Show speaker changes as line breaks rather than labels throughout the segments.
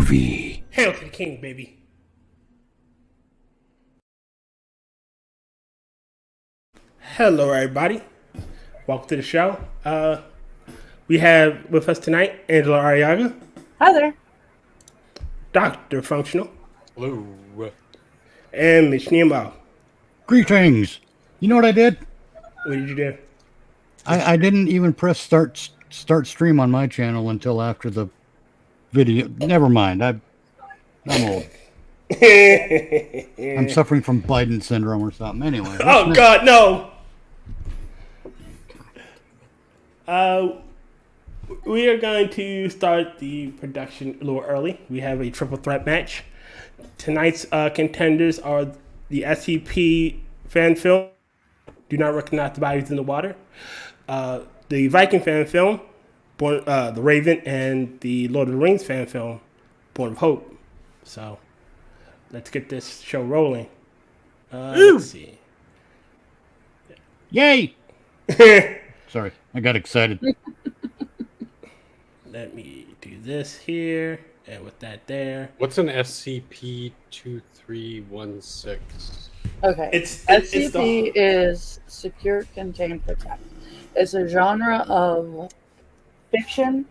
movie.
Hail to the king, baby. Hello, everybody. Welcome to the show. We have with us tonight Angela Ariaga.
Hi there.
Dr. Functional.
Hello.
And Mitch Niemau.
Greetings. You know what I did?
What did you do?
I didn't even press start stream on my channel until after the video. Never mind. I'm old. I'm suffering from Biden syndrome or something. Anyway.
Oh, God, no. We are going to start the production a little early. We have a triple threat match. Tonight's contenders are the SCP fan film, Do Not Recognize the Bodies in the Water, the Viking fan film, The Raven, and the Lord of the Rings fan film, Born of Hope. So, let's get this show rolling. Let's see.
Yay! Sorry, I got excited.
Let me do this here, and with that there.
What's an SCP-2316?
Okay. SCP is Secure, Contain, Protect. It's a genre of fiction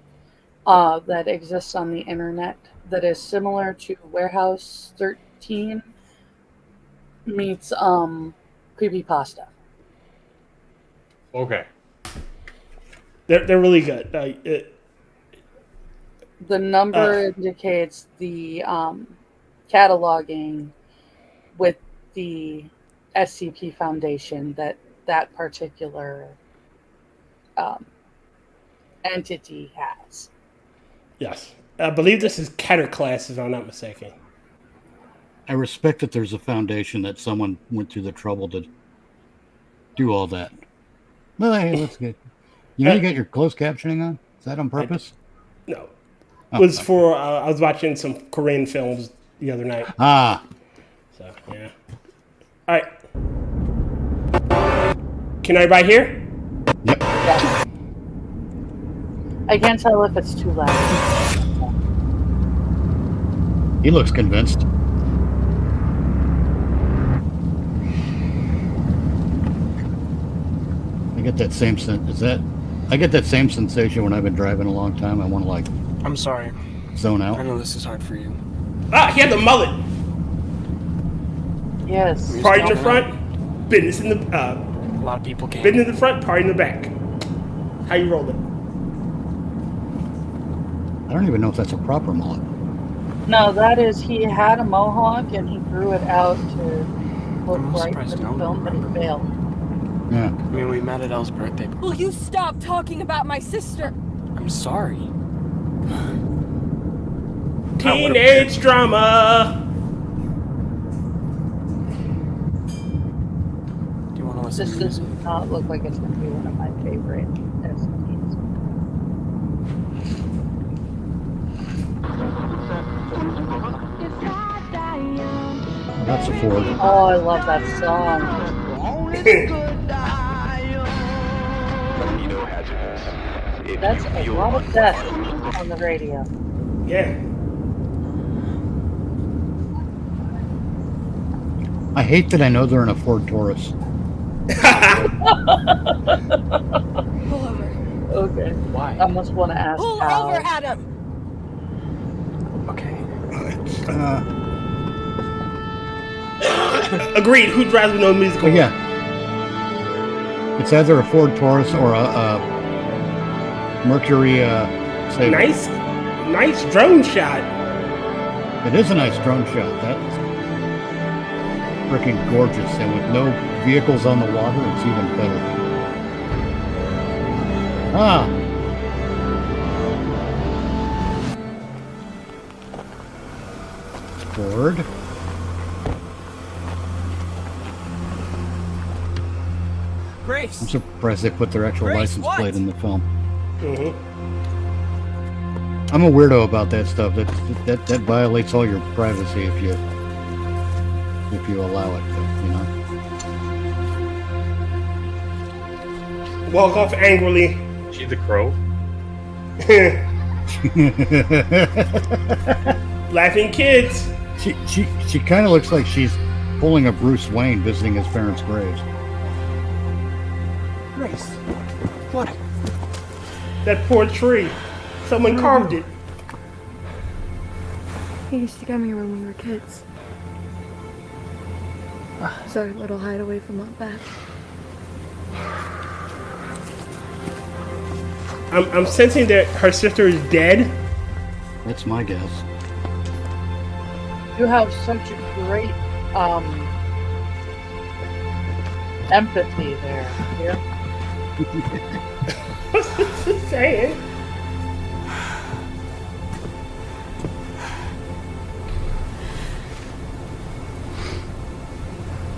that exists on the internet that is similar to Warehouse 13 meets creepypasta.
Okay.
They're really good.
The number indicates the cataloging with the SCP Foundation that particular entity has.
Yes. I believe this is Keter class, if I'm not mistaken.
I respect that there's a foundation that someone went through the trouble to do all that. Well, hey, that's good. You know, you got your closed captioning on? Is that on purpose?
No. It was for, I was watching some Korean films the other night.
Ah.
So, yeah. All right. Can everybody hear?
Yep.
Yes. I can't tell if it's too loud.
He looks convinced. I get that same I get that same sensation when I've been driving a long time. I want to
I'm sorry.
Zone out.
I know this is hard for you.
Ah, he had the mullet.
Yes.
Party in the front, business in the
A lot of people can't.
business in the front, party in the back. How you roll it?
I don't even know if that's a proper mullet.
No, that is, he had a mohawk and he grew it out to look
I'm
right
surprised
for the
you don't
film, but he
remember.
failed.
Yeah.
I mean, we met at Elle's birthday.
Will you stop talking about my sister?
I'm sorry.
Teenage drama.
Do you want to listen
This
to
does
music?
not look like it's going to be one of my favorite SCPs.
Well, that's a Ford.
Oh, I love that song. That's a lot of death on the radio.
Yeah.
I hate that I know they're in a Ford Taurus.
Pull over.
Okay.
Why?
I must want to ask
Pull
how.
over, Adam.
Okay.
Agreed. Who drives with no music?
But yeah. It's either a Ford Taurus or a Mercury Sabre.
Nice drone shot.
It is a nice drone shot. That's freaking gorgeous. And with no vehicles on the water, it's even better. Ah. Ford.
Grace!
I'm surprised they put their actual
Grace,
license
what?
plate in the film.
Mm-hmm.
I'm a weirdo about that stuff. That violates all your privacy if you allow it. You know.
Walk off angrily.
She the crow?
Laughing kids.
She kind of looks like she's pulling a Bruce Wayne visiting his parents' graves.
Grace. What?
That poor tree. Someone carved it.
He used to come here when we were kids. It's our little hideaway from out back.
I'm sensing that her sister is dead.
That's my guess.
You have such a great empathy there. Yeah.
What's it saying?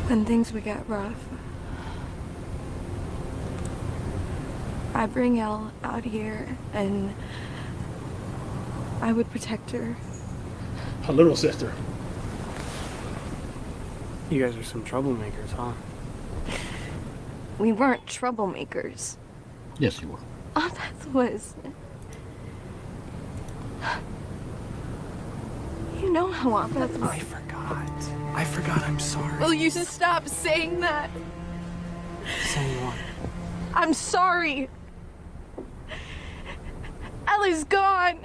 When things would get rough, I bring Elle out here and I would protect her.
Her little sister.
You guys are some troublemakers, huh?
We weren't troublemakers.
Yes, you were.
That was... You know how Opeth was.
I forgot. I'm sorry.
Will you stop saying that?
Saying what?
I'm sorry. Ellie's gone.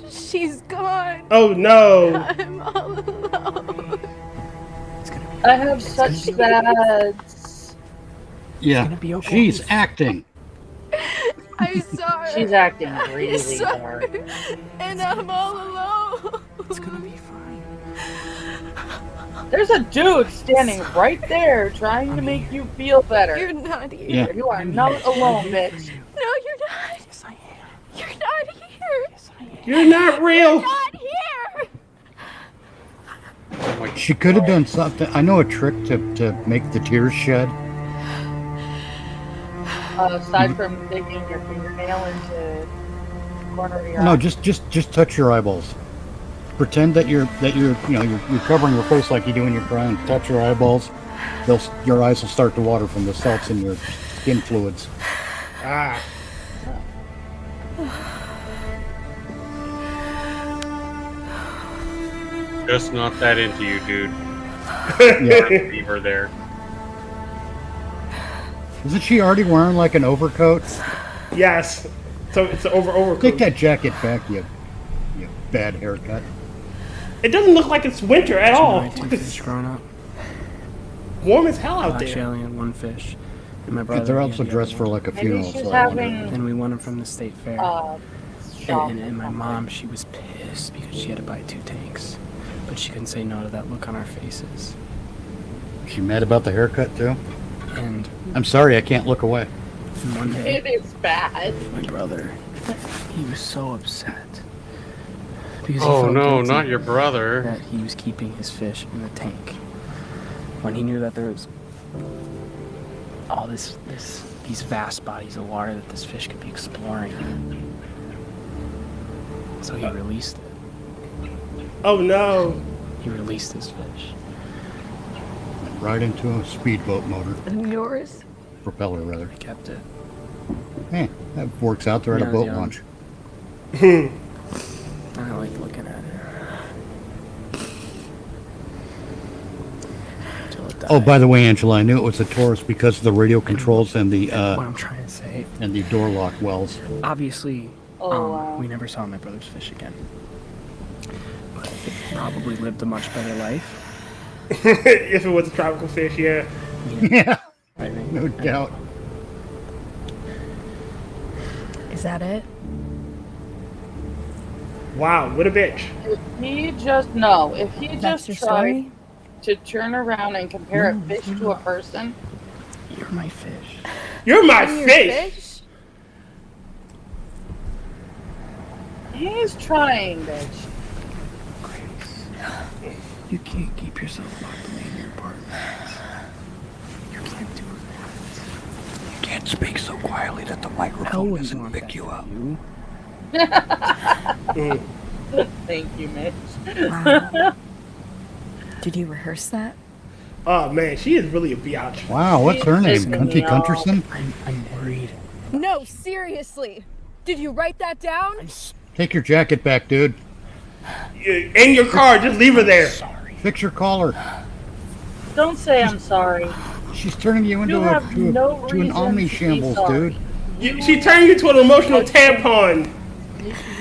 She's gone.
Oh no.
I'm all alone.
I have such sad.
Yeah,
gonna be okay.
she's acting.
I'm sorry.
She's acting
I'm
really
sorry.
hard.
And I'm all alone.
It's gonna be fine.
There's a dude standing right there trying to make you feel better.
You're not here.
Yeah.
You are not alone, bitch.
No, you're not.
Yes, I am.
You're not here.
Yes, I am.
You're not real.
Not here.
She could have done something. I know a trick to make the tears shed.
Aside from digging your fingernail into the corner of your
No,
eye.
just touch your eyeballs. Pretend that you're you're covering your face like you do when you're crying. Touch your eyeballs. Your eyes will start to water from the salts in your skin fluids.
Ah.
Just not that into you, dude.
Yeah.
Leave her there.
Isn't she already wearing like an overcoat?
Yes. So it's an overcoat.
Take that jacket back, you bad haircut.
It doesn't look like it's winter at all.
I had 2
Look,
fish
it's
growing up.
warm as hell
Well,
out
actually, I
there.
only had 1 fish. And my brother.
They're
he
also
had the
dressed
other
for
one.
like a
Maybe
funeral.
she's
So I wonder.
having
And we won them from the state fair.
shock.
And my mom, she was pissed because she had to buy 2 tanks. But she couldn't say no to that look on our faces.
She mad about the haircut too?
And
I'm sorry, I can't look away.
one day,
It is bad.
my brother, he was so upset. Because he
Oh
felt
no,
guilty
not your brother.
that he was keeping his fish in the tank. When he knew that there was all these vast bodies of water that this fish could be exploring. So he released it.
Oh no.
He released his fish.
Right into a speedboat motor.
And yours?
Propeller, rather.
I kept it.
Hey, that works out there at a
Yeah, I was
boat
young.
launch.
I like looking at it. Till it
Oh,
died.
by the way, Angela, I knew it was a Taurus because of the radio controls and the
What I'm trying to say,
door lock wells.
obviously,
Oh, wow.
we never saw my brother's fish again. But it probably lived a much better life.
If it was a tropical fish, yeah.
Yeah,
I think.
no doubt.
Is that it?
Wow, what a bitch.
If he
That's
just
your
tried
story?
to turn around and compare a fish to a person,
You're my fish.
You're my
I'm your
fish.
he's trying, bitch.
Grace, you can't keep yourself locked away in your apartment. You can't do that.
You can't speak so quietly that the
Hell
microphone
wouldn't
doesn't
want
pick
that
you
for
up.
you.
Thank you, Mitch.
Wow. Did you rehearse that?
Oh man, she is really a biatch.
Wow, what's her name?
Pissing
Cunty
me off.
Cunterson?
I'm worried.
No, seriously. Did you write that down?
Take your jacket back, dude.
In your car, just leave her there.
Fix your collar.
Don't say I'm sorry.
She's turning you into
You have no
to an
reason
omni
to be
shambles,
sorry.
dude.
She turned you to an emotional tampon.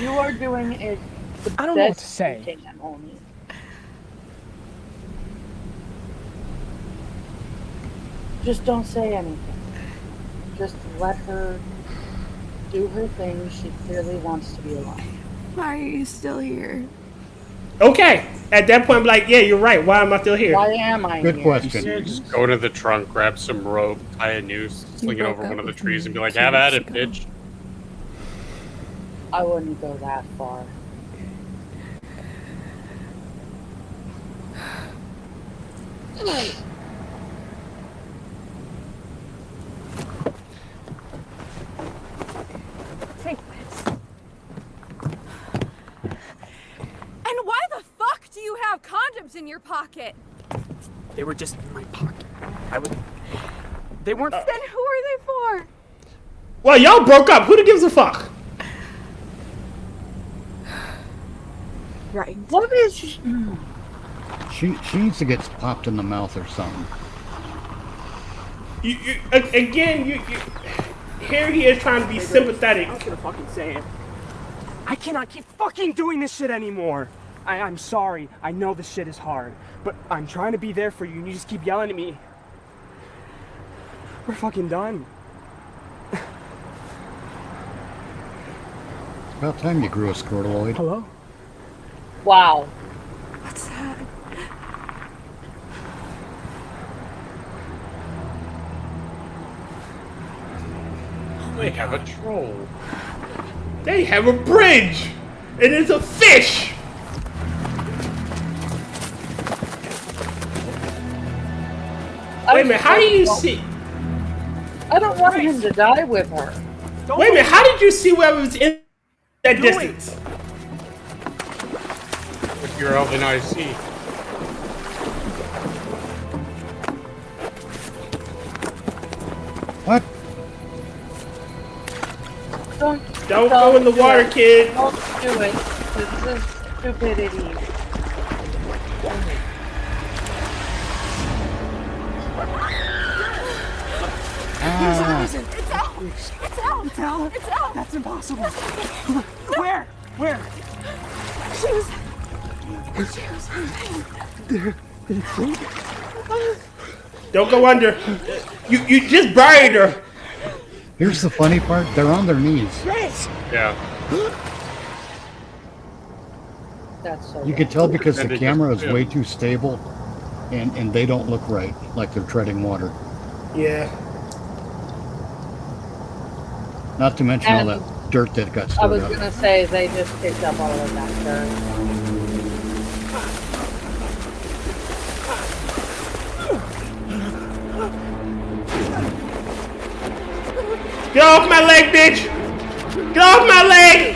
You are doing it the
I don't know what
best
to say.
you can, only. Just don't say anything. Just let her do her thing. She clearly wants to be alive.
Why are you still here?
Okay. At that point, I'm like, yeah, you're right. Why am I still here?
Why am I
Good
here?
question.
Just go to the trunk, grab some rope, tie a noose, sling it
broke
over
up
one of the
with
trees,
me
and be like,
2
"Have at
weeks
it,
ago."
bitch."
I wouldn't go that far.
Take this. And why the fuck do you have condoms in your pocket?
They were just in my pocket. They weren't.
Then who are they for?
Well, y'all broke up. Who gives a fuck?
Right.
What is
She needs to get popped in the mouth or something.
Again, here he is trying to be sympathetic.
I was gonna fucking say it. I cannot keep fucking doing this shit anymore. I'm sorry. I know this shit is hard, but I'm trying to be there for you, and you just keep yelling at me. We're fucking done.
It's about time you grew a scrotaloid.
Hello?
wow?
What's that?
They have a troll.
They have a bridge, and it's a fish. Wait a minute. How do you see?
I don't want him to die with her.
Wait a minute. How did you see where it was in that distance?
With your elven IC.
What?
Don't go in the water, kid.
Don't do it. This is stupidity.
Ah,
It's out! It's out!
It's out.
It's out!
That's impossible. Where? Where?
She was
Don't go under. You just buried her.
here's the funny part. They're on their knees.
Yeah.
That's so
You can tell because the
And they
camera
just
is way too stable, and they don't look right, like they're treading water.
Yeah.
Not to mention all
And
that dirt that got
I
stored
was
up.
gonna say they just picked up all of that dirt.
Get off my leg, bitch! Get off my leg!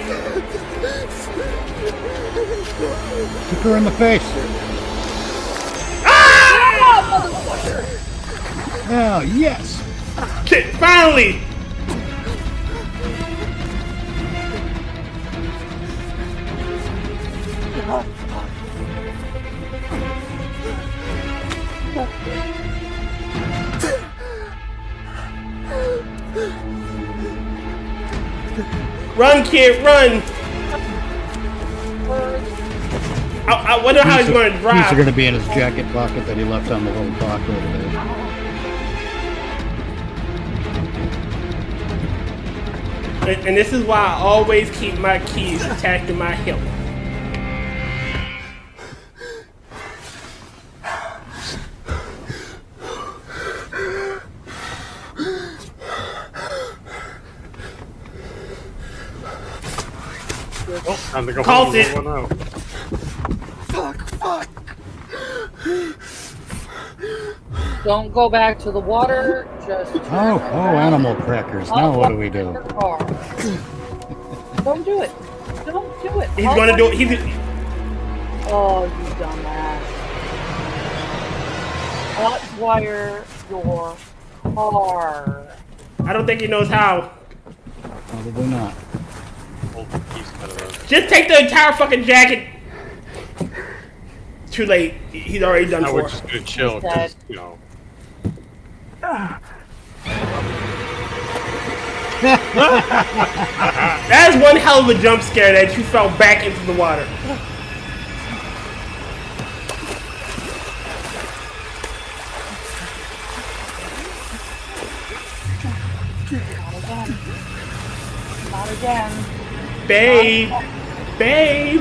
Kick her in the face. Oh, yes.
Shit, finally! Run, kid, run! I wonder how he's going to
These are
drive.
going to be in his jacket pocket that he left on the little dock over there.
And this is why I always keep my keys attached to my hip.
Oh, time to go
Called
home.
it.
One out.
Don't go back to the water. Just turn
Oh,
around.
animal crackers. Now what do we do?
Your car. Don't do it. Don't do it.
He's going to do it. He's,
Oh, you dumbass. Hotwire your car.
I don't think he knows how.
Probably not.
Pull the piece out of those.
Just take the entire fucking jacket. Too late. He's already done
I
for.
was just gonna chill,
He's dead.
'cause, you know.
That is one hell of a jump scare that you fell back into the water.
Not again.
Babe. Babe.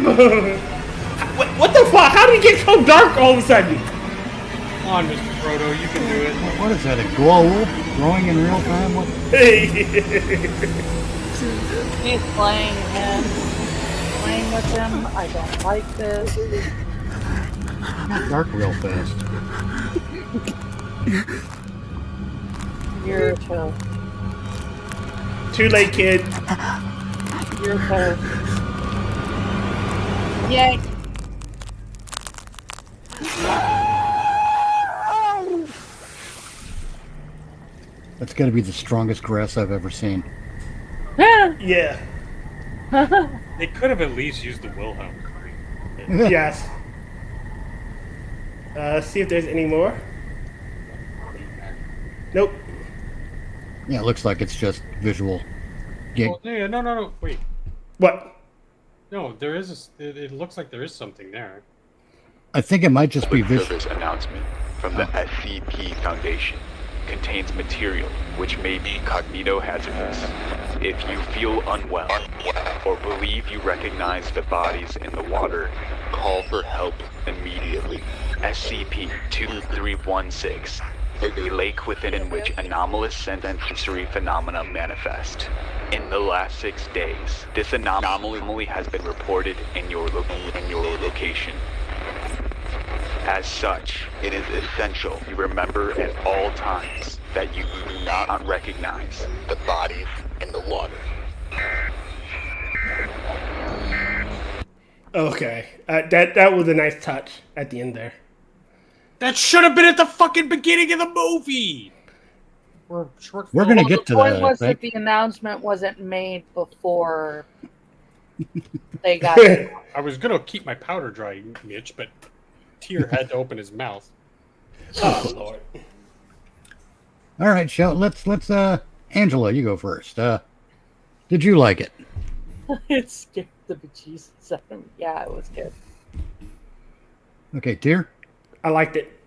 What the fuck? How did it get so dark all of a sudden?
Come on, Mr. Frodo, you can do it.
What is that? A globe growing in real time? What?
He's playing him. Playing with him. I don't like this.
It got dark real fast.
You're toast.
Too late, kid.
You're toast. Yay.
That's got to be the strongest grass I've ever seen.
Yeah.
They could have at least used the Wilhelm.
Yes. See if there's any more. Nope.
Yeah, it looks like it's just visual.
Oh, yeah, no. Wait.
What?
No, there is. It looks like there is something there.
I think it might just be
Quick
visual.
service announcement from the SCP Foundation contains material which may be cognitohazardous. If you feel unwell or believe you recognize the bodies in the water, call for help immediately. SCP-2316, a lake within which anomalous sensory phenomena manifest. In the last 6 days, this anomaly has been reported in your location. As such, it is essential you remember at all times that you do not recognize the bodies in the water.
Okay. That was a nice touch at the end there.
That should have been at the fucking beginning of the movie.
We're gonna get to
The point
that.
was
I
that
think.
the announcement wasn't made before they got it.
I was gonna keep my powder dry, Mitch, but Tyr had to open his mouth.
Oh Lord.
All right, let's Angela, you go first. Did you like it?
It scared the bejesus out of me. Yeah, it was good.
Okay, Tyr,
I liked it.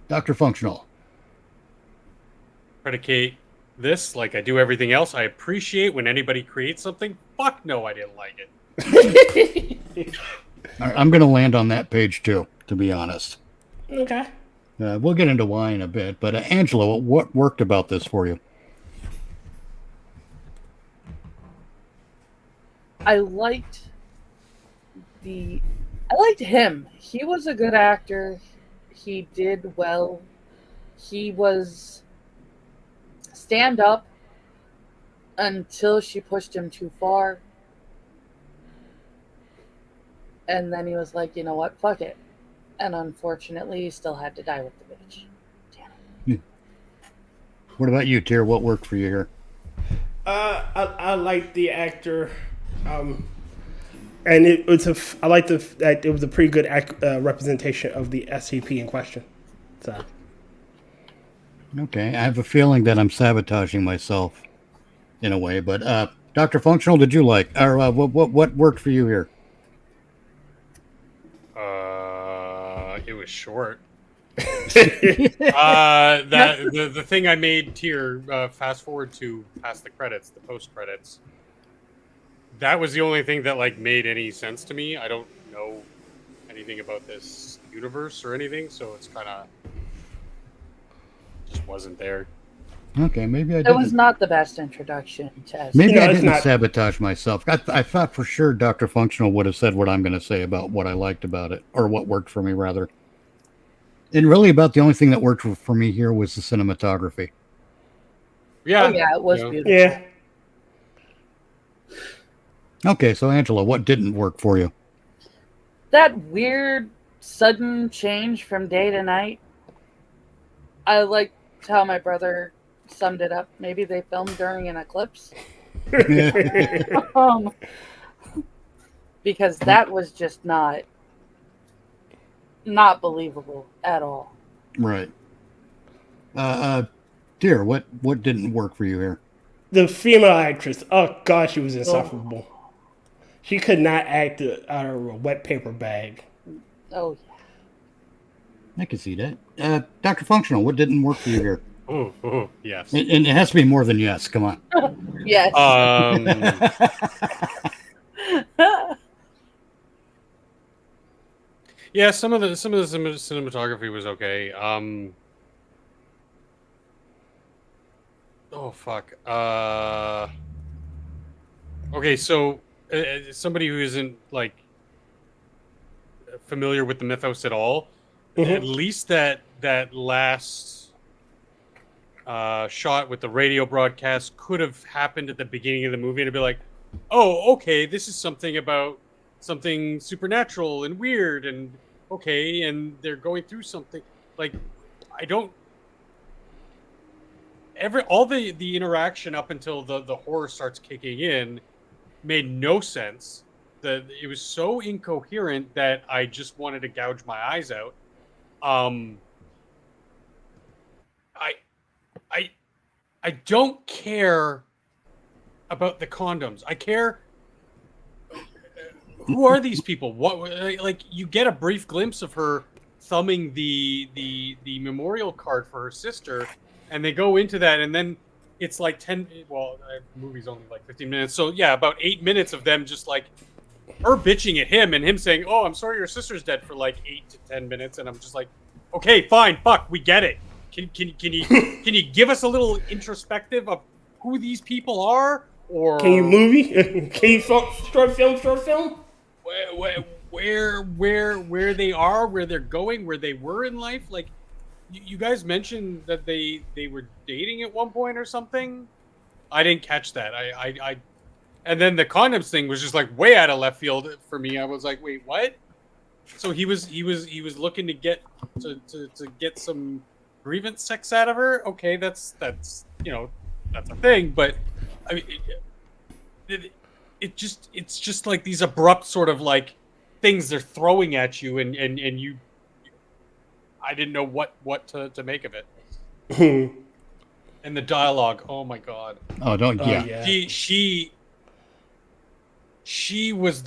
Dr. Functional.
Predicate this like I do everything else. I appreciate when anybody creates something. Fuck no, I didn't like it.
All right, I'm gonna land on that page too, to be honest.
Okay.
We'll get into why in a bit, but Angela, what worked about this for you?
I liked him. He was a good actor. He did well. He was stand up until she pushed him too far. And then he was like, you know what, fuck it. And unfortunately, he still had to die with the bitch. Damn it.
What about you, Tyr? What worked for you here?
I like the actor, and it was I like that it was a pretty good representation of the SCP in question. So
Okay, I have a feeling that I'm sabotaging myself in a way, but Dr. Functional, did you like, or what worked for you here?
It was short. The thing I made Tyr fast forward to past the credits, the post credits. That was the only thing that like made any sense to me. I don't know anything about this universe or anything, so it's kind of just wasn't there.
Okay, maybe I
It
didn't.
was not the best introduction to
Maybe
No,
I
it's
didn't
not.
sabotage myself. I thought for sure Dr. Functional would have said what I'm going to say about what I liked about it, or what worked for me, rather. And really about the only thing that worked for me here was the cinematography.
Yeah,
Oh, yeah, it was
yeah.
beautiful.
yeah,
Okay, so Angela, what didn't work for you?
That weird sudden change from day to night. I liked how my brother summed it up. Maybe they filmed during an eclipse. Because that was just not not believable at all.
Right. Dear, what didn't work for you here?
The female actress, oh god, she was insufferable. She could not act out of a wet paper bag.
Oh,
I can see that. Dr. Functional, what didn't work for you here?
Yes.
And it has to be more than yes. Come on.
yes.
Yeah, some of the cinematography was okay. Oh fuck. Okay, so somebody who isn't like familiar with the mythos at all, at least that last shot with the radio broadcast could have happened at the beginning of the movie, and it'd be like, oh, okay, this is something about something supernatural and weird, and okay, and they're going through something. Like, I don't. All the interaction up until the horror starts kicking in made no sense. It was so incoherent that I just wanted to gouge my eyes out. I don't care about the condoms. I care. Who are these people? What, like, you get a brief glimpse of her thumbing the memorial card for her sister, and they go into that, and then it's like 10. Well, the movie's only like 15 minutes, so yeah, about 8 minutes of them just like her bitching at him and him saying, "Oh, I'm sorry, your sister's dead," for like 8 to 10 minutes, and I'm just like, okay, fine, fuck, we get it. Can you give us a little introspective of who these people are? Or
can you movie? Can you short film?
Where they are, where they're going, where they were in life. Like, you guys mentioned that they were dating at one point or something. I didn't catch that. I and then the condoms thing was just like way out of left field for me. I was like, wait, what? So he was looking to get some grievance sex out of her. Okay, that's that's a thing, but I mean, it's just like these abrupt sort of like things they're throwing at you, and you, I didn't know what to make of it. And the dialogue, oh my god.
Oh, don't
yeah.
She was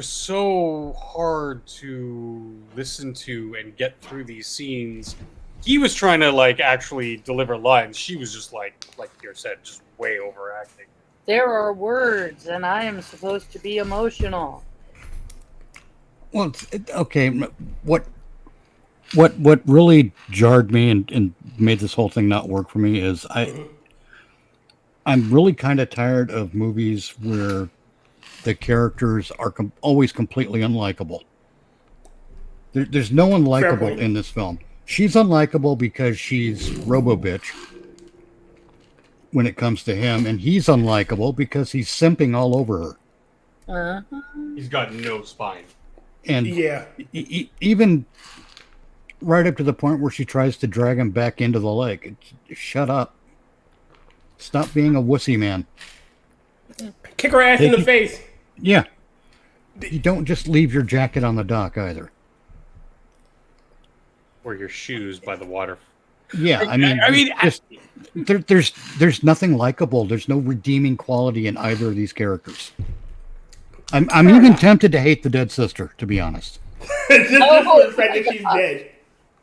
so hard to listen to and get through these scenes. He was trying to like actually deliver lines. She was just like you said, just way overacting.
There are words, and I am supposed to be emotional.
Well, okay. What really jarred me and made this whole thing not work for me is I'm really kind of tired of movies where the characters are always completely unlikable. There's no one likable in this film. She's unlikable because she's robo-bitch when it comes to him, and he's unlikable because he's simping all over her.
He's got no spine.
And
yeah,
even right up to the point where she tries to drag him back into the lake. Shut up. Stop being a wussy man.
Kick her ass in the face.
Yeah. You don't just leave your jacket on the dock either.
Or your shoes by the water.
Yeah, I mean, there's nothing likable. There's no redeeming quality in either of these characters. I'm even tempted to hate the dead sister, to be honest.
Just for the fact that she's dead.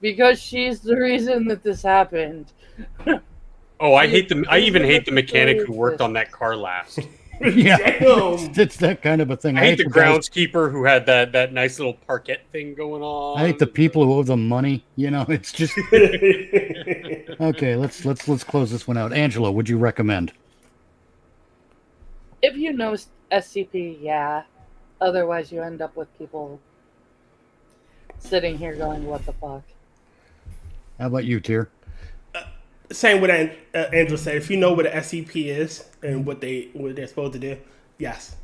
Because she's the reason that this happened.
Oh, I even hate the mechanic who worked on that car last.
Yeah, it's that kind of a thing.
I hate the groundskeeper who had that nice little parquet thing going on.
I hate the people who owe them money. It's just okay. Let's close this one out. Angela, would you recommend?
If you know SCP, yeah. Otherwise, you end up with people sitting here going, "What the fuck?"
How about you, Tyr?
Same with Angela said. If you know what an SCP is and what they're supposed to do, yes.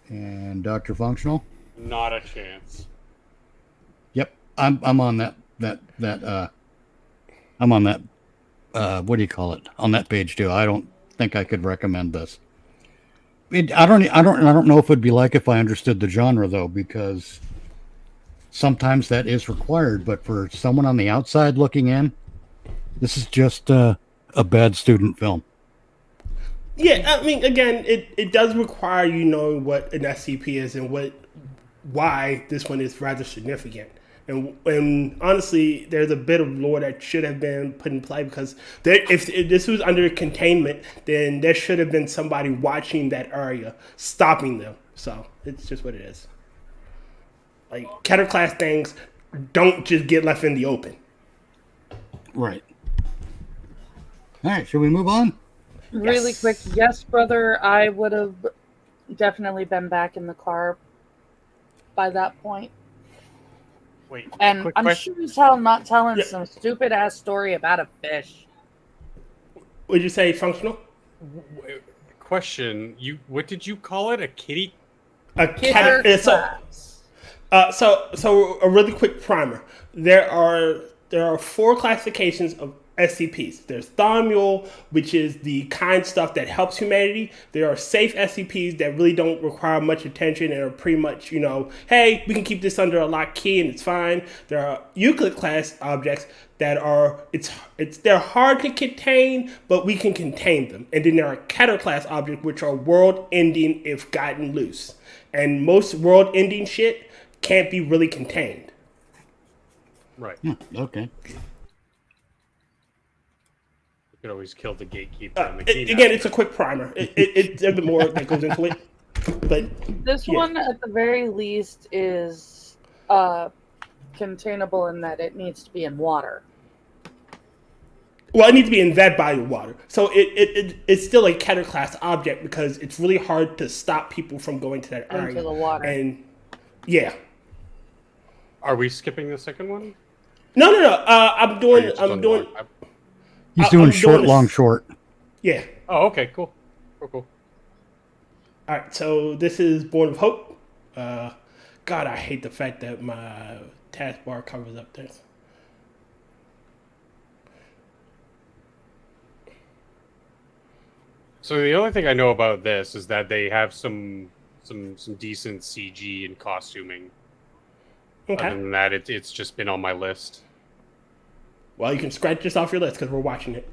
And Dr. Functional?
Not a chance.
Yep, I'm on that. I'm on that. What do you call it? On that page too. I don't think I could recommend this. I don't know if it'd be like if I understood the genre though, because sometimes that is required, but for someone on the outside looking in, this is just a bad student film.
Yeah, I mean, again, it does require you knowing what an SCP is and why this one is rather significant. And honestly, there's a bit of lore that should have been put in play, because if this was under containment, then there should have been somebody watching that area, stopping them. So it's just what it is. Like, Keter class things don't just get left in the open.
Right. All right, should we move on?
Really
Yes.
quick, yes, brother, I would have definitely been back in the car by that point.
Wait,
And
quick
I'm
question.
sure as hell not telling
Yeah.
some stupid ass story about a fish.
Would you say functional?
Question. What did you call it? A kitty?
A
Keter class.
So a really quick primer. There are 4 classifications of SCPs. There's Thaumiel, which is the kind stuff that helps humanity. There are safe SCPs that really don't require much attention and are pretty much, hey, we can keep this under a lock key and it's fine. There are Euclid class objects that are they're hard to contain, but we can contain them. And then there are Keter class objects, which are world ending if gotten loose. And most world ending shit can't be really contained.
Right.
Okay.
You could always kill the gatekeeper. And the key
Again, it's a quick primer. There's a bit more that goes into it. But
This
yeah.
one, at the very least, is containable in that it needs to be in water.
Well, it needs to be in that body of water. So it's still a Keter class object because it's really hard to stop people from going to that area.
Into the water.
And yeah.
Are we skipping the second one?
No. I'm
Or
doing.
you're just
I'm
on
doing.
one?
He's
I'm
doing
doing
short,
this-
long, short.
Yeah.
Oh, okay, cool. Cool.
All right. So this is Born of Hope. God, I hate the fact that my taskbar covers up this.
So the only thing I know about this is that they have some decent CG and costuming.
Okay.
Other than that, it's just been on my list.
Well, you can scratch this off your list because we're watching it.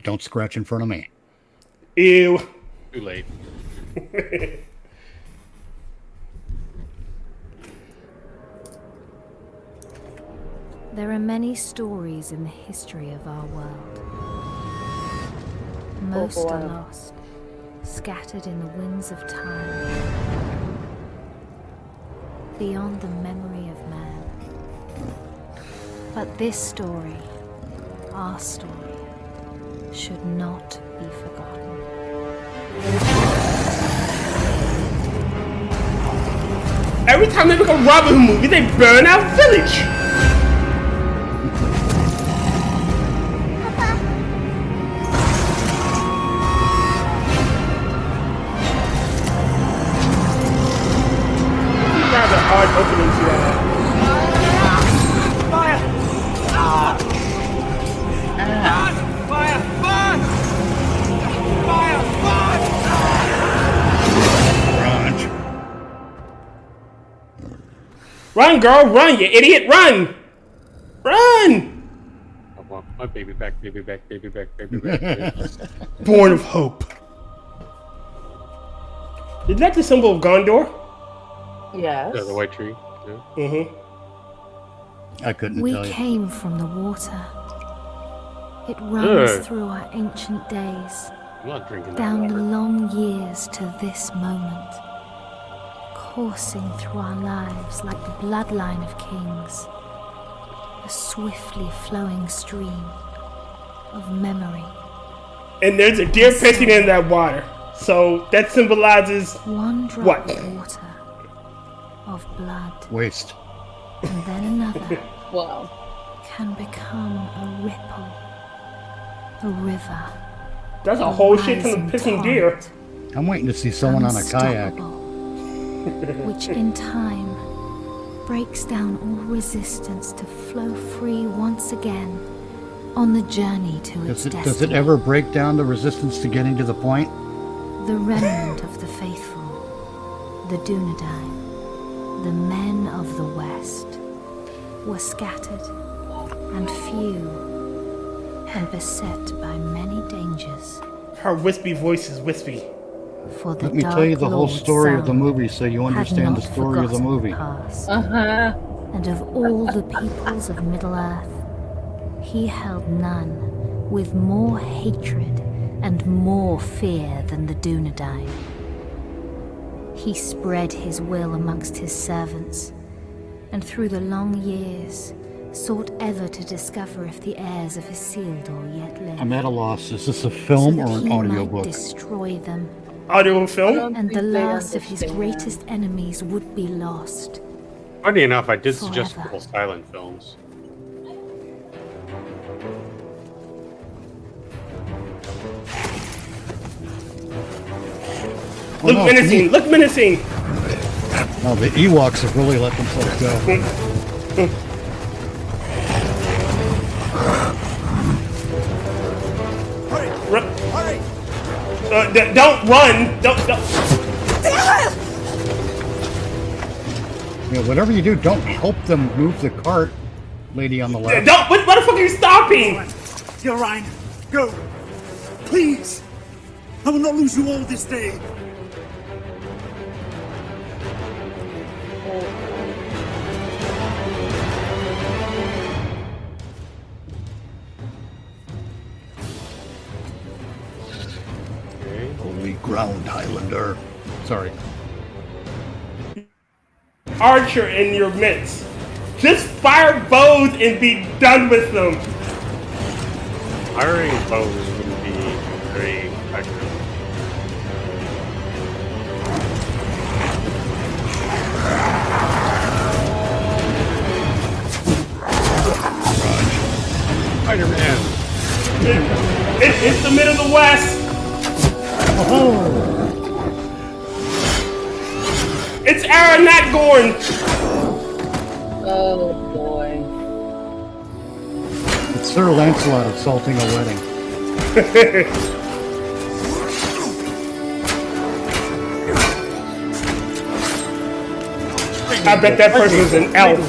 Don't scratch in front of me.
Ew.
Too late.
There are many stories in the history of our world. Most
boy.
are lost, scattered in the winds of time, beyond the memory of man. But this story, our story, should not be forgotten.
Every time they make a Robin Hood movie, they burn our village. Rather hard opening to that. Run, girl, run, you idiot, run! Run!
I want my baby back, baby back, baby back, baby back.
Born of Hope. Is that the symbol of Gondor?
Yes.
Yeah, the white tree. Yeah.
Mm-hmm.
I couldn't
We
tell you.
came from the water. It runs
Ugh.
through our ancient days,
I'm not drinking that
down the
water.
long years to this moment, coursing through our lives like the bloodline of kings, a swiftly flowing stream of memory.
And there's a deer pissing in that water. So that symbolizes
One drop
What?
of water, of blood,
Waste.
and then another
Wow.
can become a ripple, a river.
that's a whole shit ton of
rising
pissing deer.
torrent.
I'm waiting to see someone on a kayak.
Unstoppable, which in time breaks down all resistance to flow free once again on the journey to its destiny.
Does it ever break down the resistance to getting to the point?
The remnant of the faithful, the Dunedain, The men of the West were scattered and few and beset by many dangers.
Her wispy voice is wispy.
For the
Let me
Dark
tell you the whole
Lord
story of the
Sauron
movie so you
had
understand the
not
story of the
forgotten
movie.
past.
Uh-huh.
And of all the peoples of Middle-earth, he held none with more hatred and more fear than the Dunedain. He spread his will amongst his servants, and through the long years sought ever to discover if the heirs of Isildur yet lived.
I'm at a loss. Is this a film
so
or
that
an
he might
audiobook?
destroy them,
Audio film?
and the
think they
last of his
understand.
greatest enemies would be lost.
Funny enough, I did suggest a
Forever.
couple silent films.
Look
no,
menacing. Look menacing.
No, the Ewoks have really let themselves go.
Hurry! Don't run! Don't!
You know, whatever you do, don't help them move the cart, lady on the left.
Don't! What the fuck are you stopping?
You're right. Go. Please. I will not lose you all this day.
Holy ground, Highlander. Sorry.
Archer in your midst. Just fire bows and be done with them.
Firing bows would be very effective. Spider-Man.
It's the mid of the West. It's Aaron, not Gorn.
Oh boy.
It's Sir Lancelot assaulting a wedding.
I bet that person is an elf.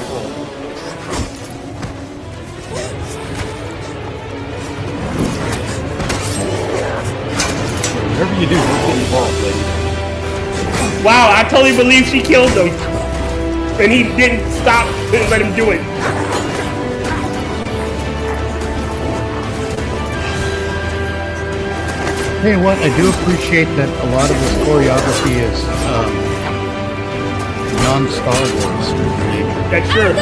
Whatever you do, don't get involved, lady.
Wow, I totally believe she killed him. And he didn't stop, didn't let him do it.
Hey, what? I do appreciate that a lot of this choreography is non-Star Wars.
That's true.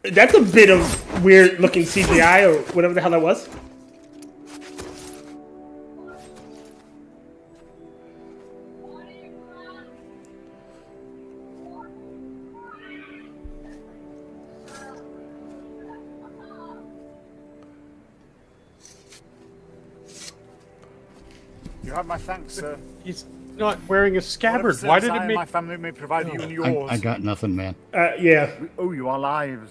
That's a bit of weird looking CGI or whatever the hell that was.
You have my thanks, sir.
He's not wearing a scabbard.
Whatever
Why did
service I
it
and
make...
my family may provide you and yours.
I got nothing, man.
Yeah.
We owe you our lives.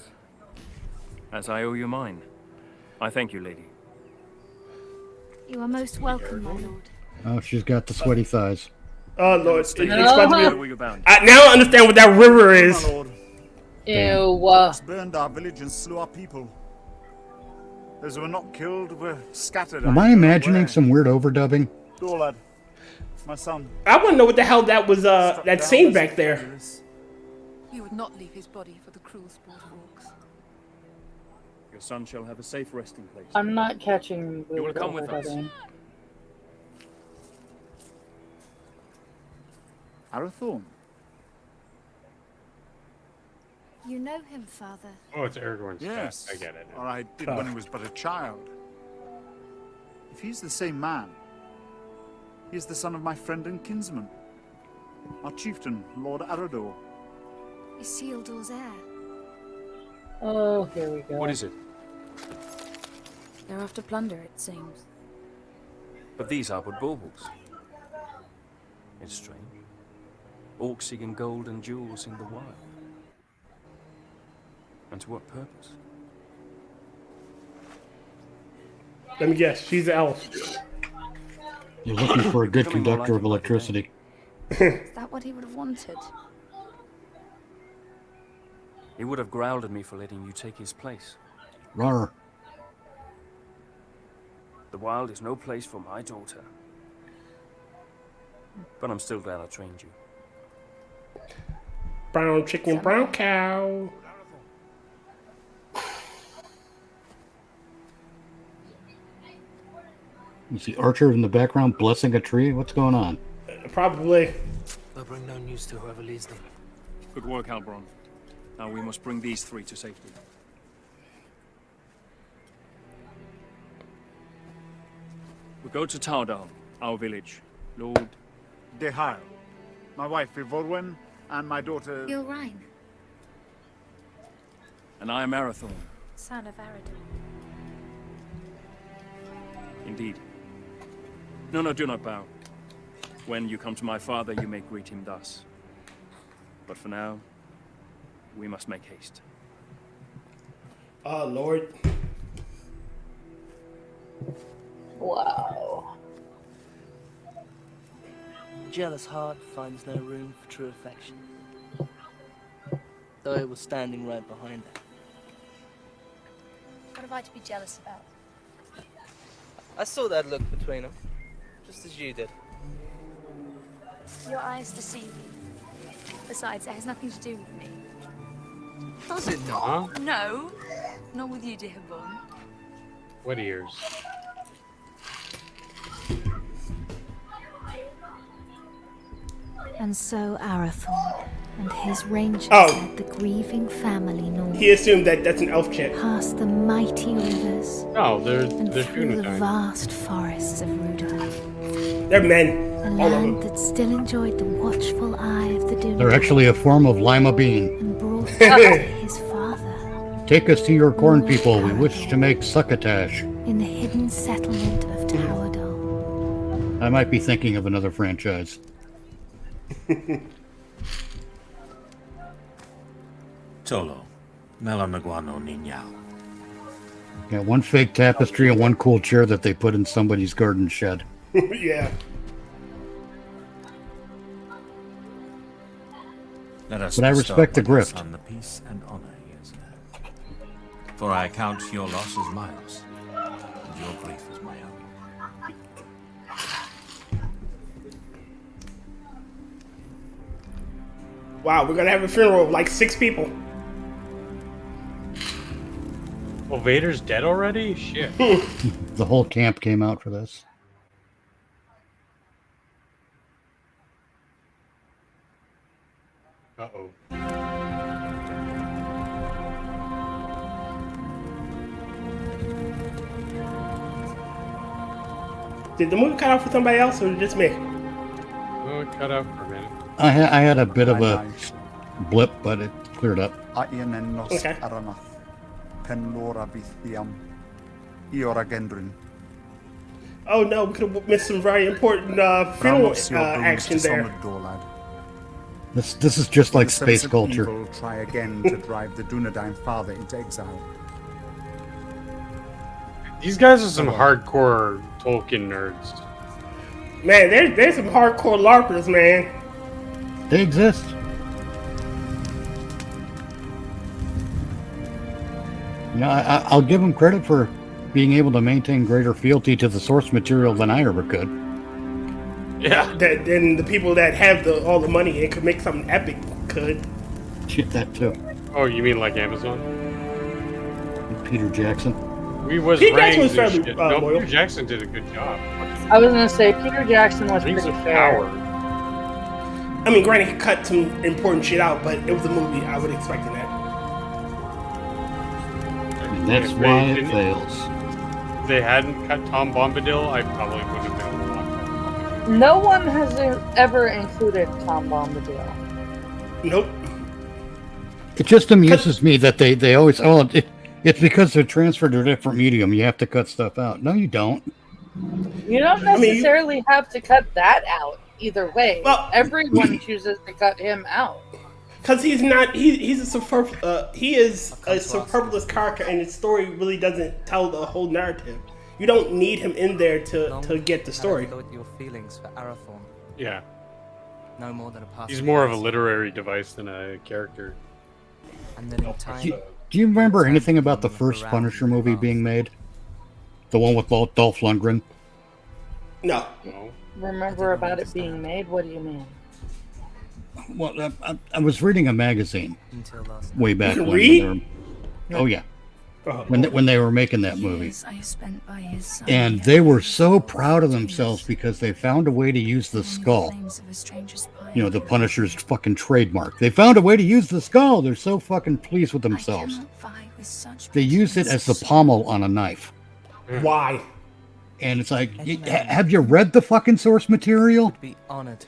As I owe you mine. I thank you, lady.
You are most welcome, my lord.
Oh, she's got the sweaty thighs.
Oh lord, it's about to
Where
be.
were you bound?
Now I understand what that river
My
is.
lord,
Ew.
burned our village and slew our people. Those who were not killed were scattered.
Am I imagining some weird overdubbing?
Dorlad, my son.
I want to know what the hell that was. That scene back there.
We would not leave his body for the cruel sport of orcs.
Your son shall have a safe resting place.
I'm not catching
You will come with us.
overdubbing.
Arathorn.
You know him, father.
Oh, it's Aragorn's
Yes.
cat. I get it.
Or I did when he was but a child. If he's the same man, he is the son of my friend and kinsman, our chieftain, Lord Arador.
Isildur's heir.
Oh, here we go.
What is it?
They're after plunder, it seems.
But these are but baubles. It's strange. Orcs seeking gold and jewels in the wild. And to what purpose?
Let me guess. She's an elf.
You're looking for a good
Becoming more
conductor
like
of
him by the day.
electricity.
Is that what he would have wanted?
He would have growled at me for letting you take his place.
Rawr.
The wild is no place for my daughter. But I'm still glad I trained you.
Brown chicken, brown cow.
You see Archer in the background blessing a tree? What's going on?
Probably.
They'll bring no news to whoever leads them.
Good work, Albron. Now we must bring these three to safety. We go to Tardal, our village. Lord
Dehile, my wife Ivorwen, and my daughter...
You're right.
and I am Arathorn.
Son of Aradon.
Indeed. No, do not bow. When you come to my father, you may greet him thus. But for now, we must make haste.
Oh, Lord.
Wow.
Jealous heart finds no room for true affection. Though it was standing right behind her.
What have I to be jealous about?
I saw that look between them, just as you did.
Your eyes deceive you. Besides, it has nothing to do with me.
Does it not?
No, not with you, dear Bon.
What ears?
And so Arathorn and his rangers
Oh.
led the grieving family north.
He assumed that that's an elf chick.
Past the mighty rivers
No, they're
and through the
Dunedain.
vast forests of Rudolph.
They're men.
A
All of
land
them.
that still enjoyed the watchful eye of the Dunedain
They're actually a form of lima bean.
and brought back to his father
Take us to your corn people. We wish to make succotash.
in the hidden settlement of Towerdal.
I might be thinking of another franchise.
Tolo, Melanaguano Ninyao.
Got one fake tapestry and one cool chair that they put in somebody's garden shed.
Yeah.
Let us
But I
bestow
respect the
upon your
grift.
son the peace and honor he has had. For I count your loss as my loss, and your grief as my own.
Wow, we're gonna have a funeral of like 6 people.
Oh, Vader's dead already? Shit.
The whole camp came out for this.
Uh-oh.
Did the movie cut off for somebody else or just me?
Oh, it cut out for a minute.
I had a bit of a blip, but it cleared up.
Okay. Oh no, we could have missed some very important funeral action there.
This is just like space culture.
Evil try again to drive the Dunedain father into exile.
These guys are some hardcore Tolkien nerds.
Man, there's some hardcore LARPers, man.
They exist. Yeah, I'll give them credit for being able to maintain greater fealty to the source material than I ever could.
Yeah.
Then the people that have all the money and could make something epic could.
Shit, that too.
Oh, you mean like Amazon?
Peter Jackson.
We was
Peter
Rings
Jackson was
and
fairly,
shit. No,
loyal.
Peter Jackson did a good job.
I was gonna say Peter Jackson was
Rings
pretty
of
fair.
Power.
I mean, granted, he cut some important shit out, but it was a movie. I would expect that.
And that's
If
why
they
it
didn't-
fails.
If they hadn't cut Tom Bombadil, I probably wouldn't have been able to watch that.
No one has ever included Tom Bombadil.
Nope.
It just amuses me that they always it's because they're transferred to a different medium. You have to cut stuff out. No, you don't.
You don't necessarily have to cut that out either way.
Well-
Everyone chooses to cut him out.
Because he's not, he's a he is a superfluous character, and his story really doesn't tell the whole narrative. You don't need him in there to get the story.
Thought your feelings for Arathorn.
Yeah.
No more than a passive.
He's more of a literary device than a character.
And then in time,
Do you remember anything about the first Punisher movie being made? The one with Dolph Lundgren?
No.
Remember about it being made? What do you mean?
Well, I was reading a magazine way back when.
Read?
Oh yeah, when they were making that movie,
I spent by his side.
and they were so proud of themselves because they found a way to use the skull. You know, the Punisher's fucking trademark. They found a way to use the skull. They're so fucking pleased with themselves. They use it as the pommel on a knife.
Why?
And it's like, have you read the fucking source material?
be honored.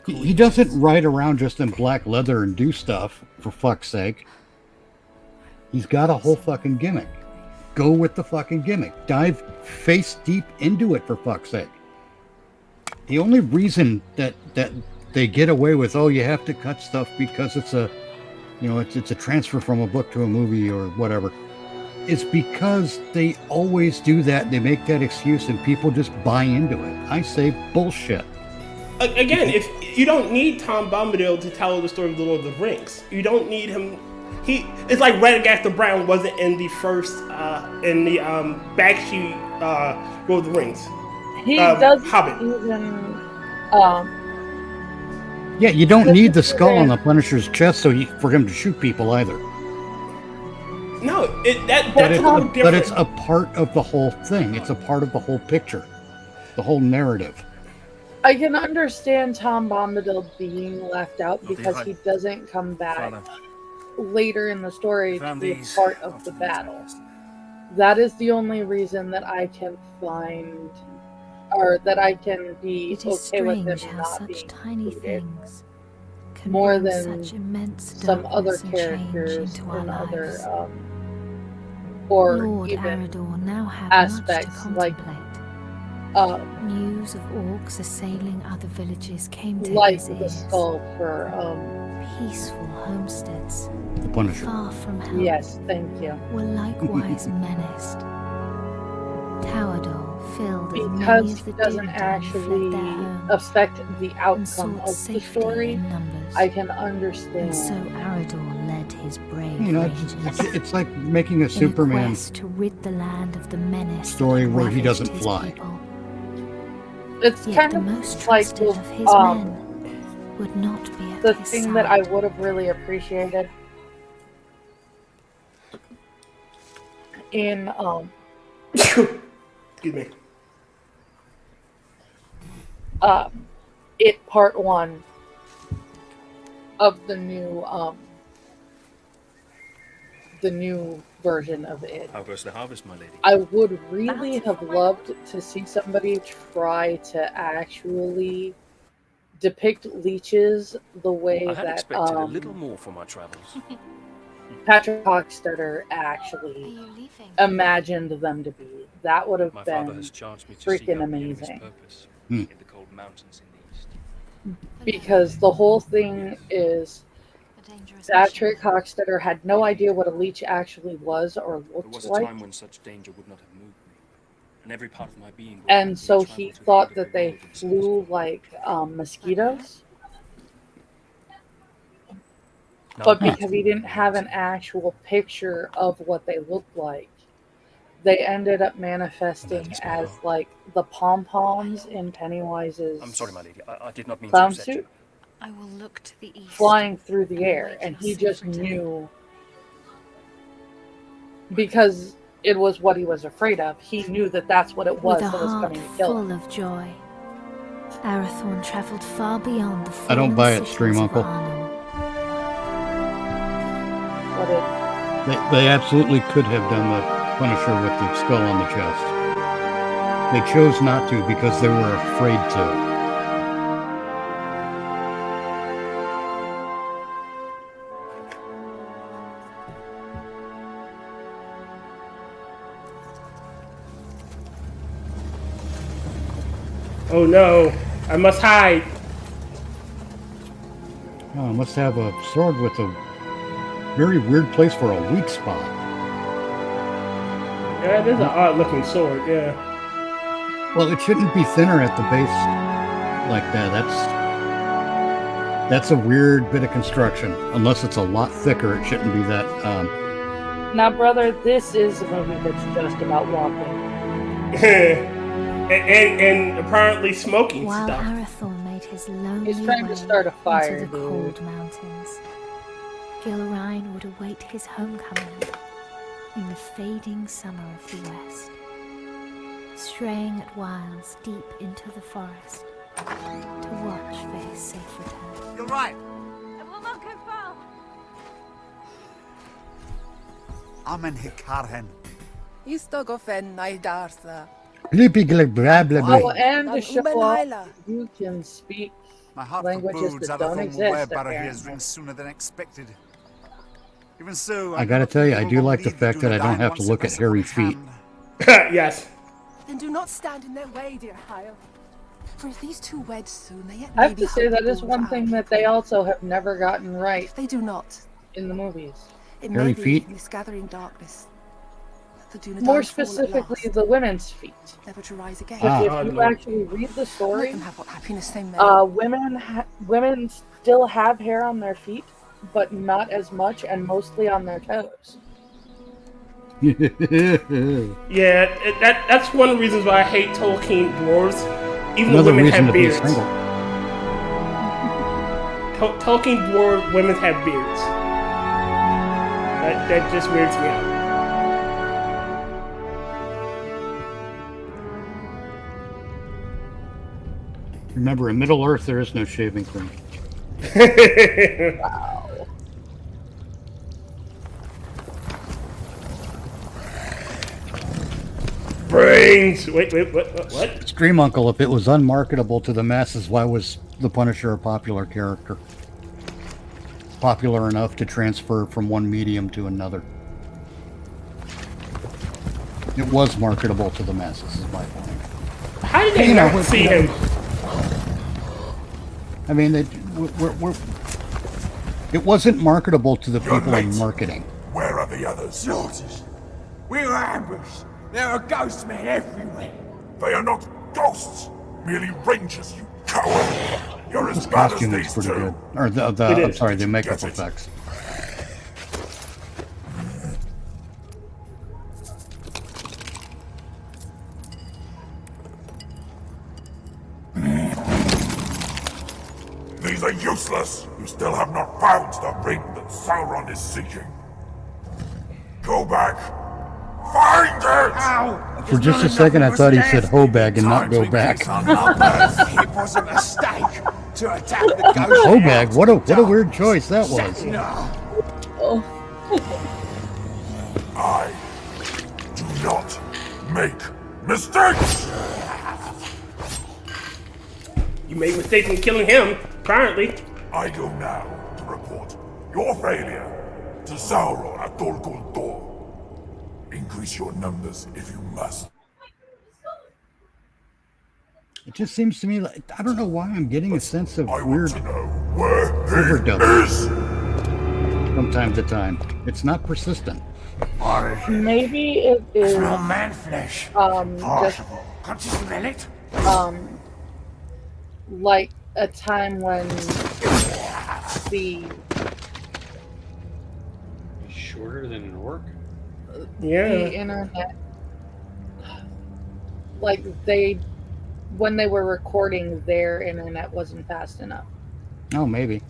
He doesn't ride around just in black leather and do stuff, for fuck's sake. He's got a whole fucking gimmick. Go with the fucking gimmick. Dive face deep into it, for fuck's sake. The only reason that they get away with, oh, you have to cut stuff because it's a, you know, it's a transfer from a book to a movie or whatever, is because they always do that. They make that excuse and people just buy into it. I say bullshit.
Again, if you don't need Tom Bombadil to tell the story of the Lord of the Rings, you don't need him. It's like Radagast Brown wasn't in the first in the Bakshi Lord of the Rings.
He doesn't
Hobbit.
even.
Yeah, you don't need the skull on the Punisher's chest for him to shoot people either.
No, that's all different.
But it's a part of the whole thing. It's a part of the whole picture, the whole narrative.
I can understand Tom Bombadil being left out because he doesn't come back later in the story to be a part of the battle. That is the only reason that I can find, or that I can be okay with him not being
tiny things
more than
such immense
some other characters and other, or
Lord
even
Arador now had
aspects
much to
like
news of orcs assailing other villages came to
like
his
the
ears.
skull for
Peaceful homesteads,
The Punisher.
far from hell,
yes, thank you.
were likewise menaced. Towerdoor filled as many
Because
as
he
the
doesn't
Diamantis
actually
fled their homes
affect the outcome
sought
of the
safety
story,
in numbers.
I can understand.
And so Arador led his brave
You know,
rangers
it's like making a
in
Superman
quest to rid the land of the menace
story
that
where he
ravaged
doesn't
his
fly.
people.
It's
Yet
kind
the
of
most
like
trusted
with,
of his men would not be at
the
his
thing
side.
that I would have really appreciated in
Excuse me.
It Part 1 of the new version of it.
How goes the harvest, my lady?
I would really have loved to see somebody try to actually depict leeches the way
I had
that
expected a little more for my travels.
Patrick Hockstetter actually imagined them to be. That would have
My father
been
has charged me to seek
freaking
out the enemy's
amazing.
purpose in the cold mountains in the east.
Because the whole thing is Patrick Hockstetter had no idea what a leech actually was or
There was
looked
a
like.
time when such danger would not have moved me, and every part of my being.
And so he thought that they flew like mosquitoes. But because he didn't have an actual picture of what they looked like, they ended up manifesting as like the pom-poms in Pennywise's
I'm sorry, my lady. I did not mean to
clown
upset you.
suit,
I will look to the east.
flying through the air, and he just knew because it was what he was afraid of. He knew that that's what it was
With a
that was
heart
coming to kill
full
him.
of joy, Arathorn travelled far beyond the
I don't
fallen
buy it,
cities
Stream
of
Uncle.
Arnor.
But it,
They absolutely could have done the Punisher with the skull on the chest. They chose not to because they were afraid to.
Oh no, I must hide.
Oh, must have a sword with a very weird place for a weak spot.
Yeah, it is an odd looking sword, yeah.
Well, it shouldn't be thinner at the base like that. That's a weird bit of construction. Unless it's a lot thicker, it shouldn't be that.
Now, brother, this is a movie that's just about walking.
and apparently smoking
While
stuff.
Arathor made his lonely
He's trying to
way
start a fire,
into the
dude.
cold mountains, Gilrain would await his homecoming in the fading summer of the west, straying at whiles deep into the forest to watch for his safe return.
You're right.
I will not go far.
Amen Hikarhen.
Istogofen Naidartha.
Blippy glip blah blah
Oh,
blah.
and to show off, you can speak
My heart
languages
forebodes
that don't
Arathor will wear
exist,
Barahir's
apparently.
ring sooner than expected. Even so,
I gotta tell you, I do like the fact that I don't have to look at hairy feet.
Yes.
Then do not stand in their way, dear Hyle. For if these two wed soon, they yet
I have
maybe
to say
hope
that
the
is
door
one
of
thing
our
that they also have never gotten right.
If they do not,
in the movies.
it
Hairy
may be
feet?
in this gathering darkness that the Dunedain
More
fall at
specifically,
last,
the women's feet.
never to rise again.
Because
Ah.
if you actually read the
Let
story,
them have what happiness they may.
women still have hair on their feet, but not as much, and mostly on their toes.
Yeah, that's one of the reasons why I hate Tolkien dwarves. Even
Another
the women
reason
have
to be
beards.
single.
Tolkien dwarf women have beards. That just weirds me out.
Remember, in Middle Earth, there is no shaving cream.
Wow.
Brains! Wait, what?
Stream Uncle, if it was unmarketable to the masses, why was the Punisher a popular character? Popular enough to transfer from one medium to another. It was marketable to the masses, is my point.
How did they
You know,
not see him?
I mean, it wasn't marketable to the people in marketing.
Where are the others?
Slaughters. We were ambushed. There are ghost men everywhere.
They are not ghosts, merely rangers, you coward. You're as
This
bad as
costume is
these
pretty
two.
good. Or I'm sorry, the makeup effects.
These are useless. You still have not found the ring that Sauron is seeking. Go back. Find it!
For just a second, I thought he said Hobag and not go back.
It was a mistake to attack the ghost.
Hobag, what a weird choice that was.
I do not make mistakes!
You made mistakes in killing him, apparently.
I go now to report your failure to Sauron at Dol Guldur. Increase your numbers if you must.
It just seems to me like, I don't know why I'm getting a sense of weird
Where
overdose from time to time. It's not persistent.
Maybe it is
Smell man flesh.
just
Can't you smell it?
like a time when the
Shorter than an orc?
the internet, like when they were recording, their internet wasn't fast enough.
Oh, maybe.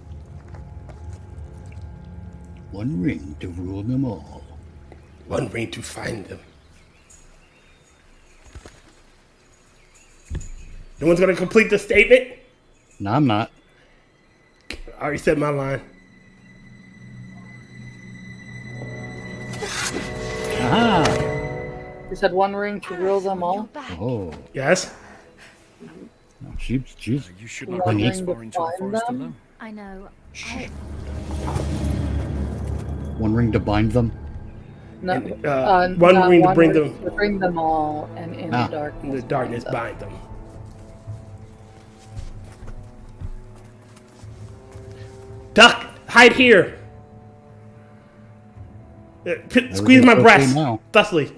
One ring to rule them all.
One ring to find them. No one's gonna complete the statement?
No, I'm not.
I already said my line.
Aha!
You said one ring to rule them all?
Oh.
Yes?
No, she's
You should not
One
go
ring
this
to
far into the
find
forest
them?
alone.
I know.
one ring to bind them.
No,
one
not
ring to
one
bring
ring
them.
to bring them all, and in
Ah.
the darkness.
In the darkness, bind them. Duck! Hide here! Squeeze my
Everything's okay
breast!
now.
Thusly.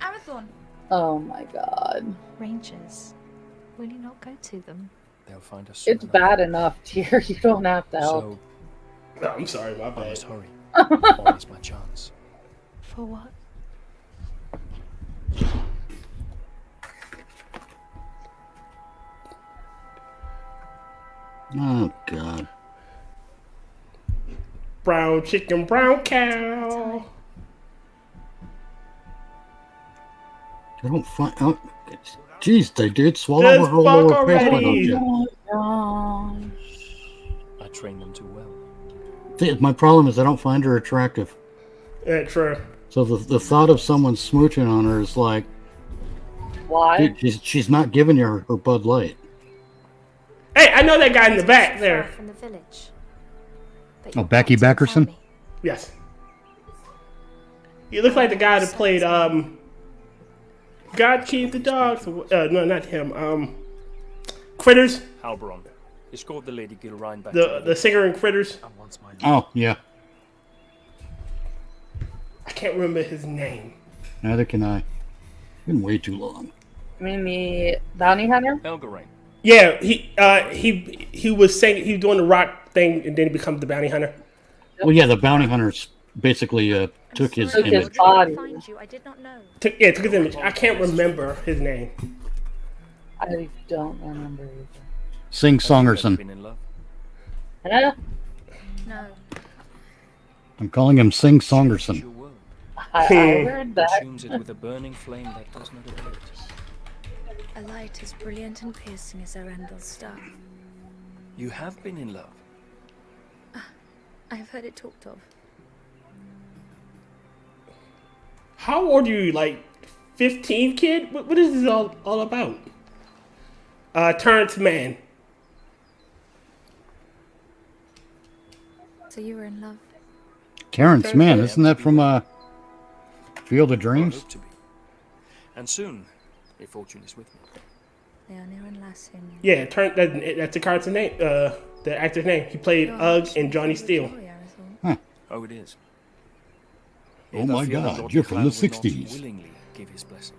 Arathorn.
Oh my god.
Rangers. Will you not go to them?
They'll find us.
It's bad enough, dear. You don't have to help.
So,
No, I'm sorry, my
I
bad.
must hurry. Always my chance.
For what?
Oh God.
Brown chicken, brown cow.
I don't find. Oh, jeez, they did swallow
Just
her whole
fuck
lower face, why don't
already.
you?
Oh,
I trained them too well.
My problem is I don't find her attractive.
Yeah, true.
So the thought of someone smooching on her is like,
why?
she's not giving you her Bud Light.
Hey, I know that guy in the back there.
From the village. But
Oh,
you've
Becky
got to find
Backerson?
me.
Yes. You look like the guy that played God Keep the Dogs. No, not him. Critters.
Halbron. Escort the Lady Gilrine back
The singer in Critters.
Oh, yeah.
I can't remember his name.
Neither can I. Been way too long.
You mean the bounty hunter?
Elgarain.
Yeah, he was saying he was doing the rock thing and then he becomes the bounty hunter.
Well, yeah, the bounty hunters basically took his
Took his
image.
body.
Find you. I did not know.
Took his image. I can't remember his name.
I don't remember either.
Sing Songerson.
Been in love?
Huh?
No.
I'm calling him Sing Songerson.
Your world.
I heard that.
Consumes it with a burning flame that does not abate.
A light as brilliant and piercing as Erendel's star.
You have been in love.
I have heard it talked of.
How old are you? Like 15, kid? What is this all about? Terrence man.
So you were in love?
Terrence, man, isn't that from Field of Dreams?
Hope to be. And soon, if fortune is with me.
They are near and Lassian.
Yeah, that's the character's name. The actor's name. He played Ugg and Johnny Steele.
Oh, it is.
Oh
Yet I
my
fear that
God,
Lord
you're from the
Clan will not
60s.
willingly give his blessing.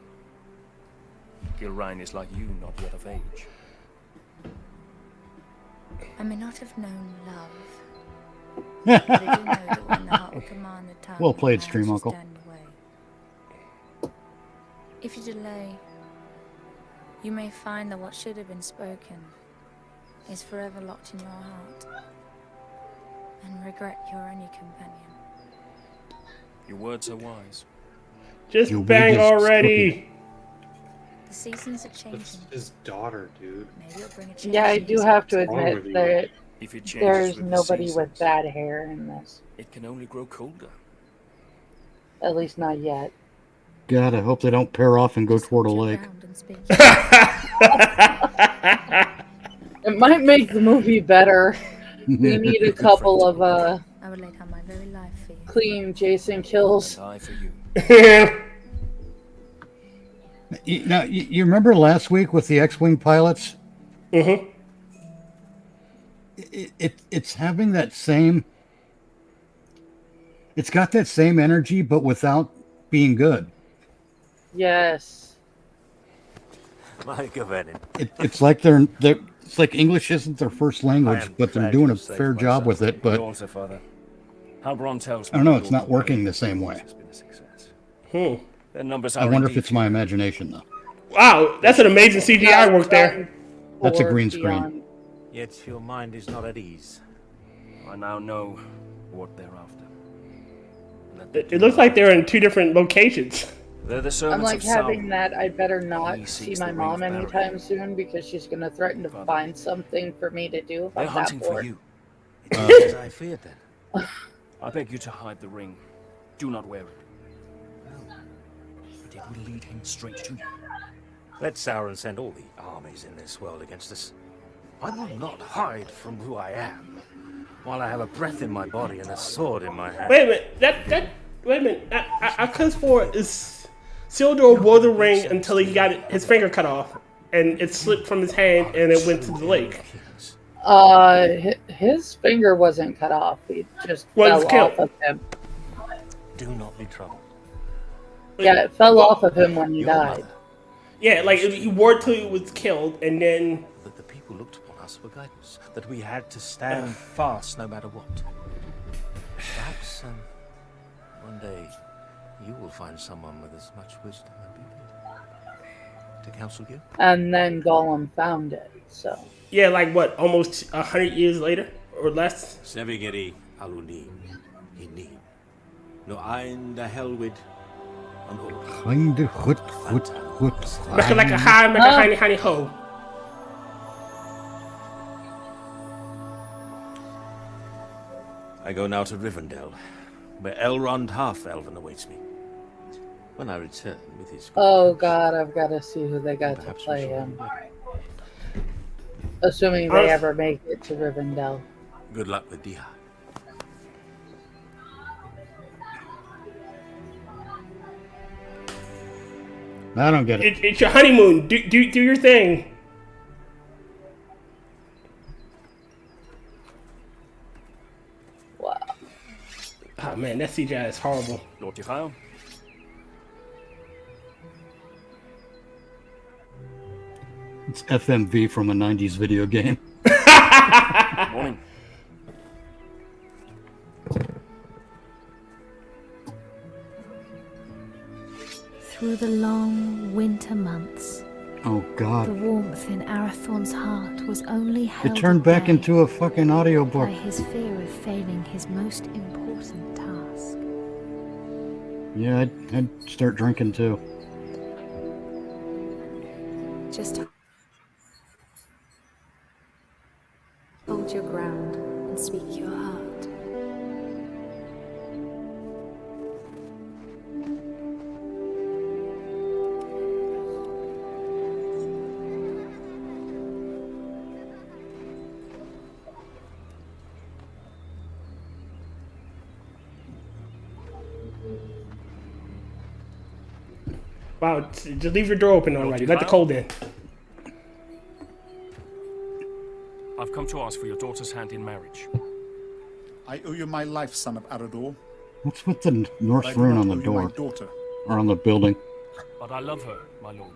Gilrine is like you, not yet of age.
I may not have known love. But I do know that when the heart will command the tongue,
Well played,
the
Stream
hands
Uncle.
will stand away. If you delay, you may find that what should have been spoken is forever locked in your heart, and regret your only companion.
Your words are wise.
Just
Your
bang
wig is
already.
The seasons are changing.
That's his daughter, dude.
Maybe it'll bring a change.
Yeah, I
in
do
his
have to
What's wrong
admit
with you?
that
If it changes
there's
with the
nobody with
seasons,
bad hair in this.
it can only grow colder.
At least not yet.
God, I hope they don't pair off and go
Just
toward a
hold your
lake.
ground and speak.
It might make the movie better. We need a couple of
I would lay down my very life for you.
clean Jason kills.
And I for you.
Now, you remember last week with the X-Wing pilots?
Mm-hmm.
It's having that same... It's got that same energy, but without being good.
Yes.
My Kyivedam.
It's like it's like English isn't their first language, but they're doing a fair job with it. But
Go on, sir, father. Halbron tells
I don't know, it's not working the same way.
Has been a success.
Their numbers
I
are
wonder if
indeed
it's my imagination, though.
Wow, that's an amazing CGI work there.
That's a
Or
green
beyond.
screen.
Yet your mind is not at ease.
I now know what they're after. Let them
It
do
looks
their
like they're in two different locations.
They're the
I'm
servants
like
of
having
Sauron.
that. I better
He
not see
seeks
my
the ring
mom
of
anytime
Barad.
soon because she's gonna threaten to find something for me to do if
They're
I'm that
hunting for
bored.
you.
It's as I feared then.
I beg you to hide the ring. Do not wear it.
But it will lead him straight to you. Let Sauron send all the armies in this world against us. I will not hide from who I am, while I have a breath in my body and a sword in my hand.
Wait a minute. Wait a minute. I could have swore is Sildor wore the ring until he got his finger cut off, and it slipped from his hand and it went to the lake.
His finger wasn't cut off. He just
Was
fell
killed.
off of him.
Do not be troubled.
Yeah, it fell off of him when he died.
Yeah,
like he wore till he was killed, and then
that the people looked upon us for guidance, that we had to stand fast no matter what. Perhaps one day you will find someone with as much wisdom as we did to counsel you.
And then Gollum found it, so.
Yeah, like what, almost 100 years later or less?
Sevigeri alunim, hini. No ein da helwid an ol.
Like a high, like a honey ho.
I go now to Rivendell, where Elrond Half-Elven awaits me. When I return with his...
Oh god, I've got to see who they got to play him. Assuming they ever make it to Rivendell.
Good luck with Dia.
I don't get it.
It's your honeymoon. Do your thing.
Wow.
Oh man, that CGI is horrible.
Lord Yahal.
It's FMV from a 90s video game.
Morning.
Through the long winter months,
Oh
the
god.
warmth in Arathorn's heart was only held
It turned
at
back
bay
into a fucking audiobook.
by his fear of failing his most important task.
Yeah, I'd start drinking too.
Just hold your ground and speak your heart.
Wow, just leave your door open already. Let the cold in.
I've come to ask for your daughter's hand in marriage.
I owe you my life, son of Arador.
What's with the Norse
But I do
rune
not
on the
owe you my
door?
daughter.
Or on the building?
But I love her, my lord.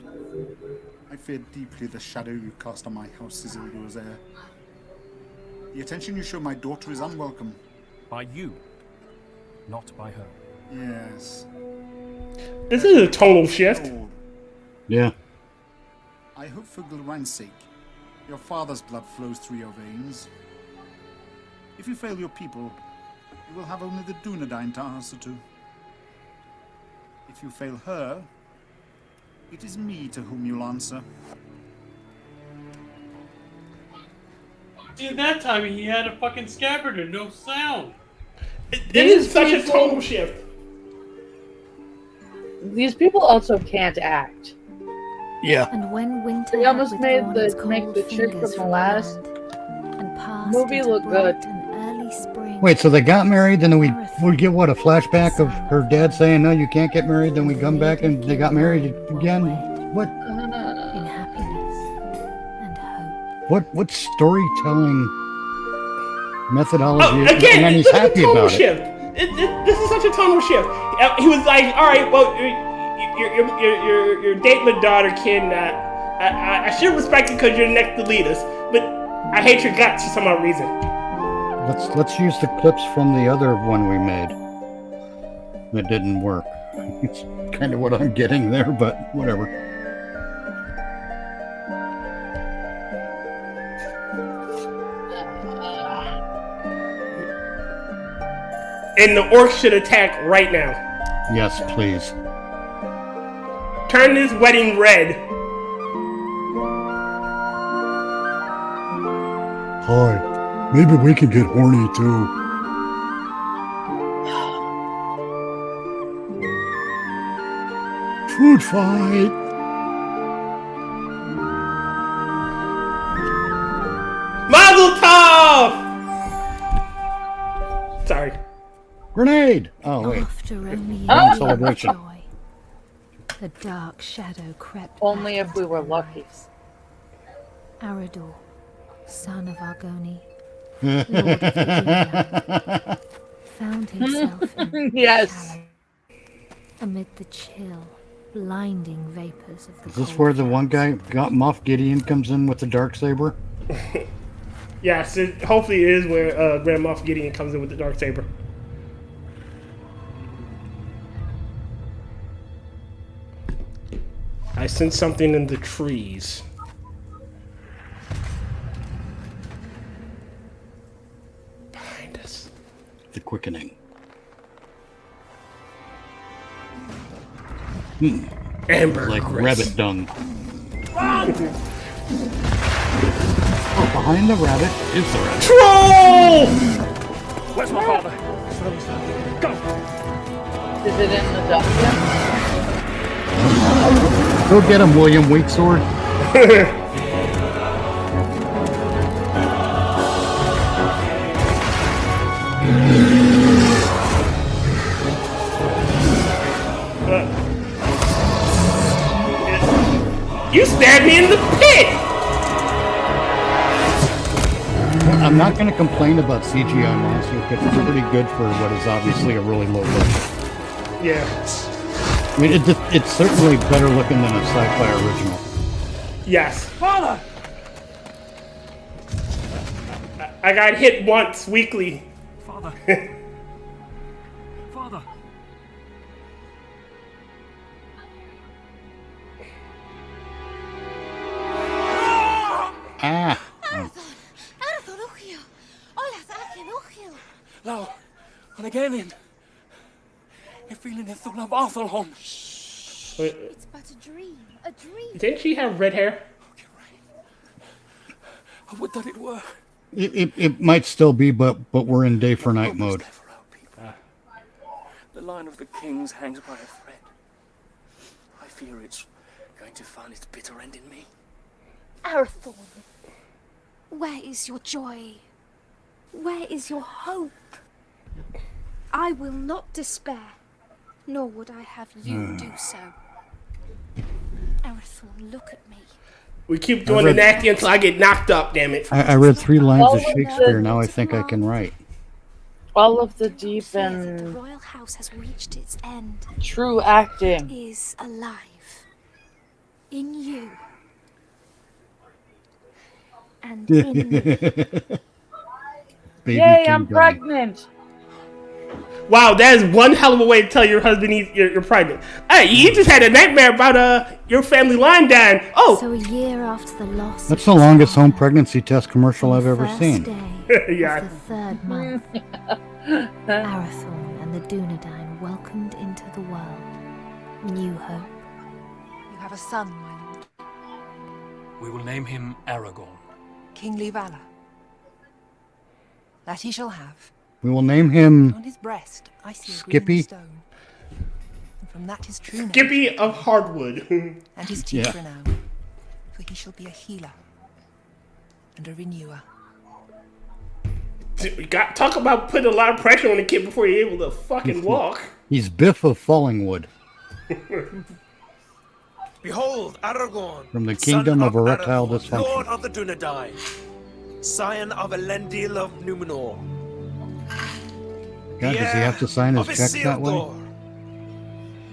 I fear deeply the shadow you cast on my house, Isildur's heir. The attention you show my daughter is unwelcome.
By you, not by her.
Yes.
This is a tonal shift.
Yeah.
I hope for Gilrain's sake, your father's blood flows through your veins. If you fail your people, you will have only the Dunedain to answer to. If you fail her, it is me to whom you'll answer.
Dude, that time he had a fucking scabbard and no sound.
It is such a tonal shift.
These people also can't act.
Yeah.
And when winter
They almost
had
made
withdrawn its
make
cold
the chick from
fingers
the
from
last
land and passed
movie
into
look
bright
good.
and early spring.
Wait, so they got married, then we get what, a flashback of her dad saying, no, you can't get married, then we come back and they got married again? What?
In happiness and hope.
What storytelling methodology?
Oh,
and
again,
then he's
this is a
happy
tonal
about it.
shift. This is such a tonal shift. He was like, all right, well, you're dating my daughter, kid. I should respect you because you're next to lead us, but I hate your guts for some odd reason.
Let's use the clips from the other one we made. That didn't work. It's kind of what I'm getting there, but whatever.
And the orc should attack right now.
Yes, please.
Turn this wedding red.
Hi. Maybe we can get horny too. Food fight.
Mazel tov! Sorry.
Grenade! Oh, wait.
After only
Oh.
years
Celebration.
of joy, the dark shadow crept
Only
back
if we
into
were
the
lucky.
lives. Arador, son of Argoni, Lord of the Geek, found himself in
Yes.
amid the chill, blinding vapors of the
Is this
cold
where the one
clouds.
guy, Moff Gideon, comes in with the dark saber?
Yes, hopefully it is where Grand Moff Gideon comes in with the dark saber. I sense something in the trees. Behind us.
The quickening.
Amber
like
Chris.
rabbit dung. Oh, behind the rabbit is the rabbit.
Troll!
Where's my father? Go!
Is it in the dungeon?
Go get him, William Weaksword.
You stabbed me in the pit!
I'm not going to complain about CGI monster because it's pretty good for what is obviously a really low budget.
Yeah.
I mean, it's certainly better looking than a sci-fi original.
Yes.
Father!
I got hit once weekly.
Father. Father.
Ah.
Now, and again in. You're feeling it through Barthelholm.
It's but a dream, a dream.
Didn't she have red hair?
I would that it were.
It might still be, but we're in day for night mode.
The line of the kings hangs by a thread. I fear it's going to find its bitter end in me.
Arathorn, where is your joy? Where is your hope? I will not despair, nor would I have you do so. Arathorn, look at me.
We keep doing the nasty until I get knocked up, damn it.
I read 3 lines of Shakespeare, now I think I can write.
All of the deep
The
and
royal house has reached its end.
true acting.
Is alive. In you. And in me.
Baby
Yay, I'm
kingdom.
pregnant.
Wow, that is one hell of a way to tell your husband you're pregnant. Hey, you just had a nightmare about your family line dying. Oh,
So a year after the loss
That's
of
the
his
longest home
father,
pregnancy test commercial I've ever
first
seen.
day
Yeah.
of the third month, Arathorn and the Dunedain welcomed into the world new hope.
You have a son, my lord.
We will name him Aragorn.
Kingly valor. That he shall have.
We will name him
On his breast, I see a
Skippy.
green stone. And from that his true name.
Skippy of Hardwood.
And his chief
Yeah.
renown. For he shall be a healer. And a renewer.
We got talk about putting a lot of pressure on the kid before he's able to fucking walk.
He's Biff of Fallingwood
Behold, Aragorn,
from the
son
kingdom of erectile
Arathorn,
dysfunction.
Lord of the Dunedain, scion of Elendil of Numenor.
God, does he have to sign his
of
checks that way?
Isildur.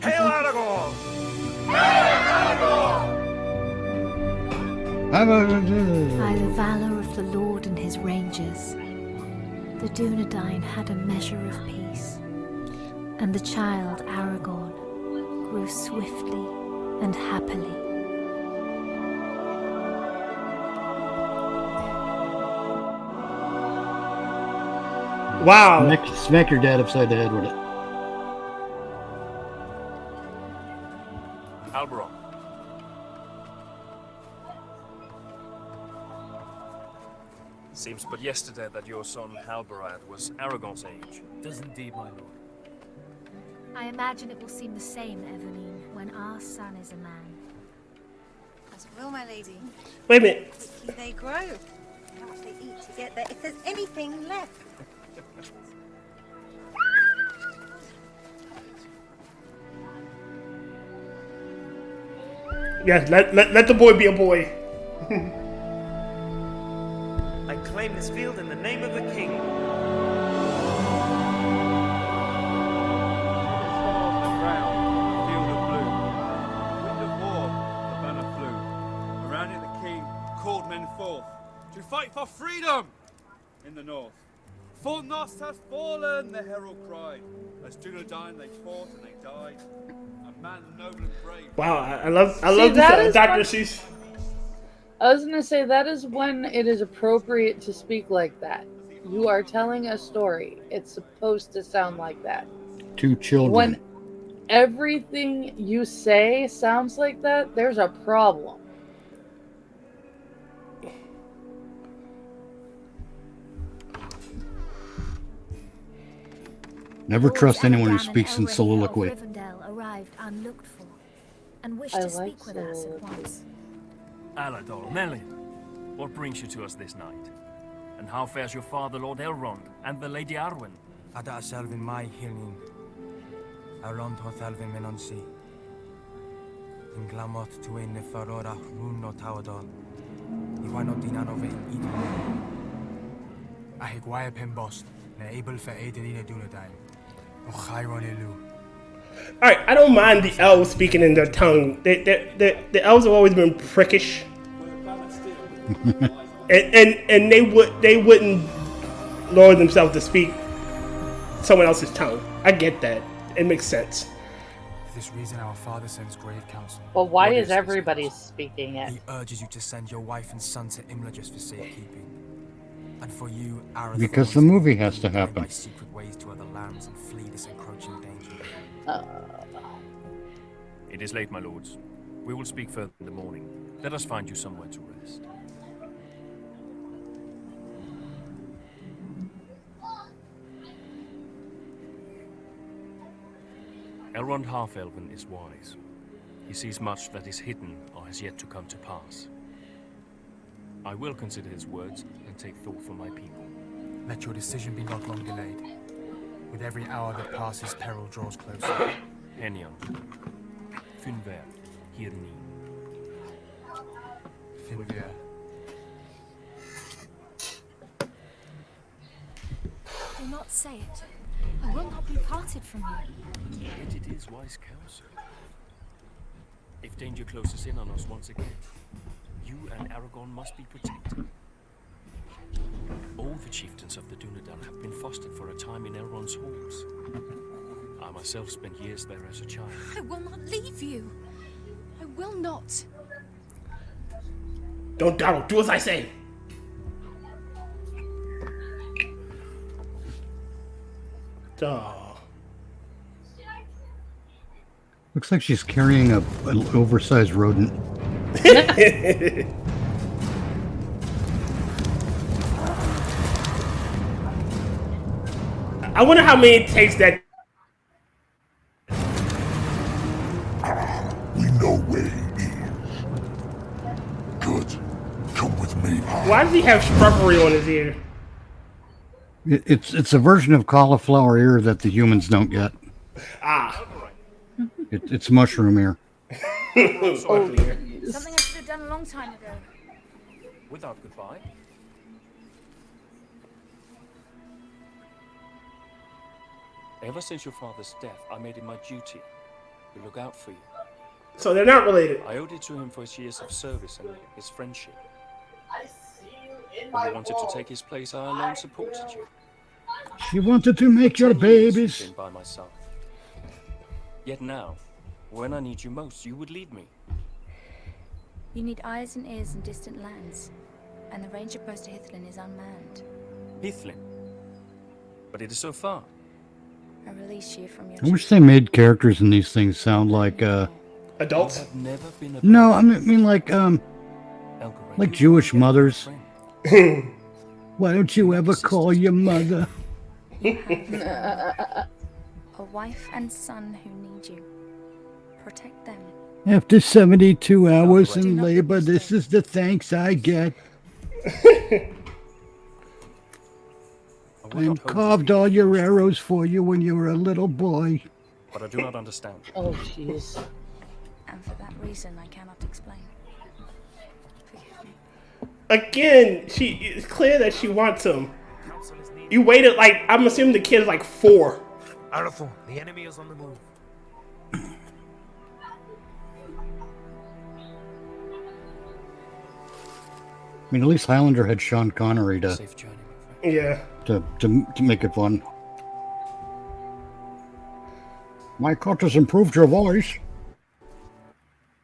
Hail Aragorn!
By the valor of the Lord and his rangers, the Dunedain had a measure of peace, and the child Aragorn grew swiftly and happily.
Wow.
Smack your dad upside the head with it.
Alberon. Seems but yesterday that your son Halbarad was Aragorn's age.
Does indeed, my lord.
I imagine it will seem the same, Eveline, when our son is a man.
As it will, my lady.
Wait a minute.
Quickly they grow. How much they eat to get there, if there's anything left.
Yeah, let the boy be a boy.
I claim this field in the name of the king.
men forth to fight for freedom in the north. Fornost has fallen, the herald cried. As Dunedain they fought and they died. A man noble and brave.
Wow, I love this Dr. Seuss.
I was gonna say that is when it is appropriate to speak like that. You are telling a story. It's supposed to sound like that.
Two children.
When everything you say sounds like that, there's a problem.
Never trust anyone who speaks in soliloquy.
Rivendell arrived unlooked for, and wished
I
to
like
speak with us at once.
Alador, Melin, what brings you to us this night? And how fares your father, Lord Elrond, and the Lady Arwen?
Ada Selvin mai hilnin. Elrond Hothelvin menonsi. In Glamot tuin ne farora run no tawadon. Iwano dinanove in idun. Ahigwaya pembost, ne able for Adelina Dunedain. Ochairon elu.
Alright, I don't mind the elves speaking in their tongue. The elves have always been prickish. and they wouldn't lower themselves to speak someone else's tongue. I get that. It makes sense.
For this reason our father sends grave counsel.
But why is everybody speaking it?
He urges you to send your wife and son to Imla just for safekeeping. And for you, Arathorn,
Because the movie has to happen.
by secret ways to other lands and flee this encroaching danger.
It is late, my lords. We will speak further in the morning. Let us find you somewhere to rest. Elrond Half-Elven is wise. He sees much that is hidden or has yet to come to pass. I will consider his words and take thought for my people.
Let your decision be not long delayed. With every hour that passes, peril draws closer.
Henyon. Finver. Hirni.
Finver.
Do not say it. I will not be parted from you.
Yet it is wise counsel. If danger closes in on us once again, you and Aragorn must be protected. All the chieftains of the Dunedain have been fostered for a time in Elrond's halls. I myself spent years there as a child.
I will not leave you. I will not.
Don't dawdle. Do as I say. Duh.
Looks like she's carrying an oversized rodent.
I wonder how many takes that.
We know where he is. Good. Come with me.
Why does he have shrubbery on his ear?
It's a version of cauliflower ear that the humans don't get.
Ah.
It's mushroom ear.
Something I should have done a long time ago.
Without goodbye. Ever since your father's death, I made it my duty to look out for you.
So they're not related.
I owed it to him for his years of service and his friendship. When he wanted to take his place, I alone supported you.
She wanted to make your
10 years
babies.
you've been by my side. Yet now, when I need you most, you would leave me.
You need eyes and ears in distant lands, and the ranger post to Hithlin is unmanned.
Hithlin. But it is so far.
I release you from your.
I wish they made characters in these things sound like
adults.
No, I mean like Jewish mothers. Why don't you ever call your mother?
A wife and son who need you. Protect them.
After 72 hours in labor, this is the thanks I get. I carved all your arrows for you when you were a little boy.
But I do not understand.
Oh, jeez.
And for that reason, I cannot explain.
Again, it's clear that she wants him. You waited like, I'm assuming the kid is like 4.
Arathorn, the enemy is on the move.
mean, at least Highlander had Sean Connery to
Yeah.
to make it fun. My cut has improved your voice.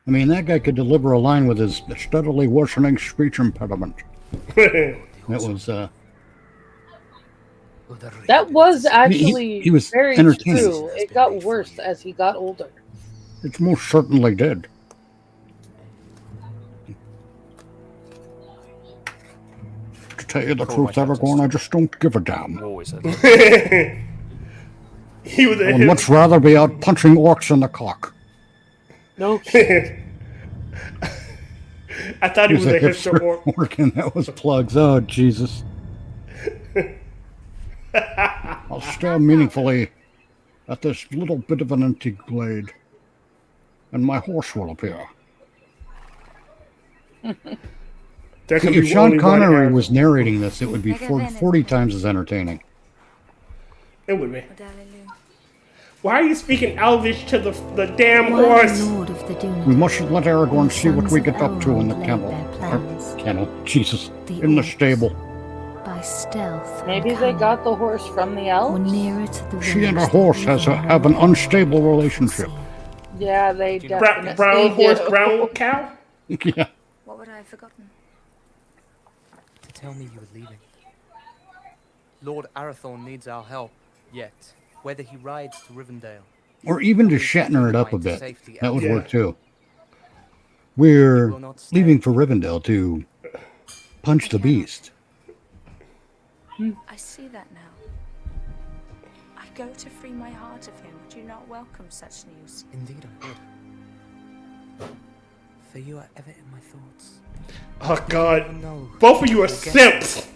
I mean, that guy could deliver a line with his steadily worsening speech impediment. That was
That was actually
he was
very
entertaining.
true. It got worse as he got older.
It most certainly did. To tell you the truth, Aragorn, I just don't give a damn.
He was
I would much rather be out punching orcs in the cock.
No.
I thought he was a hipster orc.
Working that was plugs. Oh Jesus! I'll stare meaningfully at this little bit of an empty glade, and my horse will appear. If Sean Connery was narrating this, it would be 40 times as entertaining.
It would be. Why are you speaking Elvish to the damn horse?
We mustn't let Aragorn see what we get up to in the kennel. Jesus, in the stable.
By stealth.
Maybe they got the horse from the elves?
She and her horse have an unstable relationship.
Yeah, they definitely
brown horse,
do.
brown cow?
Yeah.
What would I have forgotten?
To tell me you were leaving. Lord Arathorn needs our help, yet. Whether he rides to Rivendell.
Or even to Shatner it up a bit. That would work too. We're leaving for Rivendell to punch the beast.
I see that now. I go to free my heart of him. Do you not welcome such news?
Indeed I would. For you are ever in my thoughts.
Oh God. Both of you are simps.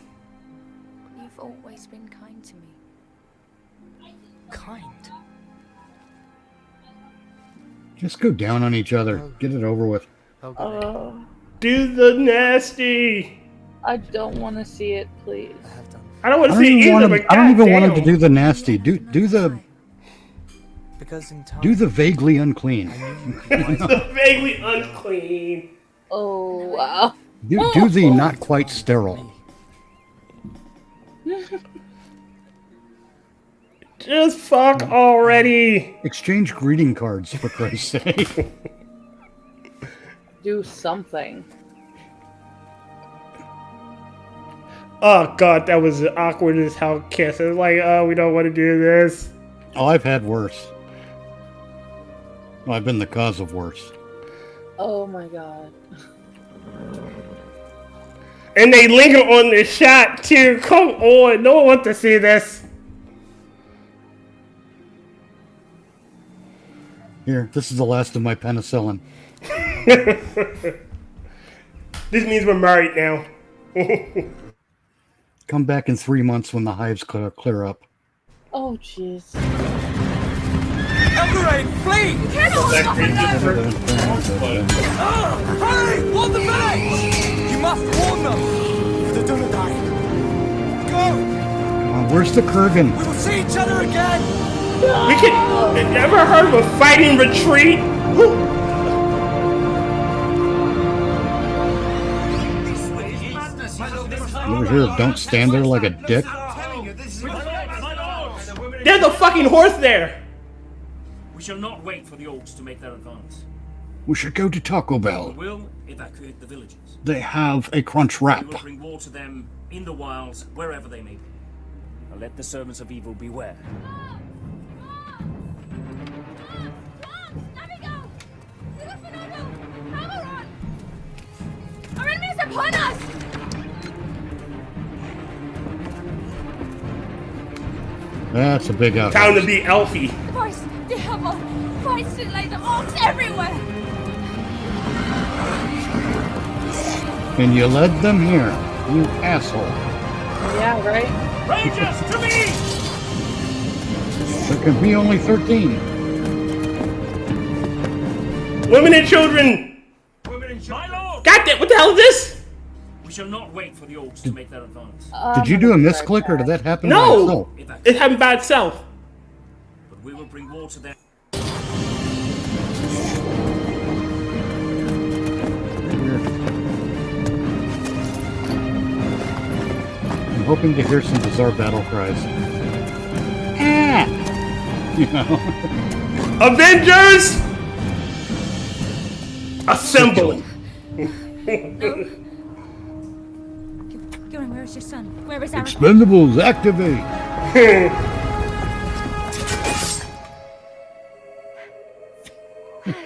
You've always been kind to me.
Kind?
Just go down on each other. Get it over with.
Do the nasty.
I don't want to see it, please.
I don't want to see it either, but
I don't even want him to
goddamn.
do the nasty. Do the vaguely unclean.
The vaguely unclean.
Oh wow.
Do the not quite sterile.
Just fuck already.
Exchange greeting cards, for Christ's sake.
Do something.
Oh God, that was awkward as hell kiss. It was like, oh, we don't want to do this.
Oh, I've had worse. Well, I've been the cause of worse.
Oh my God.
And they linger on the shot too. Come on, no one wants to see this.
Here, this is the last of my penicillin.
This means we're married now.
Come back in 3 months when the hives clear up.
Oh jeez.
Elgarade, flee! Hurry! Warn the village! You must warn them! For the Dunedain. Go!
Where's the Kurgan?
We will see each other again!
We can. Ever heard of a fighting retreat?
You ever hear of don't stand there like a dick?
There's a fucking horse there.
We shall not wait for the orcs to make their advance.
We should go to Taco
We
Bell.
will evacuate the villages.
They have a crunch wrap.
We will bring war to them in the wilds, wherever they may be. And let the servants of evil beware.
Our enemy is upon us!
That's a big outfit.
Time to be Elfie.
Voice, the Hammer, fights to lay the orcs everywhere!
And you led them here, you asshole.
Yeah, right?
Rangers, to me!
There can be only 13.
Women and children.
Women and children. My lord!
God damn, what the hell is this?
We shall not wait for the orcs to make their advance.
Did you do a misclick or did that happen by
No!
itself?
It happened by itself.
But we will bring war to them.
hoping to hear some bizarre battle cries. Ah! You know?
Avengers! Assemble!
Gillen, where is your son? Where is Aaron?
Expendables, activate!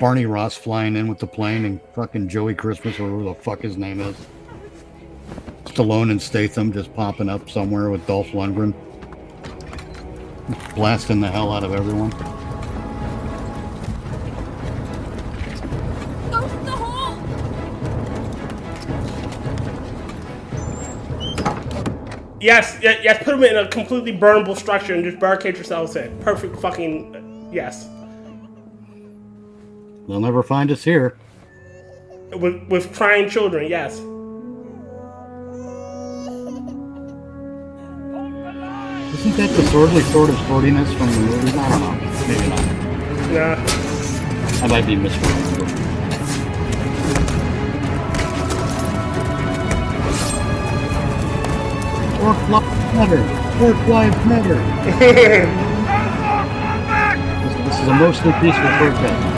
Barney Ross flying in with the plane and fucking Joey Christmas or whoever the fuck his name is. Stallone and Statham just popping up somewhere with Dolph Lundgren. Blasting the hell out of everyone.
Go to the hole!
Yes, put them in a completely burnable structure and just barricade yourselves in. Perfect fucking, yes.
They'll never find us here.
With crying children, yes.
Isn't that the swordly sword of swordiness from the movie? I don't know. Maybe not.
Yeah.
I might be misremembering. Orc lives matter. Orc lives matter. This is a mostly peaceful protest.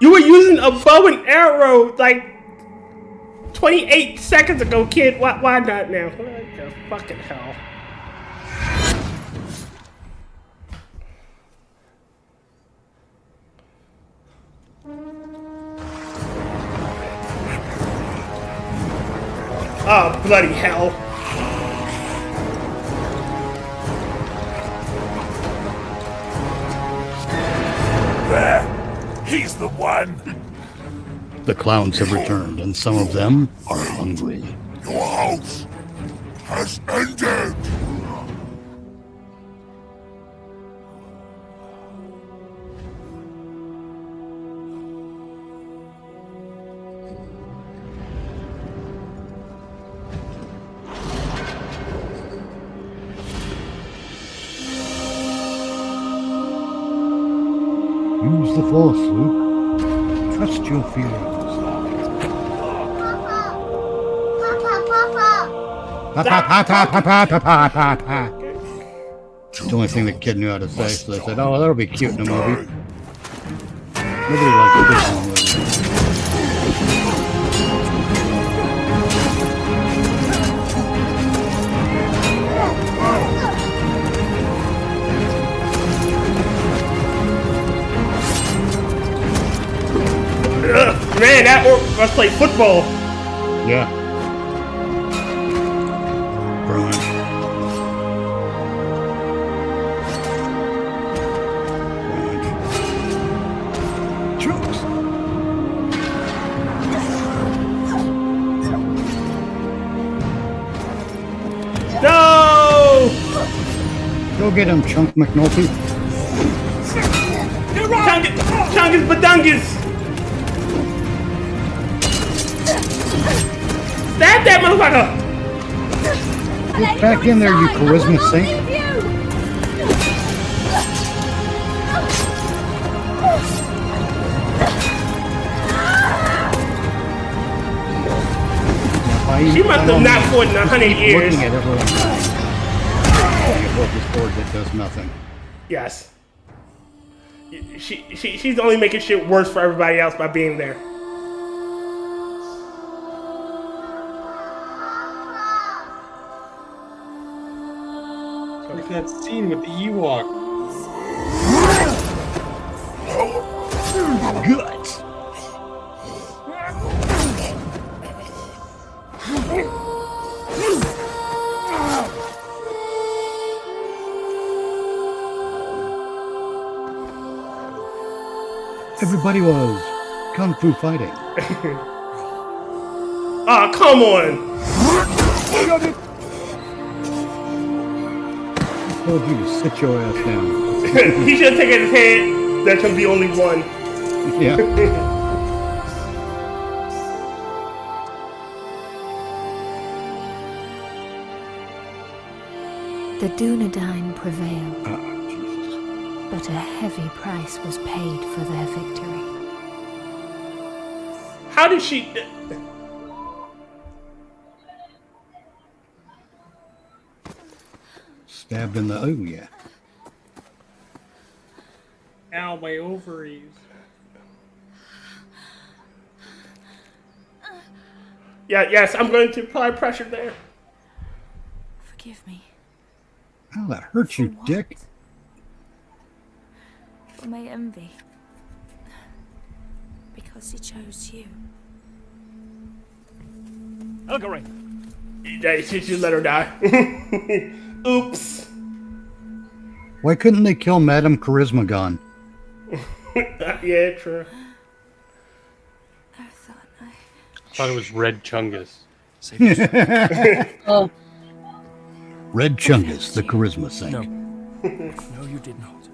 You were using a bow and arrow like 28 seconds ago, kid. Why not now? What the fucking hell? Oh, bloody hell.
There! He's the one!
The clowns have returned, and some of them are hungry.
Your house has ended!
Use the force, Luke. Trust your feelings. Papa. It's the only thing the kid knew how to say, so they said, oh, that'll be cute in a movie. Nobody likes this in a movie.
Man, that orc must play football.
Yeah. Brilliant. Jokes.
No!
Go get him, Chunk McNulty.
Chungus Badungus! Stab that motherfucker!
Get back in there, you charisma saint.
She must have not fought in 100 years.
Looking at everyone. This board that does nothing.
Yes. She's only making shit worse for everybody else by being there.
Like that scene with the Ewok.
Guts. Everybody was kung fu fighting.
Ah, come on!
I told you to sit your ass down.
He should have taken his head. That should be only one.
Yeah.
The Dunedain prevailed. But a heavy price was paid for their victory.
How did she?
Stabbed in the yeah.
Ow, my ovaries. Yes, I'm going to apply pressure there.
Forgive me.
Oh, that hurts you, dick.
For my envy. Because he chose you.
Elgarin.
You let her die. Oops.
Why couldn't they kill Madam Charismagon?
Yeah, true.
I thought it was Red Chungus.
Oh.
Red Chungus, the charisma saint.
No. No, you did not.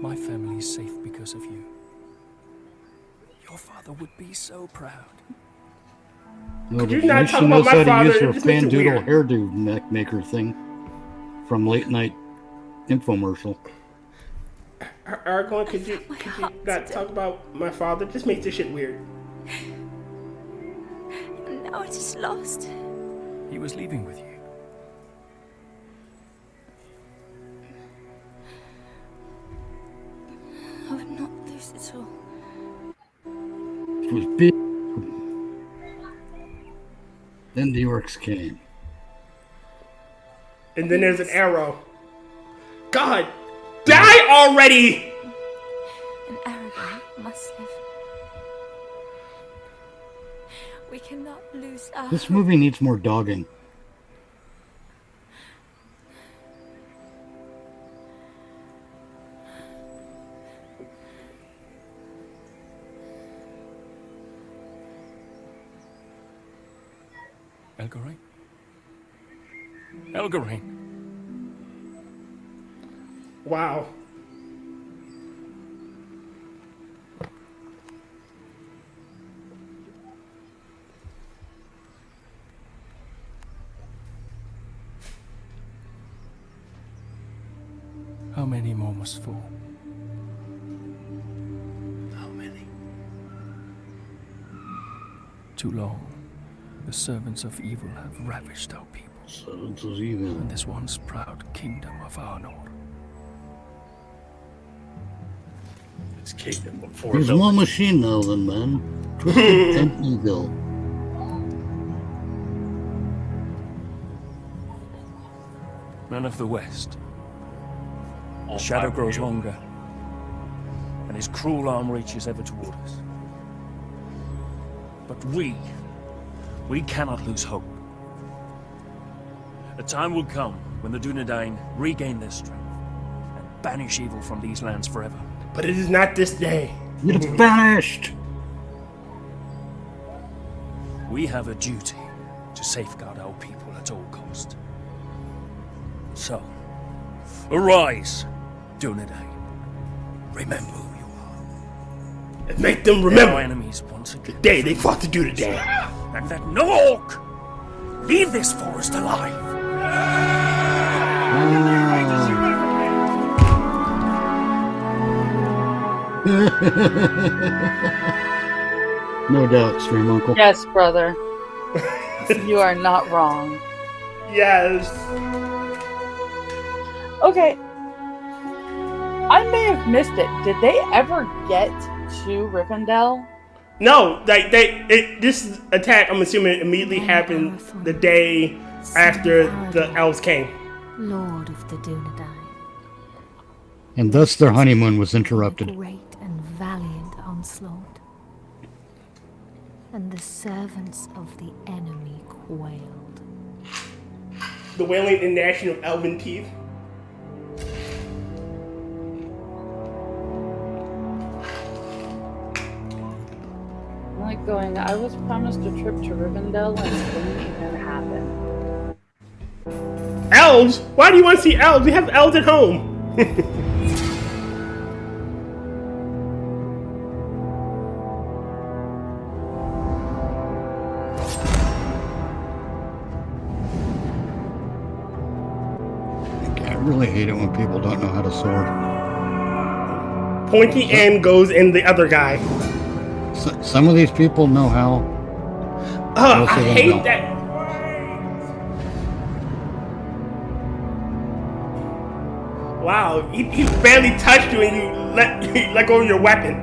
My family is safe because of you. Your father would be so proud.
No,
Could
but
you not
she
talk about
knows
my
how to
father?
use her
It just makes it
fan-doodle
weird.
hairdo neck maker thing from late night infomercial.
Aragorn, could you not talk about my father? Just makes this shit weird.
Now it is lost.
He was leaving with you.
I would not lose it all.
It was big. Then the orcs came.
And then there's an arrow. God, die already!
An Aragorn must live. We cannot lose our
This movie needs more dogging.
Elgarin? Elgarin!
Wow.
How many more must fall?
How many?
Too long. The servants of evil have ravished our people.
Servants of evil.
And this once proud kingdom of Arnor.
This kingdom before
He's more machine now than man. Twisted and evil.
Men of the West. The shadow grows longer, and his cruel arm reaches ever toward us. But we cannot lose hope. A time will come when the Dunedain regain their strength and banish evil from these lands forever.
But it is not this day.
It's banished!
We have a duty to safeguard our people at all cost. So, arise, Dunedain. Remember who you are.
And make them remember
our enemies once again.
The day they fought to do the day.
And that no orc leave this forest alive.
No doubt, Stream Uncle.
Yes, brother. You are not wrong.
Yes.
Okay. I may have missed it. Did they ever get to Rivendell?
No, this attack, I'm assuming, immediately happened the day after the elves came.
Lord of the Dunedain.
And thus their honeymoon was interrupted.
Great and valiant onslaught. And the servants of the enemy quailed.
The wailing and gnashing of elven teeth.
I'm like going, I was promised a trip to Rivendell and it didn't even happen.
Elves? Why do you want to see elves? We have elves at home.
really hate it when people don't know how to sword.
Pointy end goes in the other guy.
Some of these people know how.
I hate that. Wow, he barely touched you and you let go of your weapon.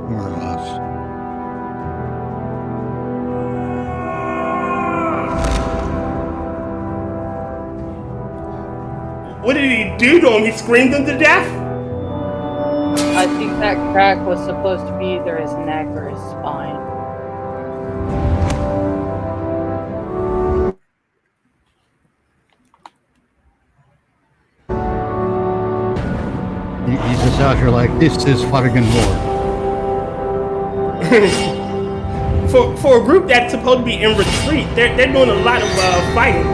More or less.
What did he do to him? He screamed him to death?
I think that crack was supposed to be either his neck or his spine.
He's just out here like, this is fucking war.
For a group that's supposed to be in retreat, they're doing a lot of fighting.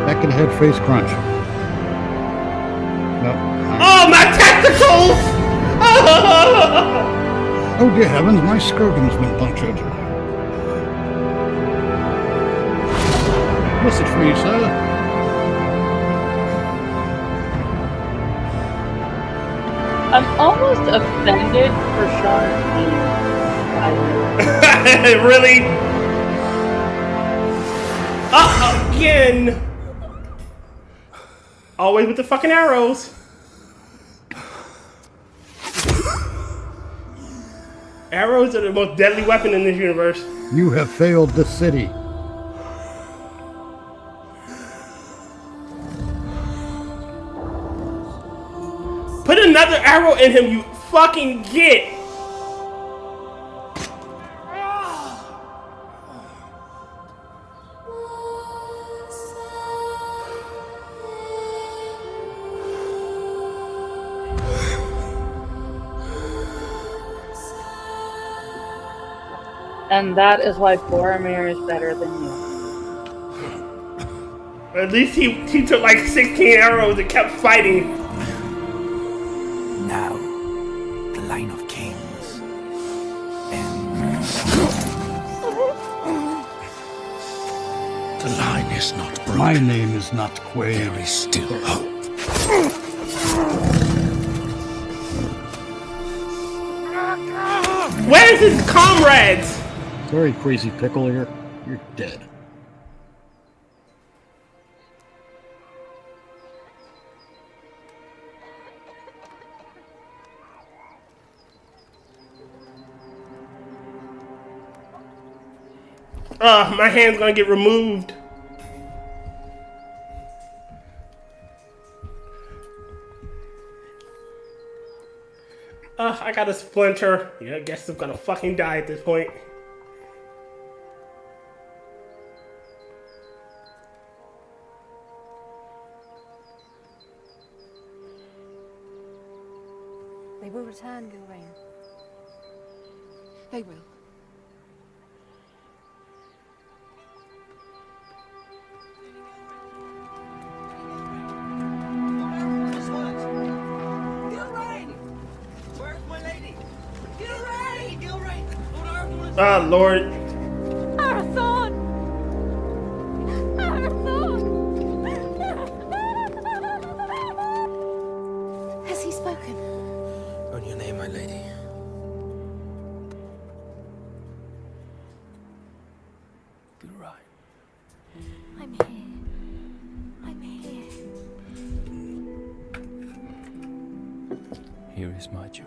Back in the head face crunch. Nope.
Oh, my tacticals!
Oh dear heavens, my scrotum's been punctured. Message for you, sir.
I'm almost offended for Sean's name.
Really? Again! Always with the fucking arrows. Arrows are the most deadly weapon in this universe.
You have failed the city.
Put another arrow in him, you fucking git!
And that is why Boromir is better than you.
At least he took like 16 arrows and kept fighting.
Now, the line of kings
The line is not broken.
My name is not Quaid.
There is still hope.
Where's his comrades?
Sorry, crazy pickle, you're dead.
My hand's gonna get removed. I got a splinter. Yeah, I guess I'm gonna fucking die at this point.
They will return, Gilrain. They will.
Ah, Lord.
Arathorn!
Has he spoken?
On your name, my lady.
Good right.
I'm here. I'm here.
Here is my joy.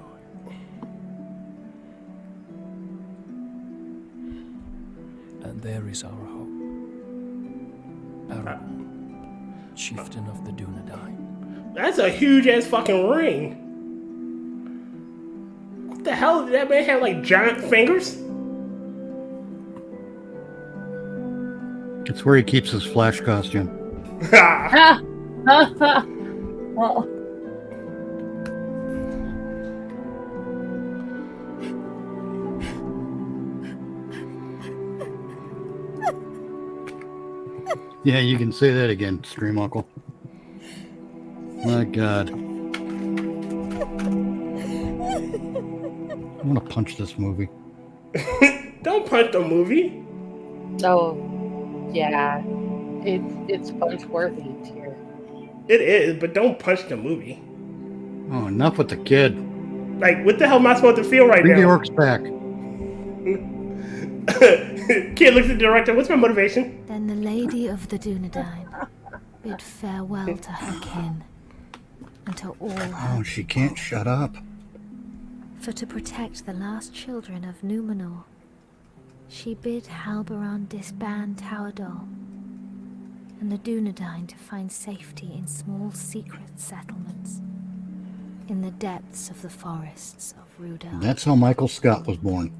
And there is our hope. Our chieftain of the Dunedain.
That's a huge ass fucking ring. What the hell? Did that man have like giant fingers?
It's where he keeps his Flash costume.
Well,
Yeah, you can say that again, Stream Uncle. My God. I want to punch this movie.
Don't punch the movie.
Oh, yeah. It's punch-worthy here.
It is, but don't punch the movie.
Oh, enough with the kid.
Like, what the hell am I supposed to feel right
Bring the
now?
orcs back.
Kid looks at the director. What's my motivation?
Then the Lady of the Dunedain bid farewell to her kin and to all her
Oh, she can't shut up.
For to protect the last children of Numenor, she bid Halberon disband Towerdal and the Dunedain to find safety in small secret settlements in the depths of the forests of Rudel.
That's how Michael Scott was born.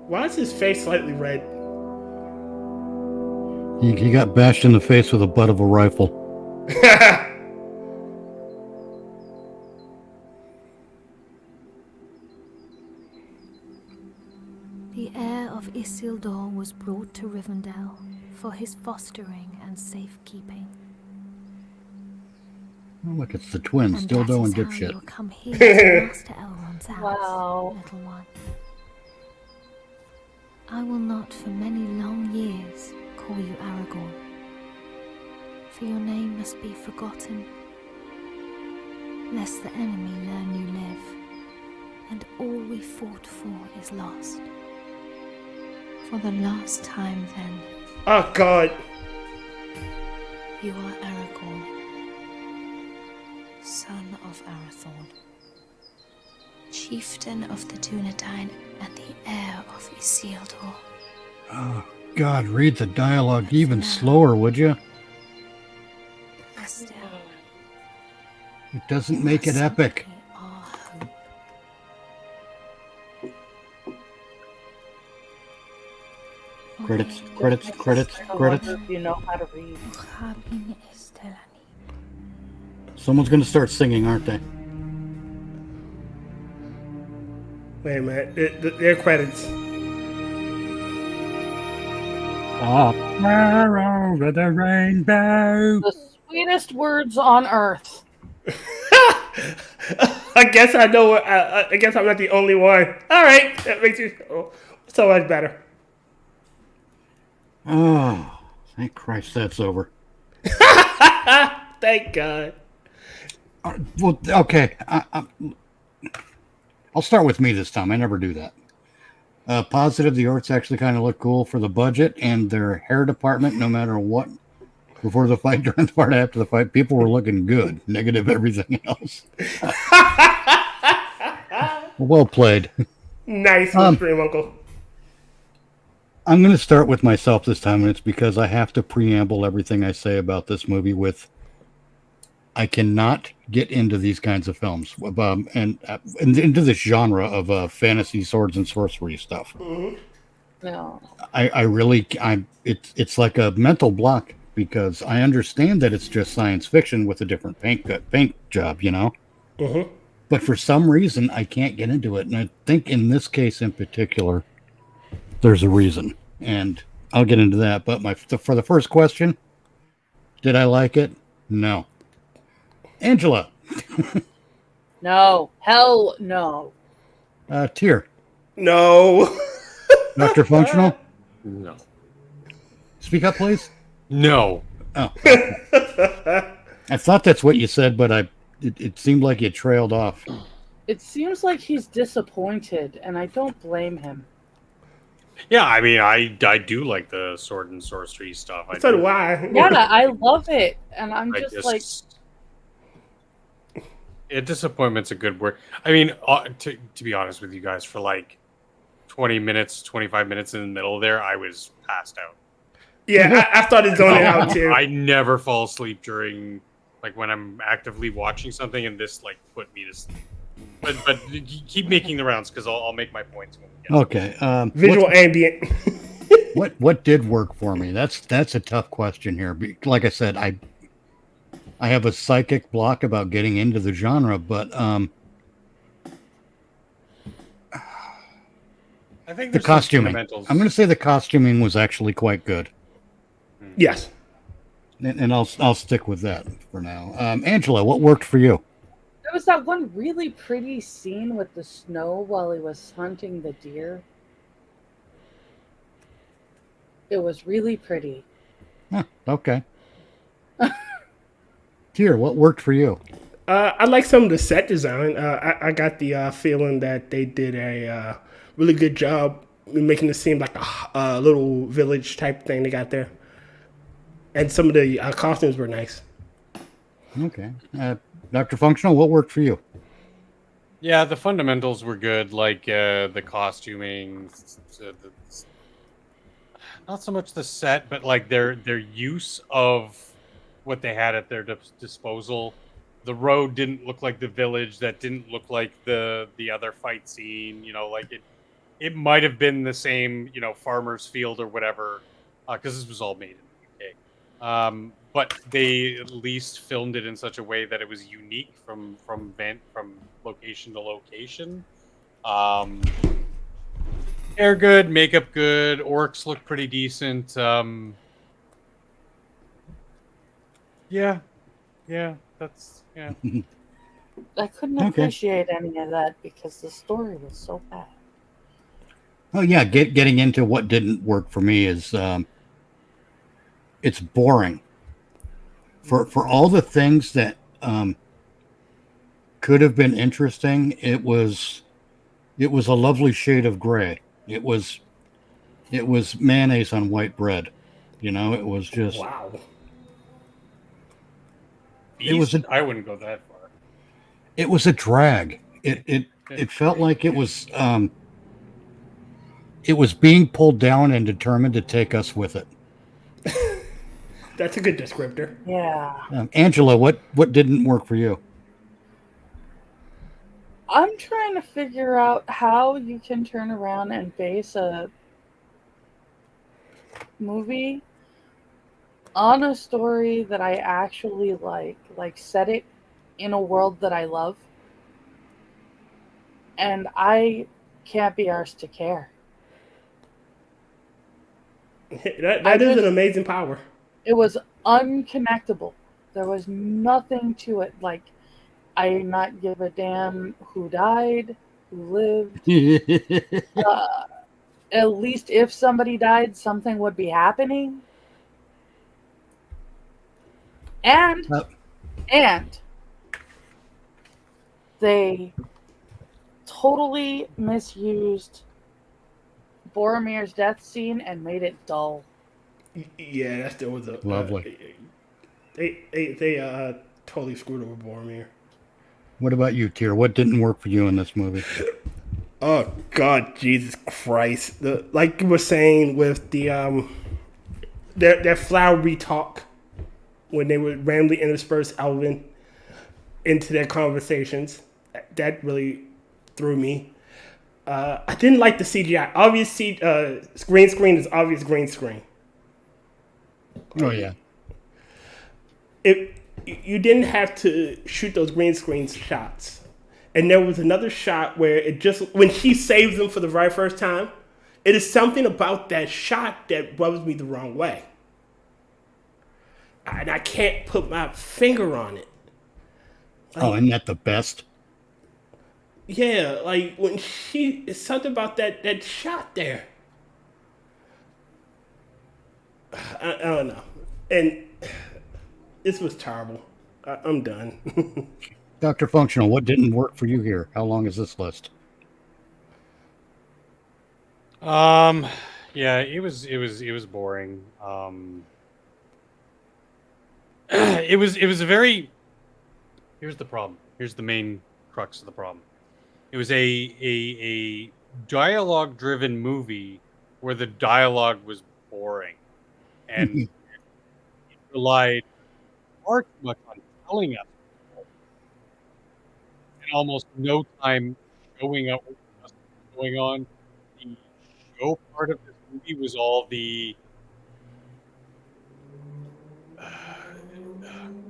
Why is his face slightly red?
He got bashed in the face with the butt of a rifle.
The heir of Isildur was brought to Rivendell for his fostering and safekeeping.
Oh, look, it's the twins,
And
Dildo
that
and
is how
Dipshit.
you'll come here to Master Elrond's house,
Wow.
little one. I will not for many long years call you Aragorn, for your name must be forgotten, lest the enemy learn you live, and all we fought for is lost. For the last time then,
Oh, God.
you are Aragorn, son of Arathorn, chieftain of the Dunedain and the heir of Isildur.
Oh, God, read the dialogue even slower, would you?
Still,
It doesn't make it epic. Credits, credits, credits, credits.
If you know how to read.
Someone's going to start singing, aren't they?
Wait a minute. Their credits.
Up there over the rainbow.
The sweetest words on earth.
I guess I know. I guess I'm not the only one. All right, that makes you so much better.
Oh, thank Christ that's over.
Thank God.
Well, okay. I'll start with me this time. I never do that. Positive, the orcs actually kind of look cool for the budget and their hair department, no matter what. Before the fight, during the fight, after the fight, people were looking good. Negative everything else. Well played.
Nice, Stream Uncle.
I'm going to start with myself this time, and it's because I have to preamble everything I say about this movie with I cannot get into these kinds of films and into this genre of fantasy swords and sorcery stuff.
Mm-hmm. No.
It's like a mental block because I understand that it's just science fiction with a different paint job, you know?
Mm-hmm.
But for some reason, I can't get into it. And I think in this case in particular, there's a reason. And I'll get into that. But for the first question, did I like it? No. Angela.
No. Hell no.
Tyr.
No.
Dr. Functional?
No.
Speak up, please.
No.
Oh. I thought that's what you said, but it seemed like you trailed off.
It seems like he's disappointed, and I don't blame him.
Yeah, I mean, I do like the sword and sorcery stuff.
So do I.
Yeah, I love it, and I'm just like...
Yeah, disappointment's a good word. I mean, to be honest with you guys, for like 20 minutes, 25 minutes in the middle there, I was passed out.
Yeah, I started zoning out too.
I never fall asleep during, like, when I'm actively watching something, and this, like, put me to sleep. But keep making the rounds because I'll make my points when we get
Okay.
Visual ambient.
what did work for me? That's a tough question here. Like I said, I have a psychic block about getting into the genre, but
I think
the
there's some
costuming.
fundamentals.
I'm going to say the costuming was actually quite good.
Yes.
And I'll stick with that for now. Angela, what worked for you?
There was that one really pretty scene with the snow while he was hunting the deer. It was really pretty.
Huh, okay. Tier, what worked for you?
I like some of the set design. I got the feeling that they did a really good job making it seem like a little village type thing they got there. And some of the costumes were nice.
Okay. Dr. Functional, what worked for you?
Yeah, the fundamentals were good, like the costuming, not so much the set, but like their use of what they had at their disposal. The road didn't look like the village. That didn't look like the other fight scene. Like it might have been the same, farmer's field or whatever, because this was all made in the UK. But they at least filmed it in such a way that it was unique from location to location. Hair good, makeup good, orcs look pretty decent. Yeah, that's yeah.
I couldn't
Okay.
appreciate any of that because the story was so bad.
Oh yeah, getting into what didn't work for me is it's boring. For all the things that could have been interesting, it was a lovely shade of gray. It was mayonnaise on white bread. It was just
wow.
It was
I wouldn't go that far.
It was a drag. It felt like it was being pulled down and determined to take us with it.
That's a good descriptor.
Yeah.
Angela, what didn't work for you?
I'm trying to figure out how you can turn around and base a movie on a story that I actually like set it in a world that I love, and I can't be arsed to care.
That is an amazing power.
It was unconnectable. There was nothing to it. Like, I not give a damn who died, who lived. At least if somebody died, something would be happening. And they totally misused Boromir's death scene and made it dull.
Yeah, that still was a
Lovely.
They totally screwed over Boromir.
What about you, Tier? What didn't work for you in this movie?
Oh God, Jesus Christ! Like you were saying with the their flowery talk when they would randomly intersperse Elvin into their conversations, that really threw me. I didn't like the CGI. Obvious green screen is obvious green screen.
Oh yeah.
You didn't have to shoot those green screen shots. And there was another shot where when she saves them for the very first time, it is something about that shot that rubs me the wrong way. And I can't put my finger on it.
Isn't that the best?
Yeah, like when it's something about that shot there. I don't know. And this was terrible. I'm done.
Dr. Functional, what didn't work for you here? How long is this list?
Yeah, it was boring. It was a very. Here's the problem. Here's the main crux of the problem. It was a dialogue-driven movie where the dialogue was boring, and it relied far too much on telling us. And almost no time going up with what's going on. The show part of this movie was all the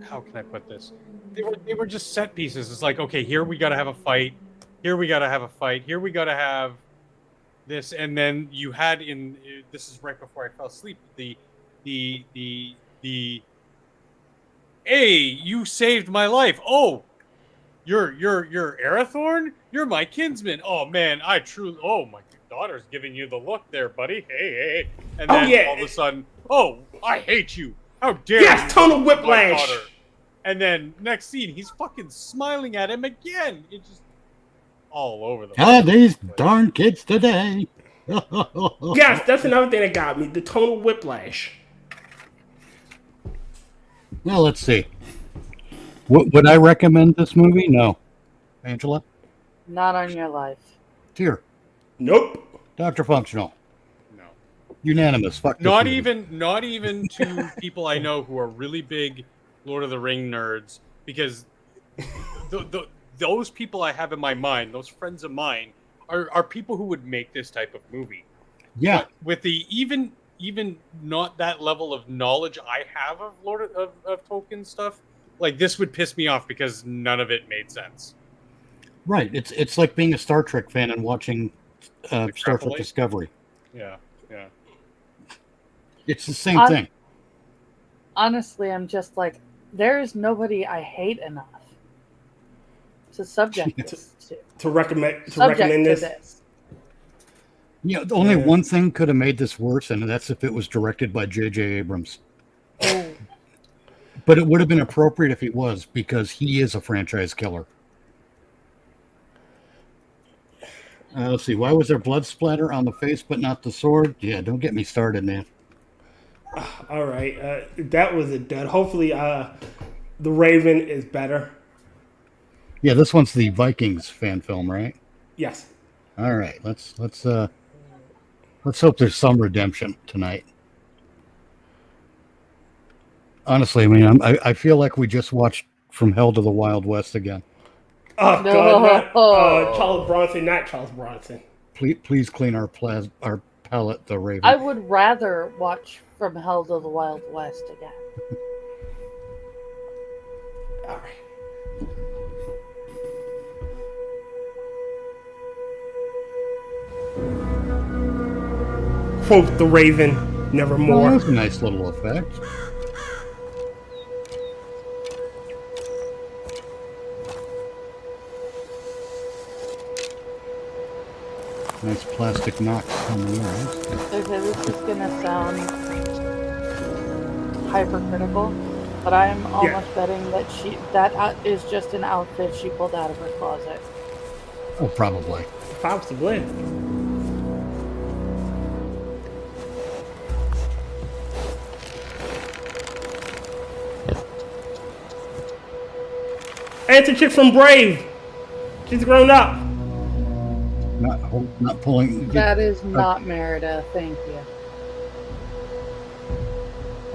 how can I put this? They were just set pieces. It's like, okay, here we got to have a fight. Here we got to have a fight. Here we got to have this, and then you had this is right before I fell asleep. The hey, you saved my life. Oh, you're Arathorn? You're my kinsman. Oh man, oh my daughter's giving you the look there, buddy. Hey. And then all of a sudden, oh, I hate you. How dare you?
Yes, total
my
whiplash.
daughter. And then next scene, he's fucking smiling at him again. It's just all over the place.
These darn kids today.
Yes, that's another thing that got me. The total whiplash.
Well, let's see. Would I recommend this movie? No. Angela?
Not on your life.
Here.
Nope.
Dr. Functional.
No.
Unanimous. Fuck this
Not
movie.
even to people I know who are really big Lord of the Ring nerds, because those people I have in my mind, those friends of mine, are people who would make this type of movie.
Yeah.
But with the even not that level of knowledge I have of of Tolkien stuff, like this would piss me off because none of it made sense.
Right. It's like being a Star Trek fan and watching Star Trek Discovery.
Yeah.
It's the same thing.
Honestly, I'm just like, there's nobody I hate enough to subject this
to recommend
this.
Yeah, only one thing could have made this worse, and that's if it was directed by J.J. Abrams. But it would have been appropriate if he was, because he is a franchise killer. Let's see. Why was there blood splatter on the face but not the sword? Yeah, don't get me started, man.
All right. That was a dud. Hopefully, The Raven is better.
Yeah, this one's the Vikings fan film, right?
Yes.
All right. Let's hope there's some redemption tonight. Honestly, I mean, I feel like we just watched From Hell to the Wild West again.
Oh, God. Not, Charles Bronson, not Charles Bronson.
Please clean our palate, The Raven.
I would rather watch From Hell to the Wild West again.
All right. Quote The Raven, nevermore.
That was a nice little effect. Nice plastic knocks on the ears.
Okay, this is gonna sound hypercritical, but I'm almost betting that that is just an outfit she pulled out of her closet.
Oh, probably.
Possibly. Hey, it's a chick from Brave. She's grown up.
Not pulling.
That is not Merida, thank you.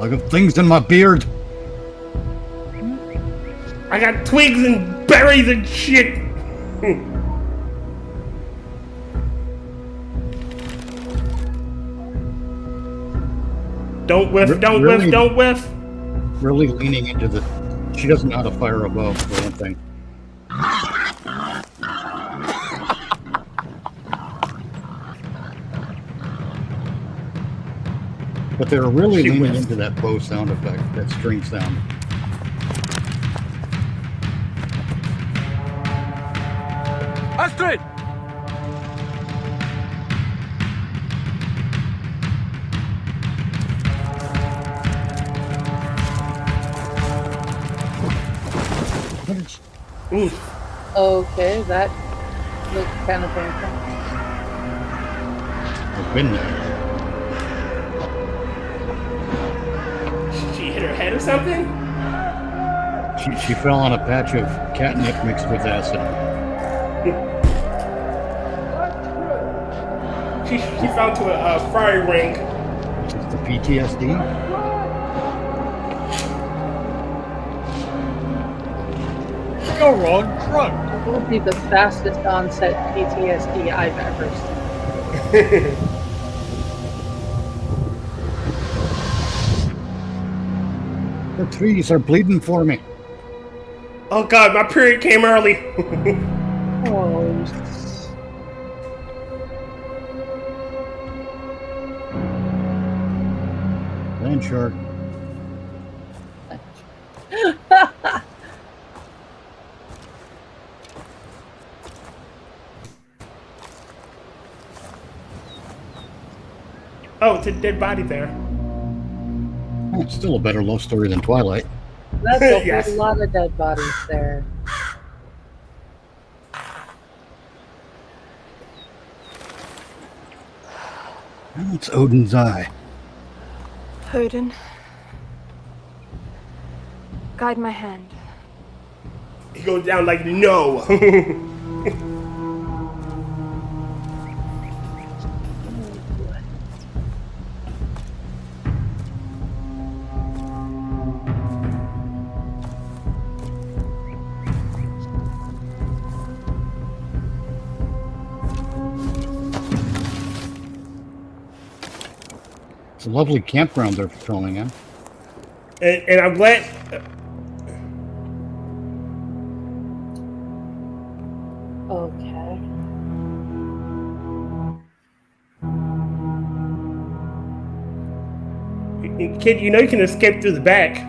I got things in my beard.
I got twigs and berries and shit. Don't whiff, don't whiff, don't whiff.
Really leaning into the... She doesn't know how to fire a bow, for one thing. But they were really leaning into that bow sound effect, that string sound.
Astrid!
Okay, that looks kind of painful.
I've been there.
She hit her head or something?
She fell on a patch of catnip mixed with acid.
She fell to a fiery ring.
Is it the PTSD?
Go wrong, drunk.
will be the fastest onset PTSD I've ever seen.
The trees are bleeding for me.
Oh god, my period came early.
Oh.
Land shark.
Oh, it's a dead body there.
Oh, it's still a better love story than Twilight.
That's a
Yes.
whole lot of dead bodies there.
Oh, it's Odin's eye.
Odin. Guide my hand.
He goes down like no.
It's a lovely campground they're patrolling in.
And I'm glad.
Okay.
Kid, you know you can escape through the back.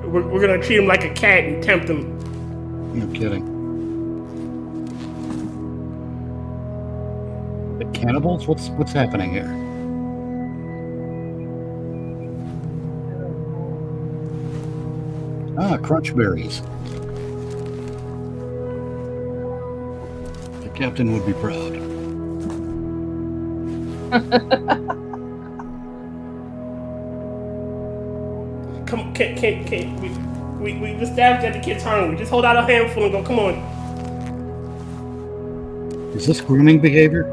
We're gonna treat him like a cat and tempt him.
No kidding. The cannibals? What's happening here? Ah, crunch berries. The captain would be proud.
Come, can't we've established that the kid's hungry. Just hold out a handful and go. Come on.
Is this grooming behavior?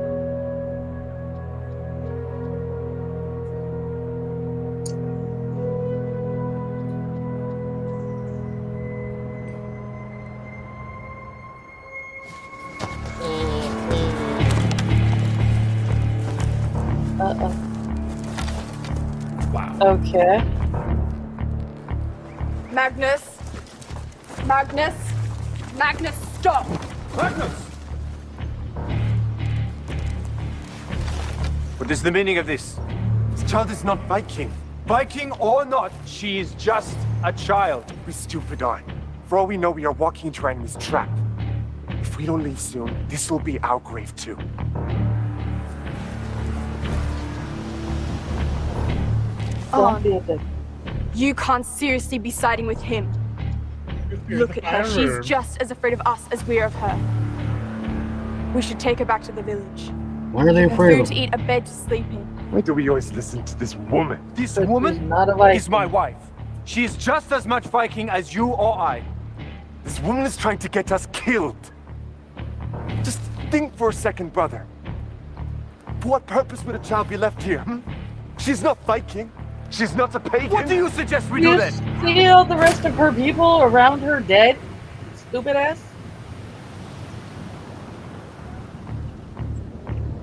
Uh-oh.
Wow.
Okay.
Magnus! Magnus! Magnus, stop!
Magnus! What is the meaning of this? This child is not Viking. Viking or not, she is just a child. Be stupid, I. For all we know, we are walking into our enemy's trap. If we don't leave soon, this will be our grave too.
Don't be a dick.
You can't seriously be siding with him. Look at her. She's just as afraid of us as we are of her. We should take her back to the village.
Why are they
Give her
afraid
food
of
to
him?
eat, a bed to sleep in.
Why do we always listen to this woman? This
But
woman
she's not a Viking.
is my wife. She is just as much Viking as you or I. This woman is trying to get us killed. Just think for a second, brother. For what purpose would a child be left here? She's not Viking. She's not a pagan. What do you suggest we do
You
then?
see all the rest of her people around her dead? Stupid ass.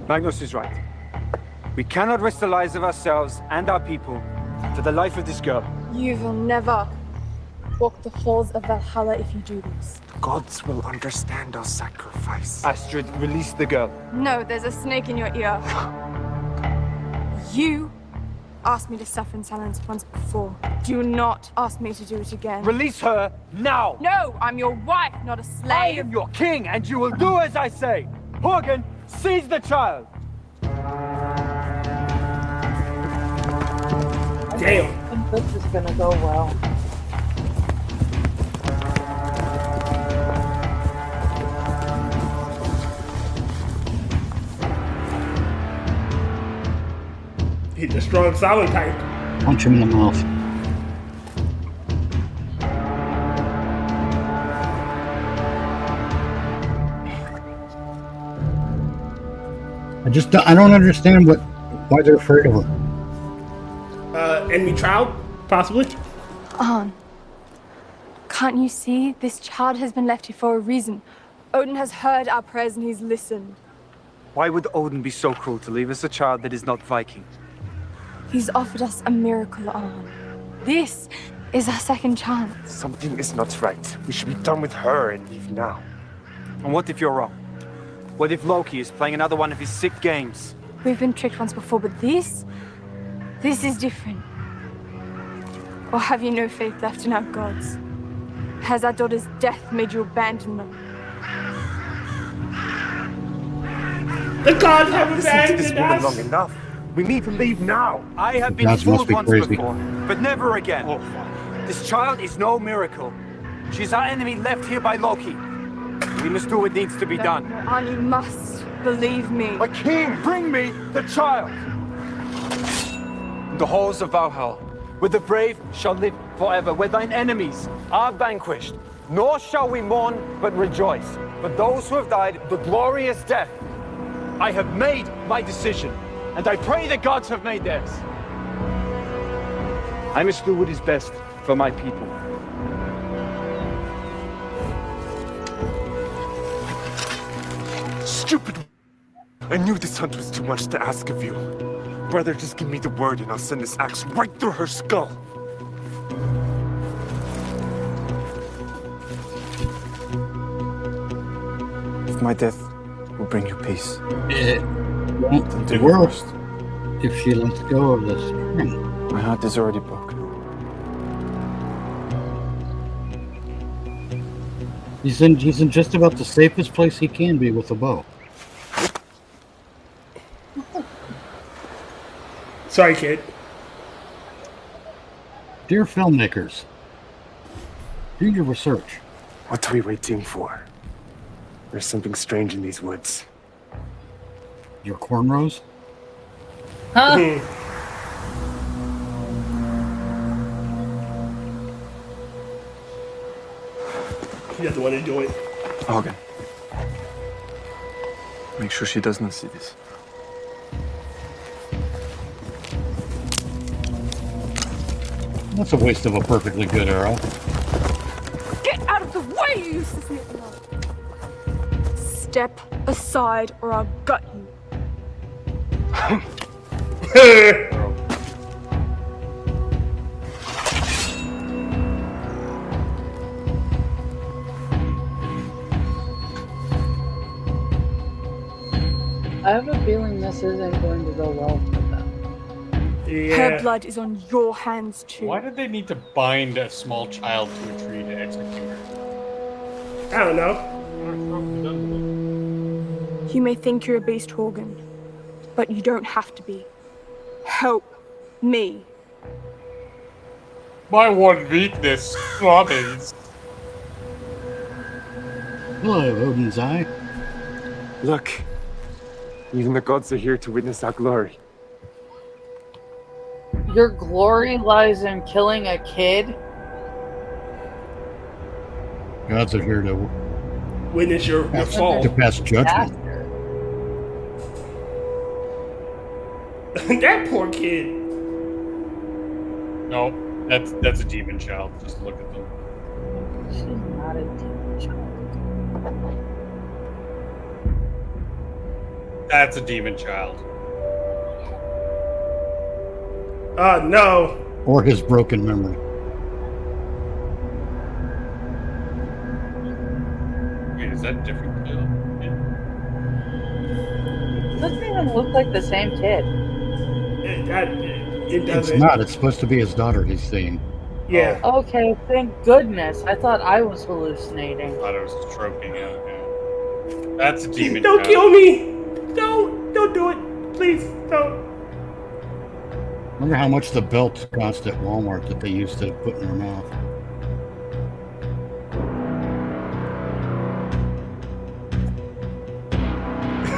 Magnus is right. We cannot risk the lives of ourselves and our people for the life of this girl.
You will never walk the halls of Valhalla if you do this.
Gods will understand our sacrifice. Astrid, release the girl.
No, there's a snake in your ear. You asked me to suffer in silence once before. Do not ask me to do it again.
Release her now!
No, I'm your wife, not a slave.
I am your king, and you will do as I say! Horgan, seize the child!
Damn.
I think this is gonna go well.
He's a strong silent type.
Punch him in the mouth. I don't understand why they're afraid of her.
Enemy child, possibly.
Can't you see? This child has been left here for a reason. Odin has heard our prayers and he's listened.
Why would Odin be so cruel to leave us a child that is not Viking?
He's offered us a miracle, Arn. This is our second chance.
Something is not right. We should be done with her and leave now. And what if you're wrong? What if Loki is playing another one of his sick games?
We've been tricked once before, but this is different. Or have you no faith left in our gods? Has our daughter's death made you abandon them?
The gods have
Listen to this
abandoned
woman
us.
long enough. We need to leave now. I have been
Gods must
fooled
be
once
crazy.
before, but never again. This child is no miracle. She's our enemy left here by Loki. We must do what needs to be done.
Arn, you must believe me.
My king, bring me the child! The halls of Valhalla, where the brave shall live forever, where thine enemies are vanquished. Nor shall we mourn, but rejoice. For those who have died the glorious death. I have made my decision, and I pray the gods have made theirs. I must do what is best for my people. Stupid! I knew this hunt was too much to ask of you. Brother, just give me the word and I'll send this axe right through her skull. If my death will bring you peace.
It won't be worse if she lets go of this string.
My heart is already broken.
He's in just about the safest place he can be with a bow.
Sorry, kid.
Dear filmmakers, do your research.
What are we waiting for? There's something strange in these woods.
Your cornrows?
Huh?
He doesn't want to do it.
Hagen. Make sure she does not see this.
That's a waste of a perfectly good arrow.
Get out of the way, you useless little love. Step aside or I'll gut you.
I have a feeling this isn't going to go well for them.
Yeah.
Her blood is on your hands too.
Why did they need to bind a small child to a tree to execute her?
I don't know.
You may think you're a beast, Hagen, but you don't have to be. Help me.
My one weakness, Robins.
Hello, Odin's Eye.
Look, even the gods are here to witness our glory.
Your glory lies in killing a kid?
Gods are here to
Witness your fall.
to pass judgment.
That poor kid.
No, that's a demon child. Just look at them.
She's not a demon child.
That's a demon child.
No.
Or his broken memory.
Wait, is that a different child?
It doesn't even look like the same kid.
It doesn't.
It's not. It's supposed to be his daughter he's seeing.
Yeah.
Okay, thank goodness. I thought I was hallucinating.
I thought it was stroking out. Yeah. That's a demon
Don't
child.
kill me! Don't do it. Please, don't.
Wonder how much the belt cost at Walmart that they used to put in her mouth.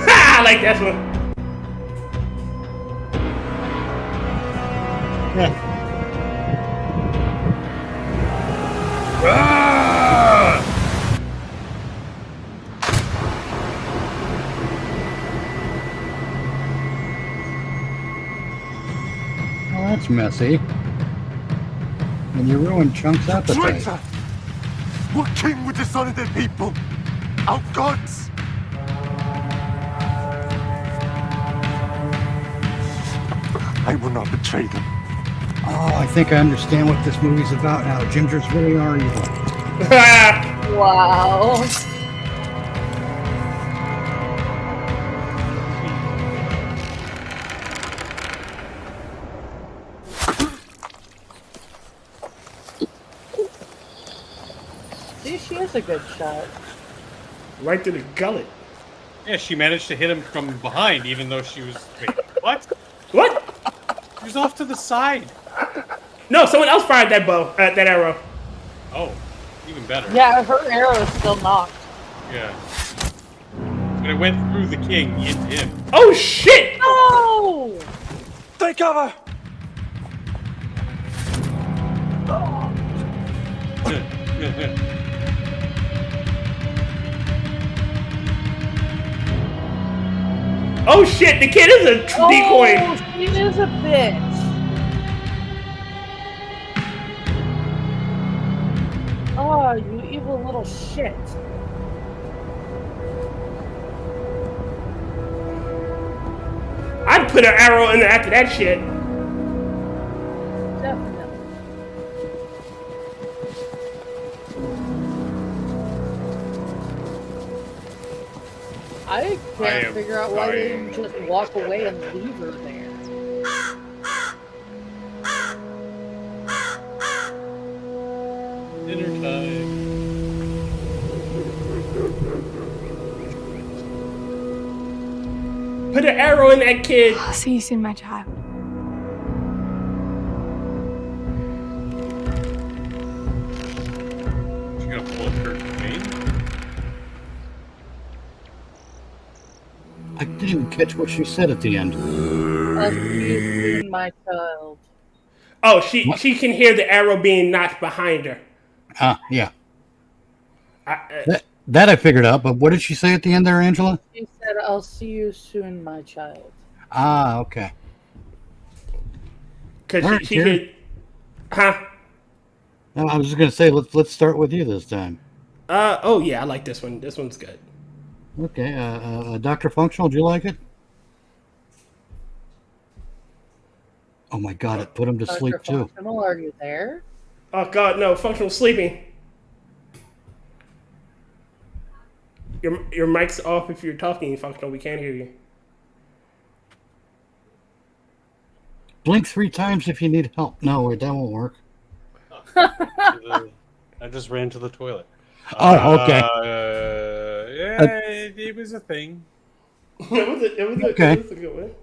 I like that one.
Well, that's messy. And you ruined Chunk's appetite.
Traitor! What king would dishonor their people? Our gods! I will not betray them.
Oh, I think I understand what this movie's about now. Gingers really are evil.
Wow. See, she is a good shot.
Right to the gullet.
Yeah, she managed to hit him from behind, even though she was. Wait, what?
What?
She was off to the side.
No, someone else fired that bow, that arrow.
Oh, even better.
Yeah, her arrow is still knocked.
Yeah. But it went through the king into him.
Oh shit!
No!
Take cover!
Oh shit! The kid is a decoy.
Oh, she is a bitch. Oh, you evil little shit.
I'd put an arrow in there after that shit.
Definitely. I can't figure out why they didn't just walk away and leave her there.
Dinner time.
Put an arrow in that kid.
I'll see you soon, my child.
She's gonna pull a Kurt Cobain.
I didn't even catch what she said at the end.
That's my child.
Oh, she can hear the arrow being knocked behind her.
Yeah. That I figured out, but what did she say at the end there, Angela?
She said, "I'll see you soon, my child."
Ah, okay.
Because she could... Huh?
No, I was just gonna say let's start with you this time.
Oh yeah, I like this one. This one's good.
Okay, Dr. Functional, do you like it? Oh my God, it put him to sleep
Dr.
too.
Functional, are you there?
Oh god, no! Functional sleeping. Your mic's off if you're talking, Functional. We can't hear you.
Blink 3 times if you need help. No, wait, that won't work.
I just ran to the toilet.
Oh, okay.
Yeah, it was a thing.
It was a good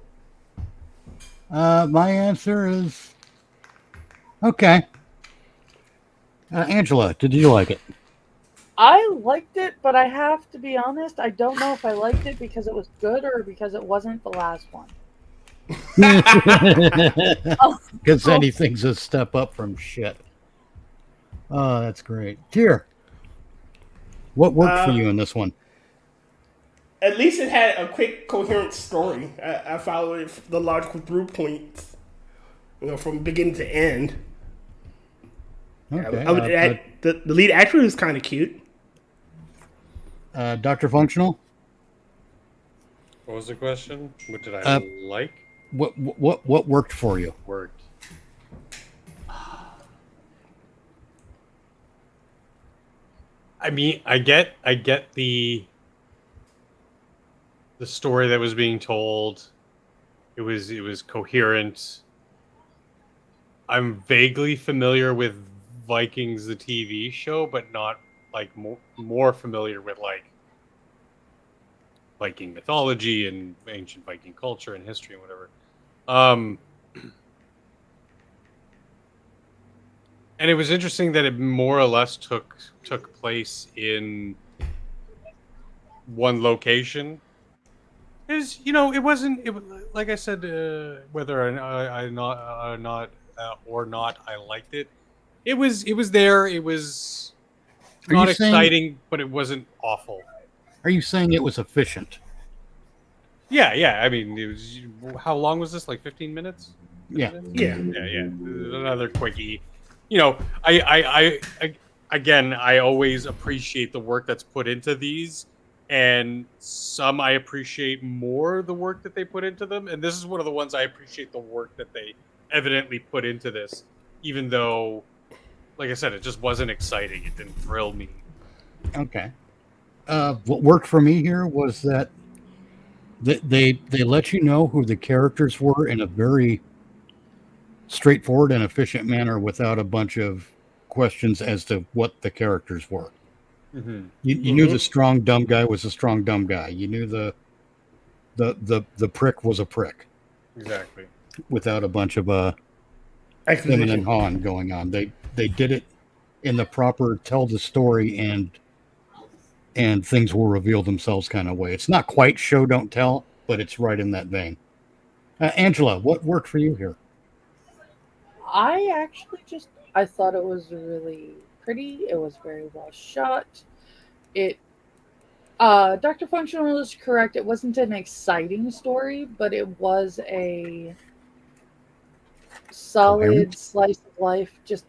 one.
My answer is okay. Angela, did you like it?
I liked it, but I have to be honest, I don't know if I liked it because it was good or because it wasn't the last one.
Because anything's a step up from shit. Oh, that's great. Here, what worked for you in this one?
At least it had a quick, coherent story. I followed the logical through points, from beginning to end.
Okay.
I would add, the lead actor is kind of cute.
Dr. Functional?
What was the question? What did I like?
What worked for you?
Worked. I mean, I get the story that was being told. It was coherent. I'm vaguely familiar with Vikings, the TV show, but not like more familiar with like Viking mythology and ancient Viking culture and history and whatever. And it was interesting that it more or less took place in one location. It wasn't. Like I said, whether I'm not or not I liked it. It was there. It was
Are
not
you saying-
exciting, but it wasn't awful.
Are you saying it was efficient?
Yeah. I mean, it was. How long was this? Like 15 minutes?
Yeah.
Yeah.
Another quickie. You know, I again, I always appreciate the work that's put into these, and some I appreciate more the work that they put into them, and this is one of the ones I appreciate the work that they evidently put into this, even though, like I said, it just wasn't exciting. It didn't thrill me.
Okay. What worked for me here was that they let you know who the characters were in a very straightforward and efficient manner without a bunch of questions as to what the characters were.
Mm-hmm.
You knew the strong dumb guy was a strong dumb guy. You knew the prick was a prick.
Exactly.
Without a bunch of him
Exposition.
and Han going on. They did it in the proper tell the story and things will reveal themselves kind of way. It's not quite show don't tell, but it's right in that vein. Angela, what worked for you here?
I actually I thought it was really pretty. It was very well shot. Dr. Functional is correct. It wasn't an exciting story, but it was a solid slice of life, just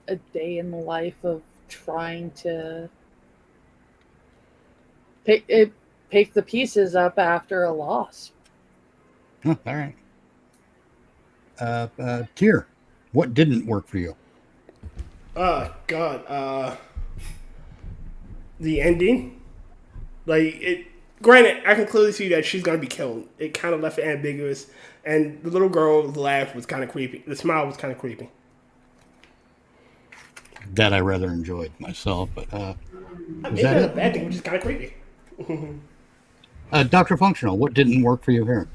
a day in the life of trying to pick the pieces up after a loss.
Oh, all right. Tier, what didn't work for you?
God. The ending. Like, it. Granted, I can clearly see that she's going to be killed. It kind of left it ambiguous. And the little girl's laugh was kind of creepy. The smile was kind of creepy.
That I rather enjoyed myself, but
Maybe that's a bad thing, which is kind of creepy.
Dr. Functional, what didn't work for you here?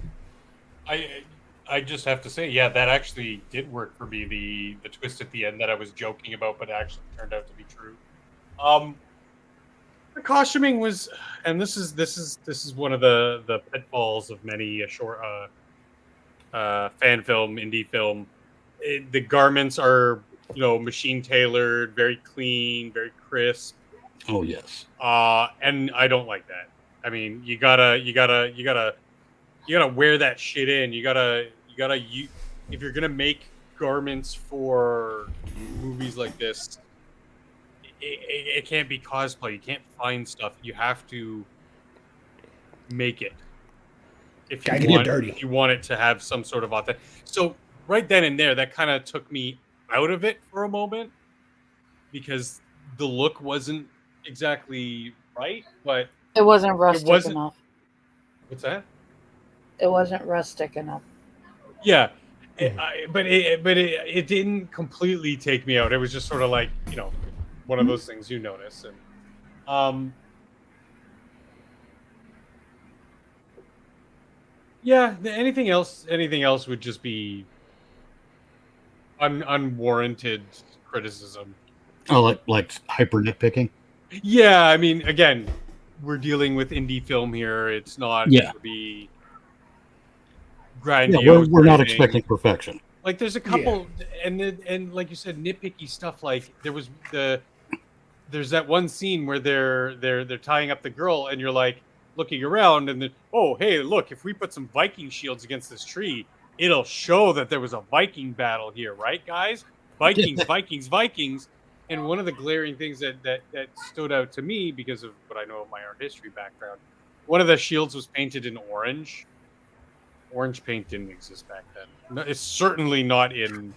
I just have to say, yeah, that actually did work for me. The twist at the end that I was joking about, but actually turned out to be true. The costuming was, and this is one of the pitfalls of many a short fan film, indie film. The garments are, machine tailored, very clean, very crisp.
Oh yes.
And I don't like that. I mean, you gotta wear that shit in. You gotta if you're gonna make garments for movies like this, it can't be cosplay. You can't find stuff. You have to make it. If you want it to have some sort of authentic. So right then and there, that kind of took me out of it for a moment because the look wasn't exactly right, but
it wasn't rustic enough.
What's that?
It wasn't rustic enough.
Yeah, but it didn't completely take me out. It was just sort of like one of those things you notice, and yeah. Anything else would just be unwarranted criticism.
Oh, like hyper nitpicking.
Yeah, I mean, again, we're dealing with indie film here. It's not going to be grandiose.
Yeah, we're not expecting perfection.
Like, there's a couple, and like you said, nitpicky stuff. Like there's that one scene where they're tying up the girl, and you're like looking around, and then hey, look, if we put some Viking shields against this tree, it'll show that there was a Viking battle here, right, guys? Vikings. And one of the glaring things that stood out to me because of what I know of my art history background, one of the shields was painted in orange. Orange paint didn't exist back then. No, it's certainly not in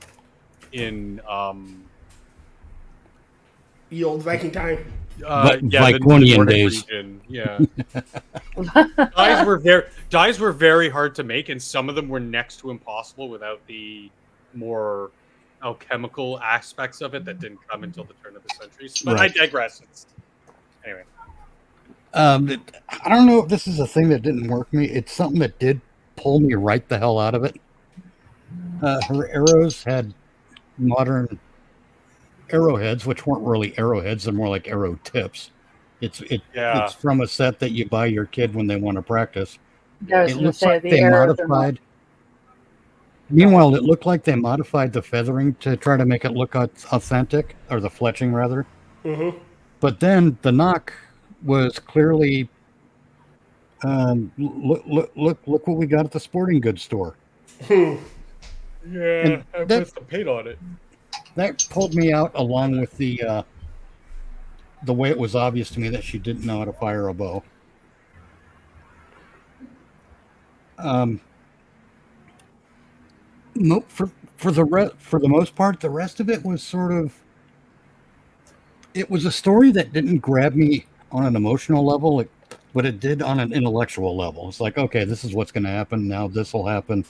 the old Viking time.
Viconian days.
Region. Yeah. Dyes were very hard to make, and some of them were next to impossible without the more alchemical aspects of it that didn't come until the turn of the century. But right. I digress. Anyway.
I don't know if this is a thing that didn't work for me. It's something that did pull me right the hell out of it. Her arrows had modern arrowheads, which weren't really arrowheads; they're more like arrow tips. It's from a set that you buy your kid when they want to practice.
It looks like they modified.
Meanwhile, it looked like they modified the feathering to try to make it look authentic, or the fletching rather.
Mm-hmm.
But then the knock was clearly, look what we got at the sporting goods store.
Yeah,
And
I
that-
put some paint on it.
That pulled me out, along with the way it was obvious to me that she didn't know how to fire a bow. No, for the most part, the rest of it was sort of. It was a story that didn't grab me on an emotional level, but it did on an intellectual level. It's like, okay, this is what's going to happen now. This will happen,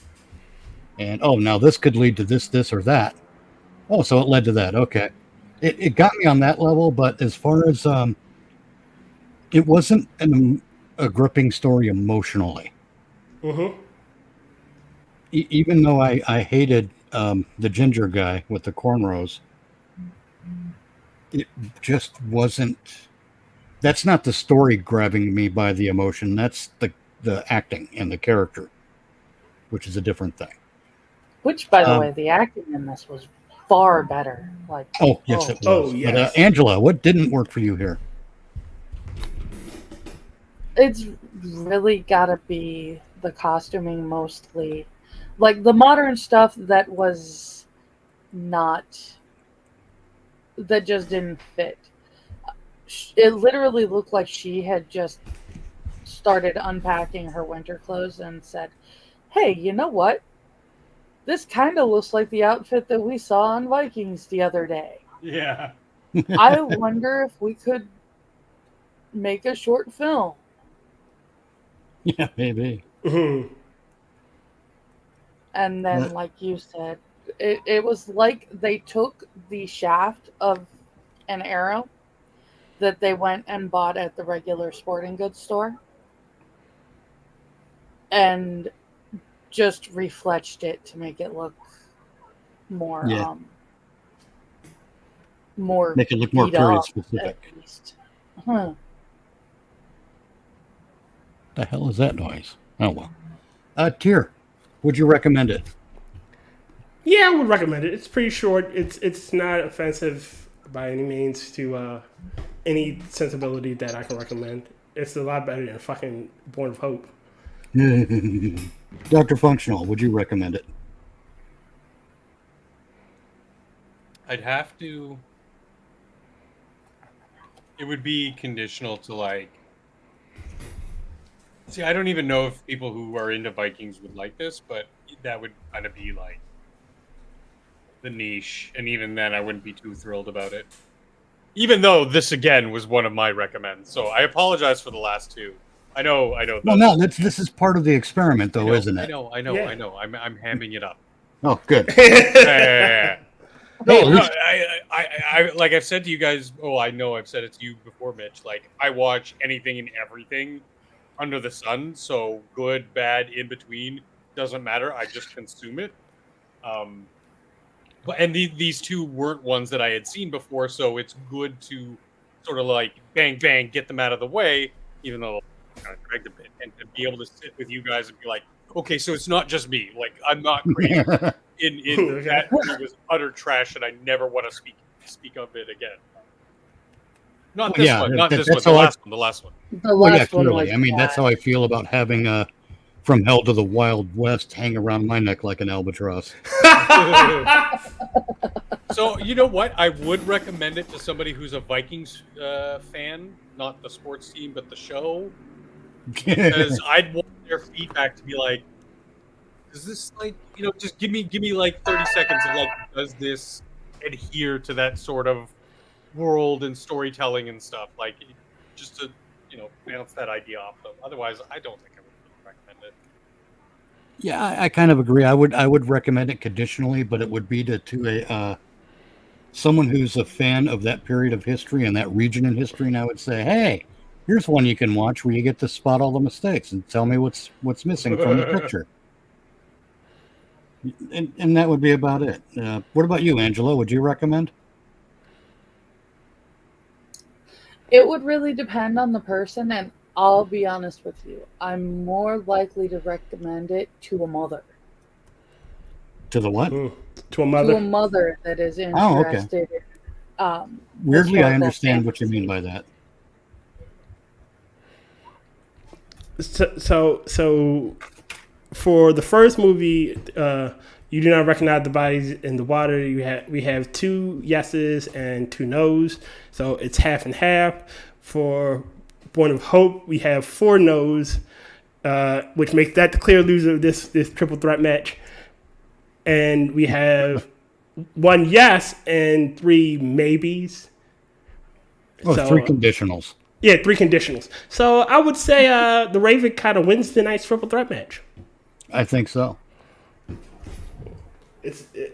and oh, now this could lead to this, or that. Oh, so it led to that. Okay, it got me on that level, but as far as it wasn't a gripping story emotionally.
Mm-hmm.
Even though I hated the ginger guy with the cornrows, it just wasn't. That's not the story grabbing me by the emotion. That's the acting and the character, which is a different thing.
Which, by the way, the acting in this was far better. Like,
oh yes, it was.
Oh, yes.
But Angela, what didn't work for you here?
It's really got to be the costuming mostly. Like, the modern stuff that was not... that just didn't fit. It literally looked like she had just started unpacking her winter clothes and said, hey, you know what? This kind of looks like the outfit that we saw on Vikings the other day.
Yeah.
I wonder if we could make a short film.
Yeah, maybe.
Mm-hmm.
And then, like you said, it was like they took the shaft of an arrow that they went and bought at the regular sporting goods store and just refletched it to make it look more, more
Make it look more
beat
period
up,
specific.
at least. Huh.
The hell is that noise? Oh well. Tier, would you recommend it?
Yeah, I would recommend it. It's pretty short. It's not offensive by any means to any sensibility that I can recommend. It's a lot better than fucking Born of Hope.
Dr. Functional, would you recommend it?
I'd have to. It would be conditional to like. See, I don't even know if people who are into Vikings would like this, but that would kind of be like the niche, and even then, I wouldn't be too thrilled about it. Even though this again was one of my recommends, so I apologize for the last two. I know.
Well, no, this is part of the experiment, though, isn't it?
I know.
Yeah.
I'm hamming it up.
Oh, good.
Yeah.
Hey,
No,
at
no,
least-
I like I've said to you guys. Oh, I know I've said it to you before, Mitch. Like I watch anything and everything under the sun. So good, bad, in between doesn't matter. I just consume it. But these two weren't ones that I had seen before, so it's good to sort of like bang bang get them out of the way, even though they'll kind of dragged a bit, and to be able to sit with you guys and be like, okay, so it's not just me. Like I'm not crazy. in that movie was utter trash, and I never want to speak of it again. Not this one. Not this one. The last one. The last one.
The
Well, yeah,
last one
clearly.
was
I mean, that's
bad.
how I feel about having From Hell to the Wild West hang around my neck like an albatross.
So you know what? I would recommend it to somebody who's a Vikings fan, not the sports team, but the show, because I'd want their feedback to be like, "Does this just give me like 30 seconds of like, does this adhere to that sort of world and storytelling and stuff? Like, just to bounce that idea off them. Otherwise, I don't think I would recommend it."
Yeah, I kind of agree. I would recommend it conditionally, but it would be to a someone who's a fan of that period of history and that region in history, and I would say, hey, here's one you can watch where you get to spot all the mistakes and tell me what's missing from the picture. And that would be about it. What about you, Angela? Would you recommend?
It would really depend on the person, and I'll be honest with you. I'm more likely to recommend it to a mother.
To the what?
To a
To a
mother.
mother that is
Oh, okay.
interested in
Weirdly, I
historical
understand what you
fantasy.
mean by that.
So for the first movie, you do not recognize the bodies in the water. We have 2 yeses and 2 no's, so it's half and half. For Born of Hope, we have 4 no's, which makes that the clear loser of this triple threat match. And we have 1 yes and 3 maybes.
Oh, 3 conditionals.
Yeah, 3 conditionals. So I would say the Raven kind of wins tonight's triple threat match.
I think so.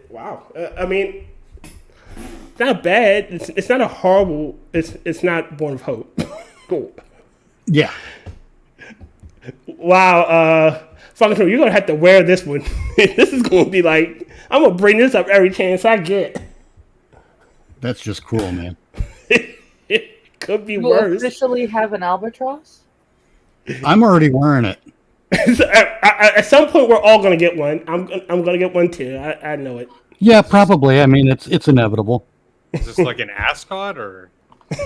Wow. I mean, not bad. It's not a horrible. It's not Born of Hope. Cool.
Yeah.
Wow. Fucking, you're gonna have to wear this one. This is gonna be like, I'm gonna bring this up every chance I get.
That's just cool, man.
It could be
We'll
worse.
officially have an albatross?
I'm already wearing it.
At some point, we're all gonna get one. I'm gonna get one too. I know it.
Yeah, probably. I mean, it's inevitable.
Is this like an ascot or?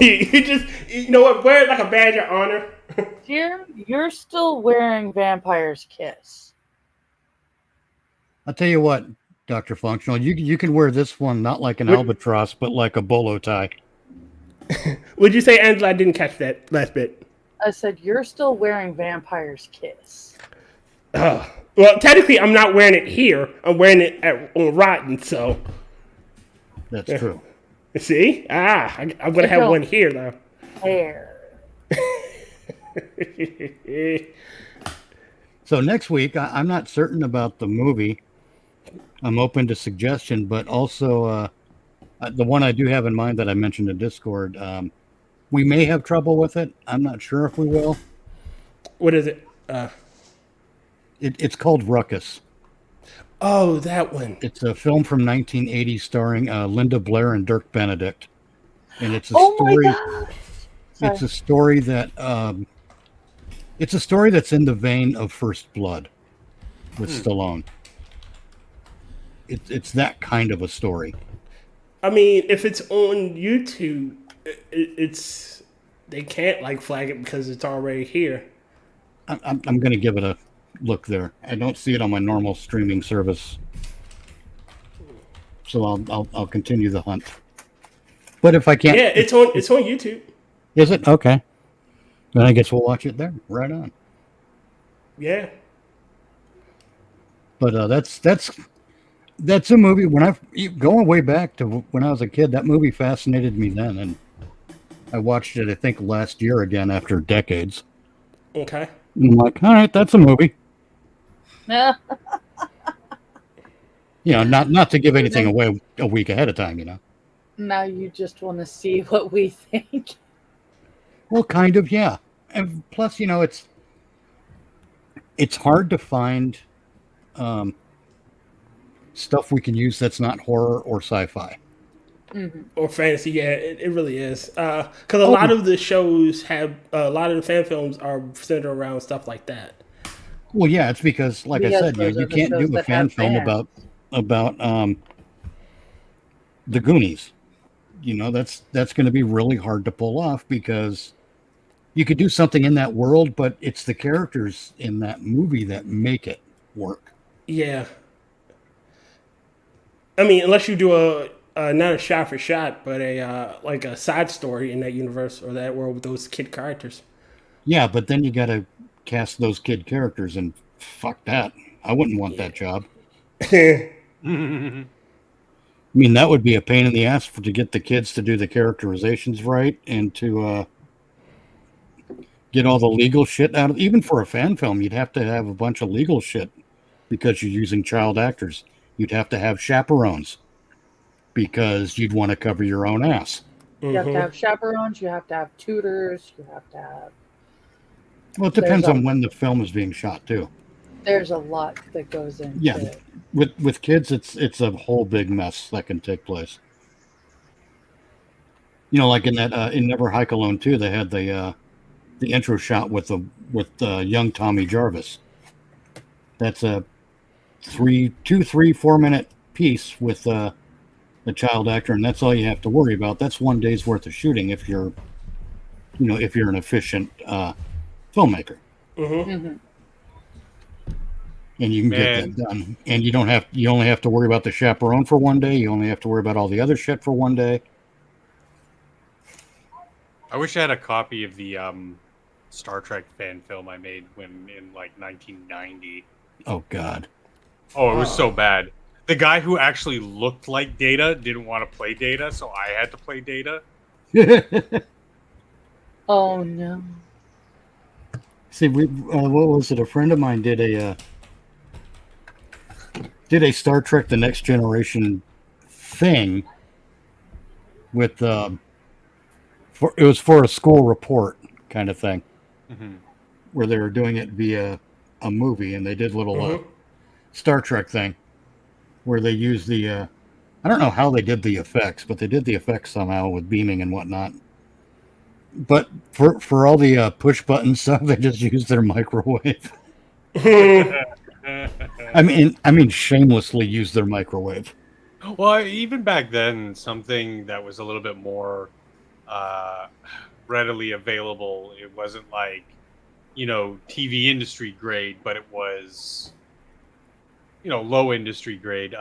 you know what? Wear it like a badge of honor.
You're still wearing Vampire's Kiss.
I'll tell you what, Dr. Functional, you can wear this one not like an albatross, but like a bolo tie.
Would you say, Angela? I didn't catch that last bit.
I said you're still wearing Vampire's Kiss.
Well, technically, I'm not wearing it here. I'm wearing it on Rotten, so.
That's true.
See? I'm gonna have one here though.
Hair.
So next week, I'm not certain about the movie. I'm open to suggestion, but also the one I do have in mind that I mentioned in Discord, we may have trouble with it. I'm not sure if we will.
What is it?
It's called Ruckus.
Oh, that one.
It's a film from 1980 starring Linda Blair and Dirk Benedict, and it's a
My
story.
God.
It's a story that it's a story that's in the vein of First Blood with Stallone. It's that kind of a story.
I mean, if it's on YouTube, it's they can't flag it because it's already here.
I'm going to give it a look there. I don't see it on my normal streaming service, so I'll continue the hunt. But if I can't,
Yeah, it's on YouTube.
Is it okay? Then I guess we'll watch it there. Right on.
Yeah.
But that's a movie. Going way back to when I was a kid, that movie fascinated me then, and I watched it I think last year again after decades.
Okay.
And I'm like, all right, that's a movie. Not to give anything away a week ahead of time,
Now you just want to see what we think.
Well, kind of, yeah. And plus, it's hard to find stuff we can use that's not horror or sci-fi.
Mm-hmm.
Or fantasy, yeah, it really is. Because a lot of the shows have, a lot of the fan films are centered around stuff like that.
Well, yeah, it's because, like I said, you can't do a fan film about the Goonies. That's going to be really hard to pull off because you could do something in that world, but it's the characters in that movie that make it work.
Yeah. I mean, unless you do not a shot for shot, but a side story in that universe or that world with those kid characters.
Yeah, but then you got to cast those kid characters, and fuck that. I wouldn't want that job. I mean, that would be a pain in the ass to get the kids to do the characterizations right and to get all the legal shit out of. Even for a fan film, you'd have to have a bunch of legal shit because you're using child actors. You'd have to have chaperones because you'd want to cover your own ass.
You have to have chaperones, you have to have tutors, you have to have...
Well, it depends on when the film is being shot, too.
There's a lot that goes into it.
With kids, it's a whole big mess that can take place. Like in that in Never Hike Alone 2, they had the intro shot with young Tommy Jarvis. That's a 2, 3, 4 minute piece with a child actor, and that's all you have to worry about. That's 1 day's worth of shooting if you're an efficient filmmaker.
Mm-hmm.
And you can get that done. And you only have to worry about the chaperone for 1 day. You only have to worry about all the other shit for 1 day.
I wish I had a copy of the Star Trek fan film I made in like 1990.
Oh God.
Oh, it was so bad. The guy who actually looked like Data didn't want to play Data, so I had to play Data.
Oh no.
See, what was it? A friend of mine did a Star Trek: The Next Generation thing with it was for a school report kind of thing, where they were doing it via a movie, and they did little Star Trek thing where they used the I don't know how they did the effects, but they did the effects somehow with beaming and whatnot. But for all the push button stuff, they just used their microwave. I mean, shamelessly use their microwave.
Well, even back then, something that was a little bit more readily available. It wasn't like, TV industry grade, but it was, low industry grade.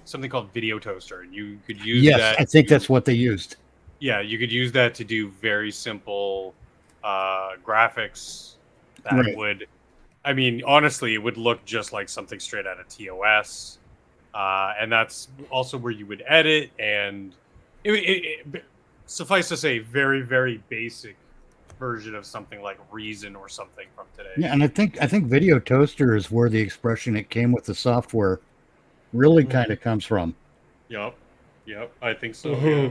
Something called Video Toaster, and you could use that.
Yes, I think that's what they used.
Yeah, you could use that to do very simple graphics that would. I mean, honestly, it would look just like something straight out of TOS. And that's also where you would edit. And it suffice to say, very, very basic version of something like Reason or something from today.
Yeah, and I think Video Toaster is where the expression "it came with the software" really kind of comes from.
Yep, I think so. Yeah.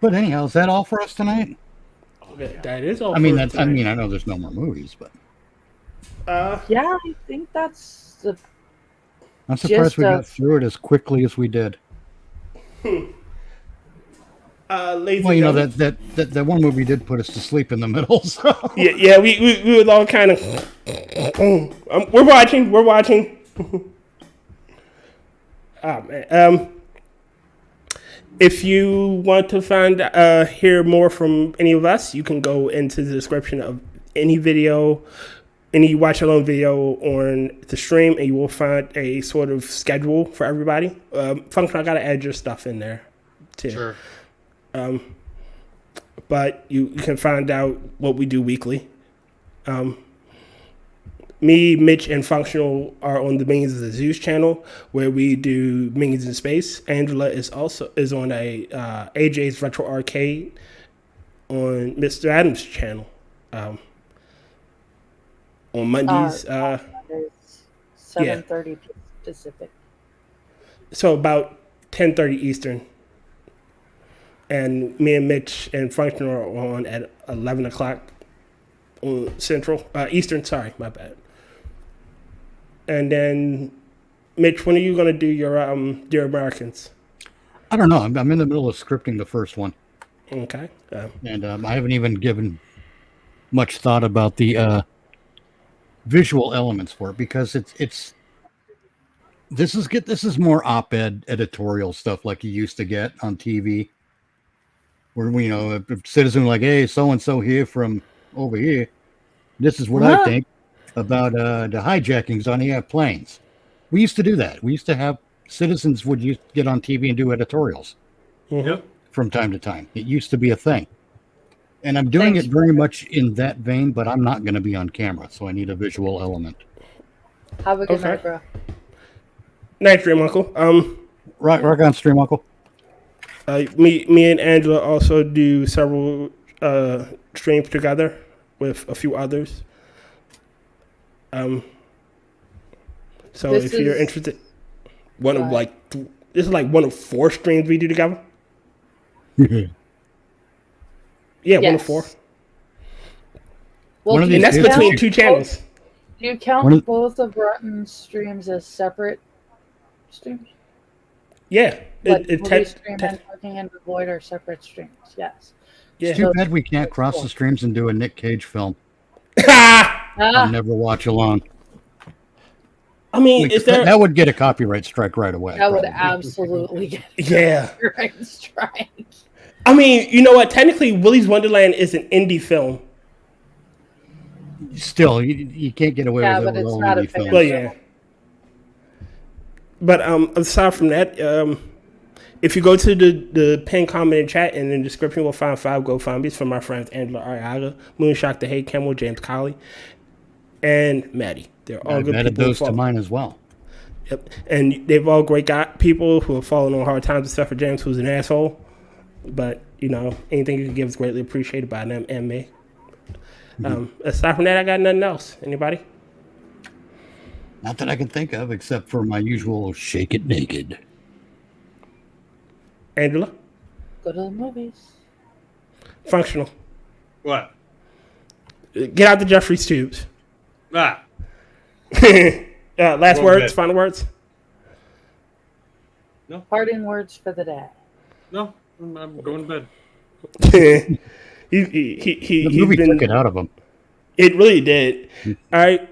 But anyhow, is that all for us tonight?
That is all.
I mean, I know there's no more movies, but
yeah, I think that's the.
I'm surprised we got through it as quickly as we did.
Well,
that one movie did put us to sleep in the middle. So.
Yeah, we was all kind of. We're watching. Oh man. If you want to hear more from any of us, you can go into the description of any watch alone video on the stream, and you will find a sort of schedule for everybody. Function, I gotta add your stuff in there too.
Sure.
But you can find out what we do weekly. Me, Mitch, and Functional are on the Minions of the Zeus channel, where we do Minions in Space. Angela is on a AJ's Retro Arcade on Mr. Adams' channel. On Mondays,
7:30 Pacific.
So about 10:30 Eastern. And me and Mitch and Functional are on at 11 o'clock on Eastern. Sorry, my bad. And then, Mitch, when are you going to do your Dear Americans?
I don't know. I'm in the middle of scripting the first one.
Okay.
And I haven't even given much thought about the visual elements for it, because this is more op-ed editorial stuff like you used to get on TV, where a citizen like, hey, so and so here from over here, this is what I think about the hijackings on the planes. We used to do that. We used to have citizens would get on TV and do editorials from time to time. It used to be a thing. And I'm doing it very much in that vein, but I'm not going to be on camera, so I need a visual element.
Have a good night, bro.
Night, Stream Uncle.
Rock on, Stream Uncle.
Me and Angela also do several streams together with a few others. So if you're interested, this is like one of 4 streams we do together. Yeah, 1 of 4.
Well,
and that's between 2 channels.
Do you count both of Rotten's streams as separate streams?
Yeah.
Like stream and Working in the Void are separate streams, yes.
It's too bad we can't cross the streams and do a Nick Cage film. I'll never watch alone.
I mean, is there...
that would get a copyright strike right away.
That would
probably.
absolutely get a
Yeah.
copyright strike.
I mean, you know what? Technically, Willy's Wonderland is an indie film.
Still, you can't get away with it with all indie films.
Well, yeah. But aside from that, if you go to the pinned comment and chat, and in the description, we'll find 5 GoFundMe's from my friends Angela Ariaga, Moonshock the Hate Camel, James Colley, and Maddy. They're all good
added
people.
those to mine as well.
Yep. And they've all great people who are falling on hard times, except for James, who's an asshole. But, you know, anything you can give is greatly appreciated by them and me. Aside from that, I got nothing else. Anybody?
Not that I can think of, except for my usual shake it naked.
Angela?
Go to the movies.
Functional.
What?
Get out the Jeffrey's tubes.
Ah.
Last words, final words?
No.
Parting words for the day.
No, I'm going to bed.
The movie took it out of him.
It really did. All right.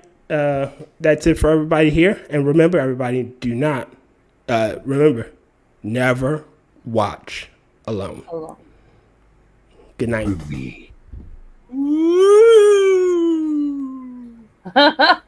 That's it for everybody here. And remember, everybody, do not, remember, never watch alone. Good night.
Ha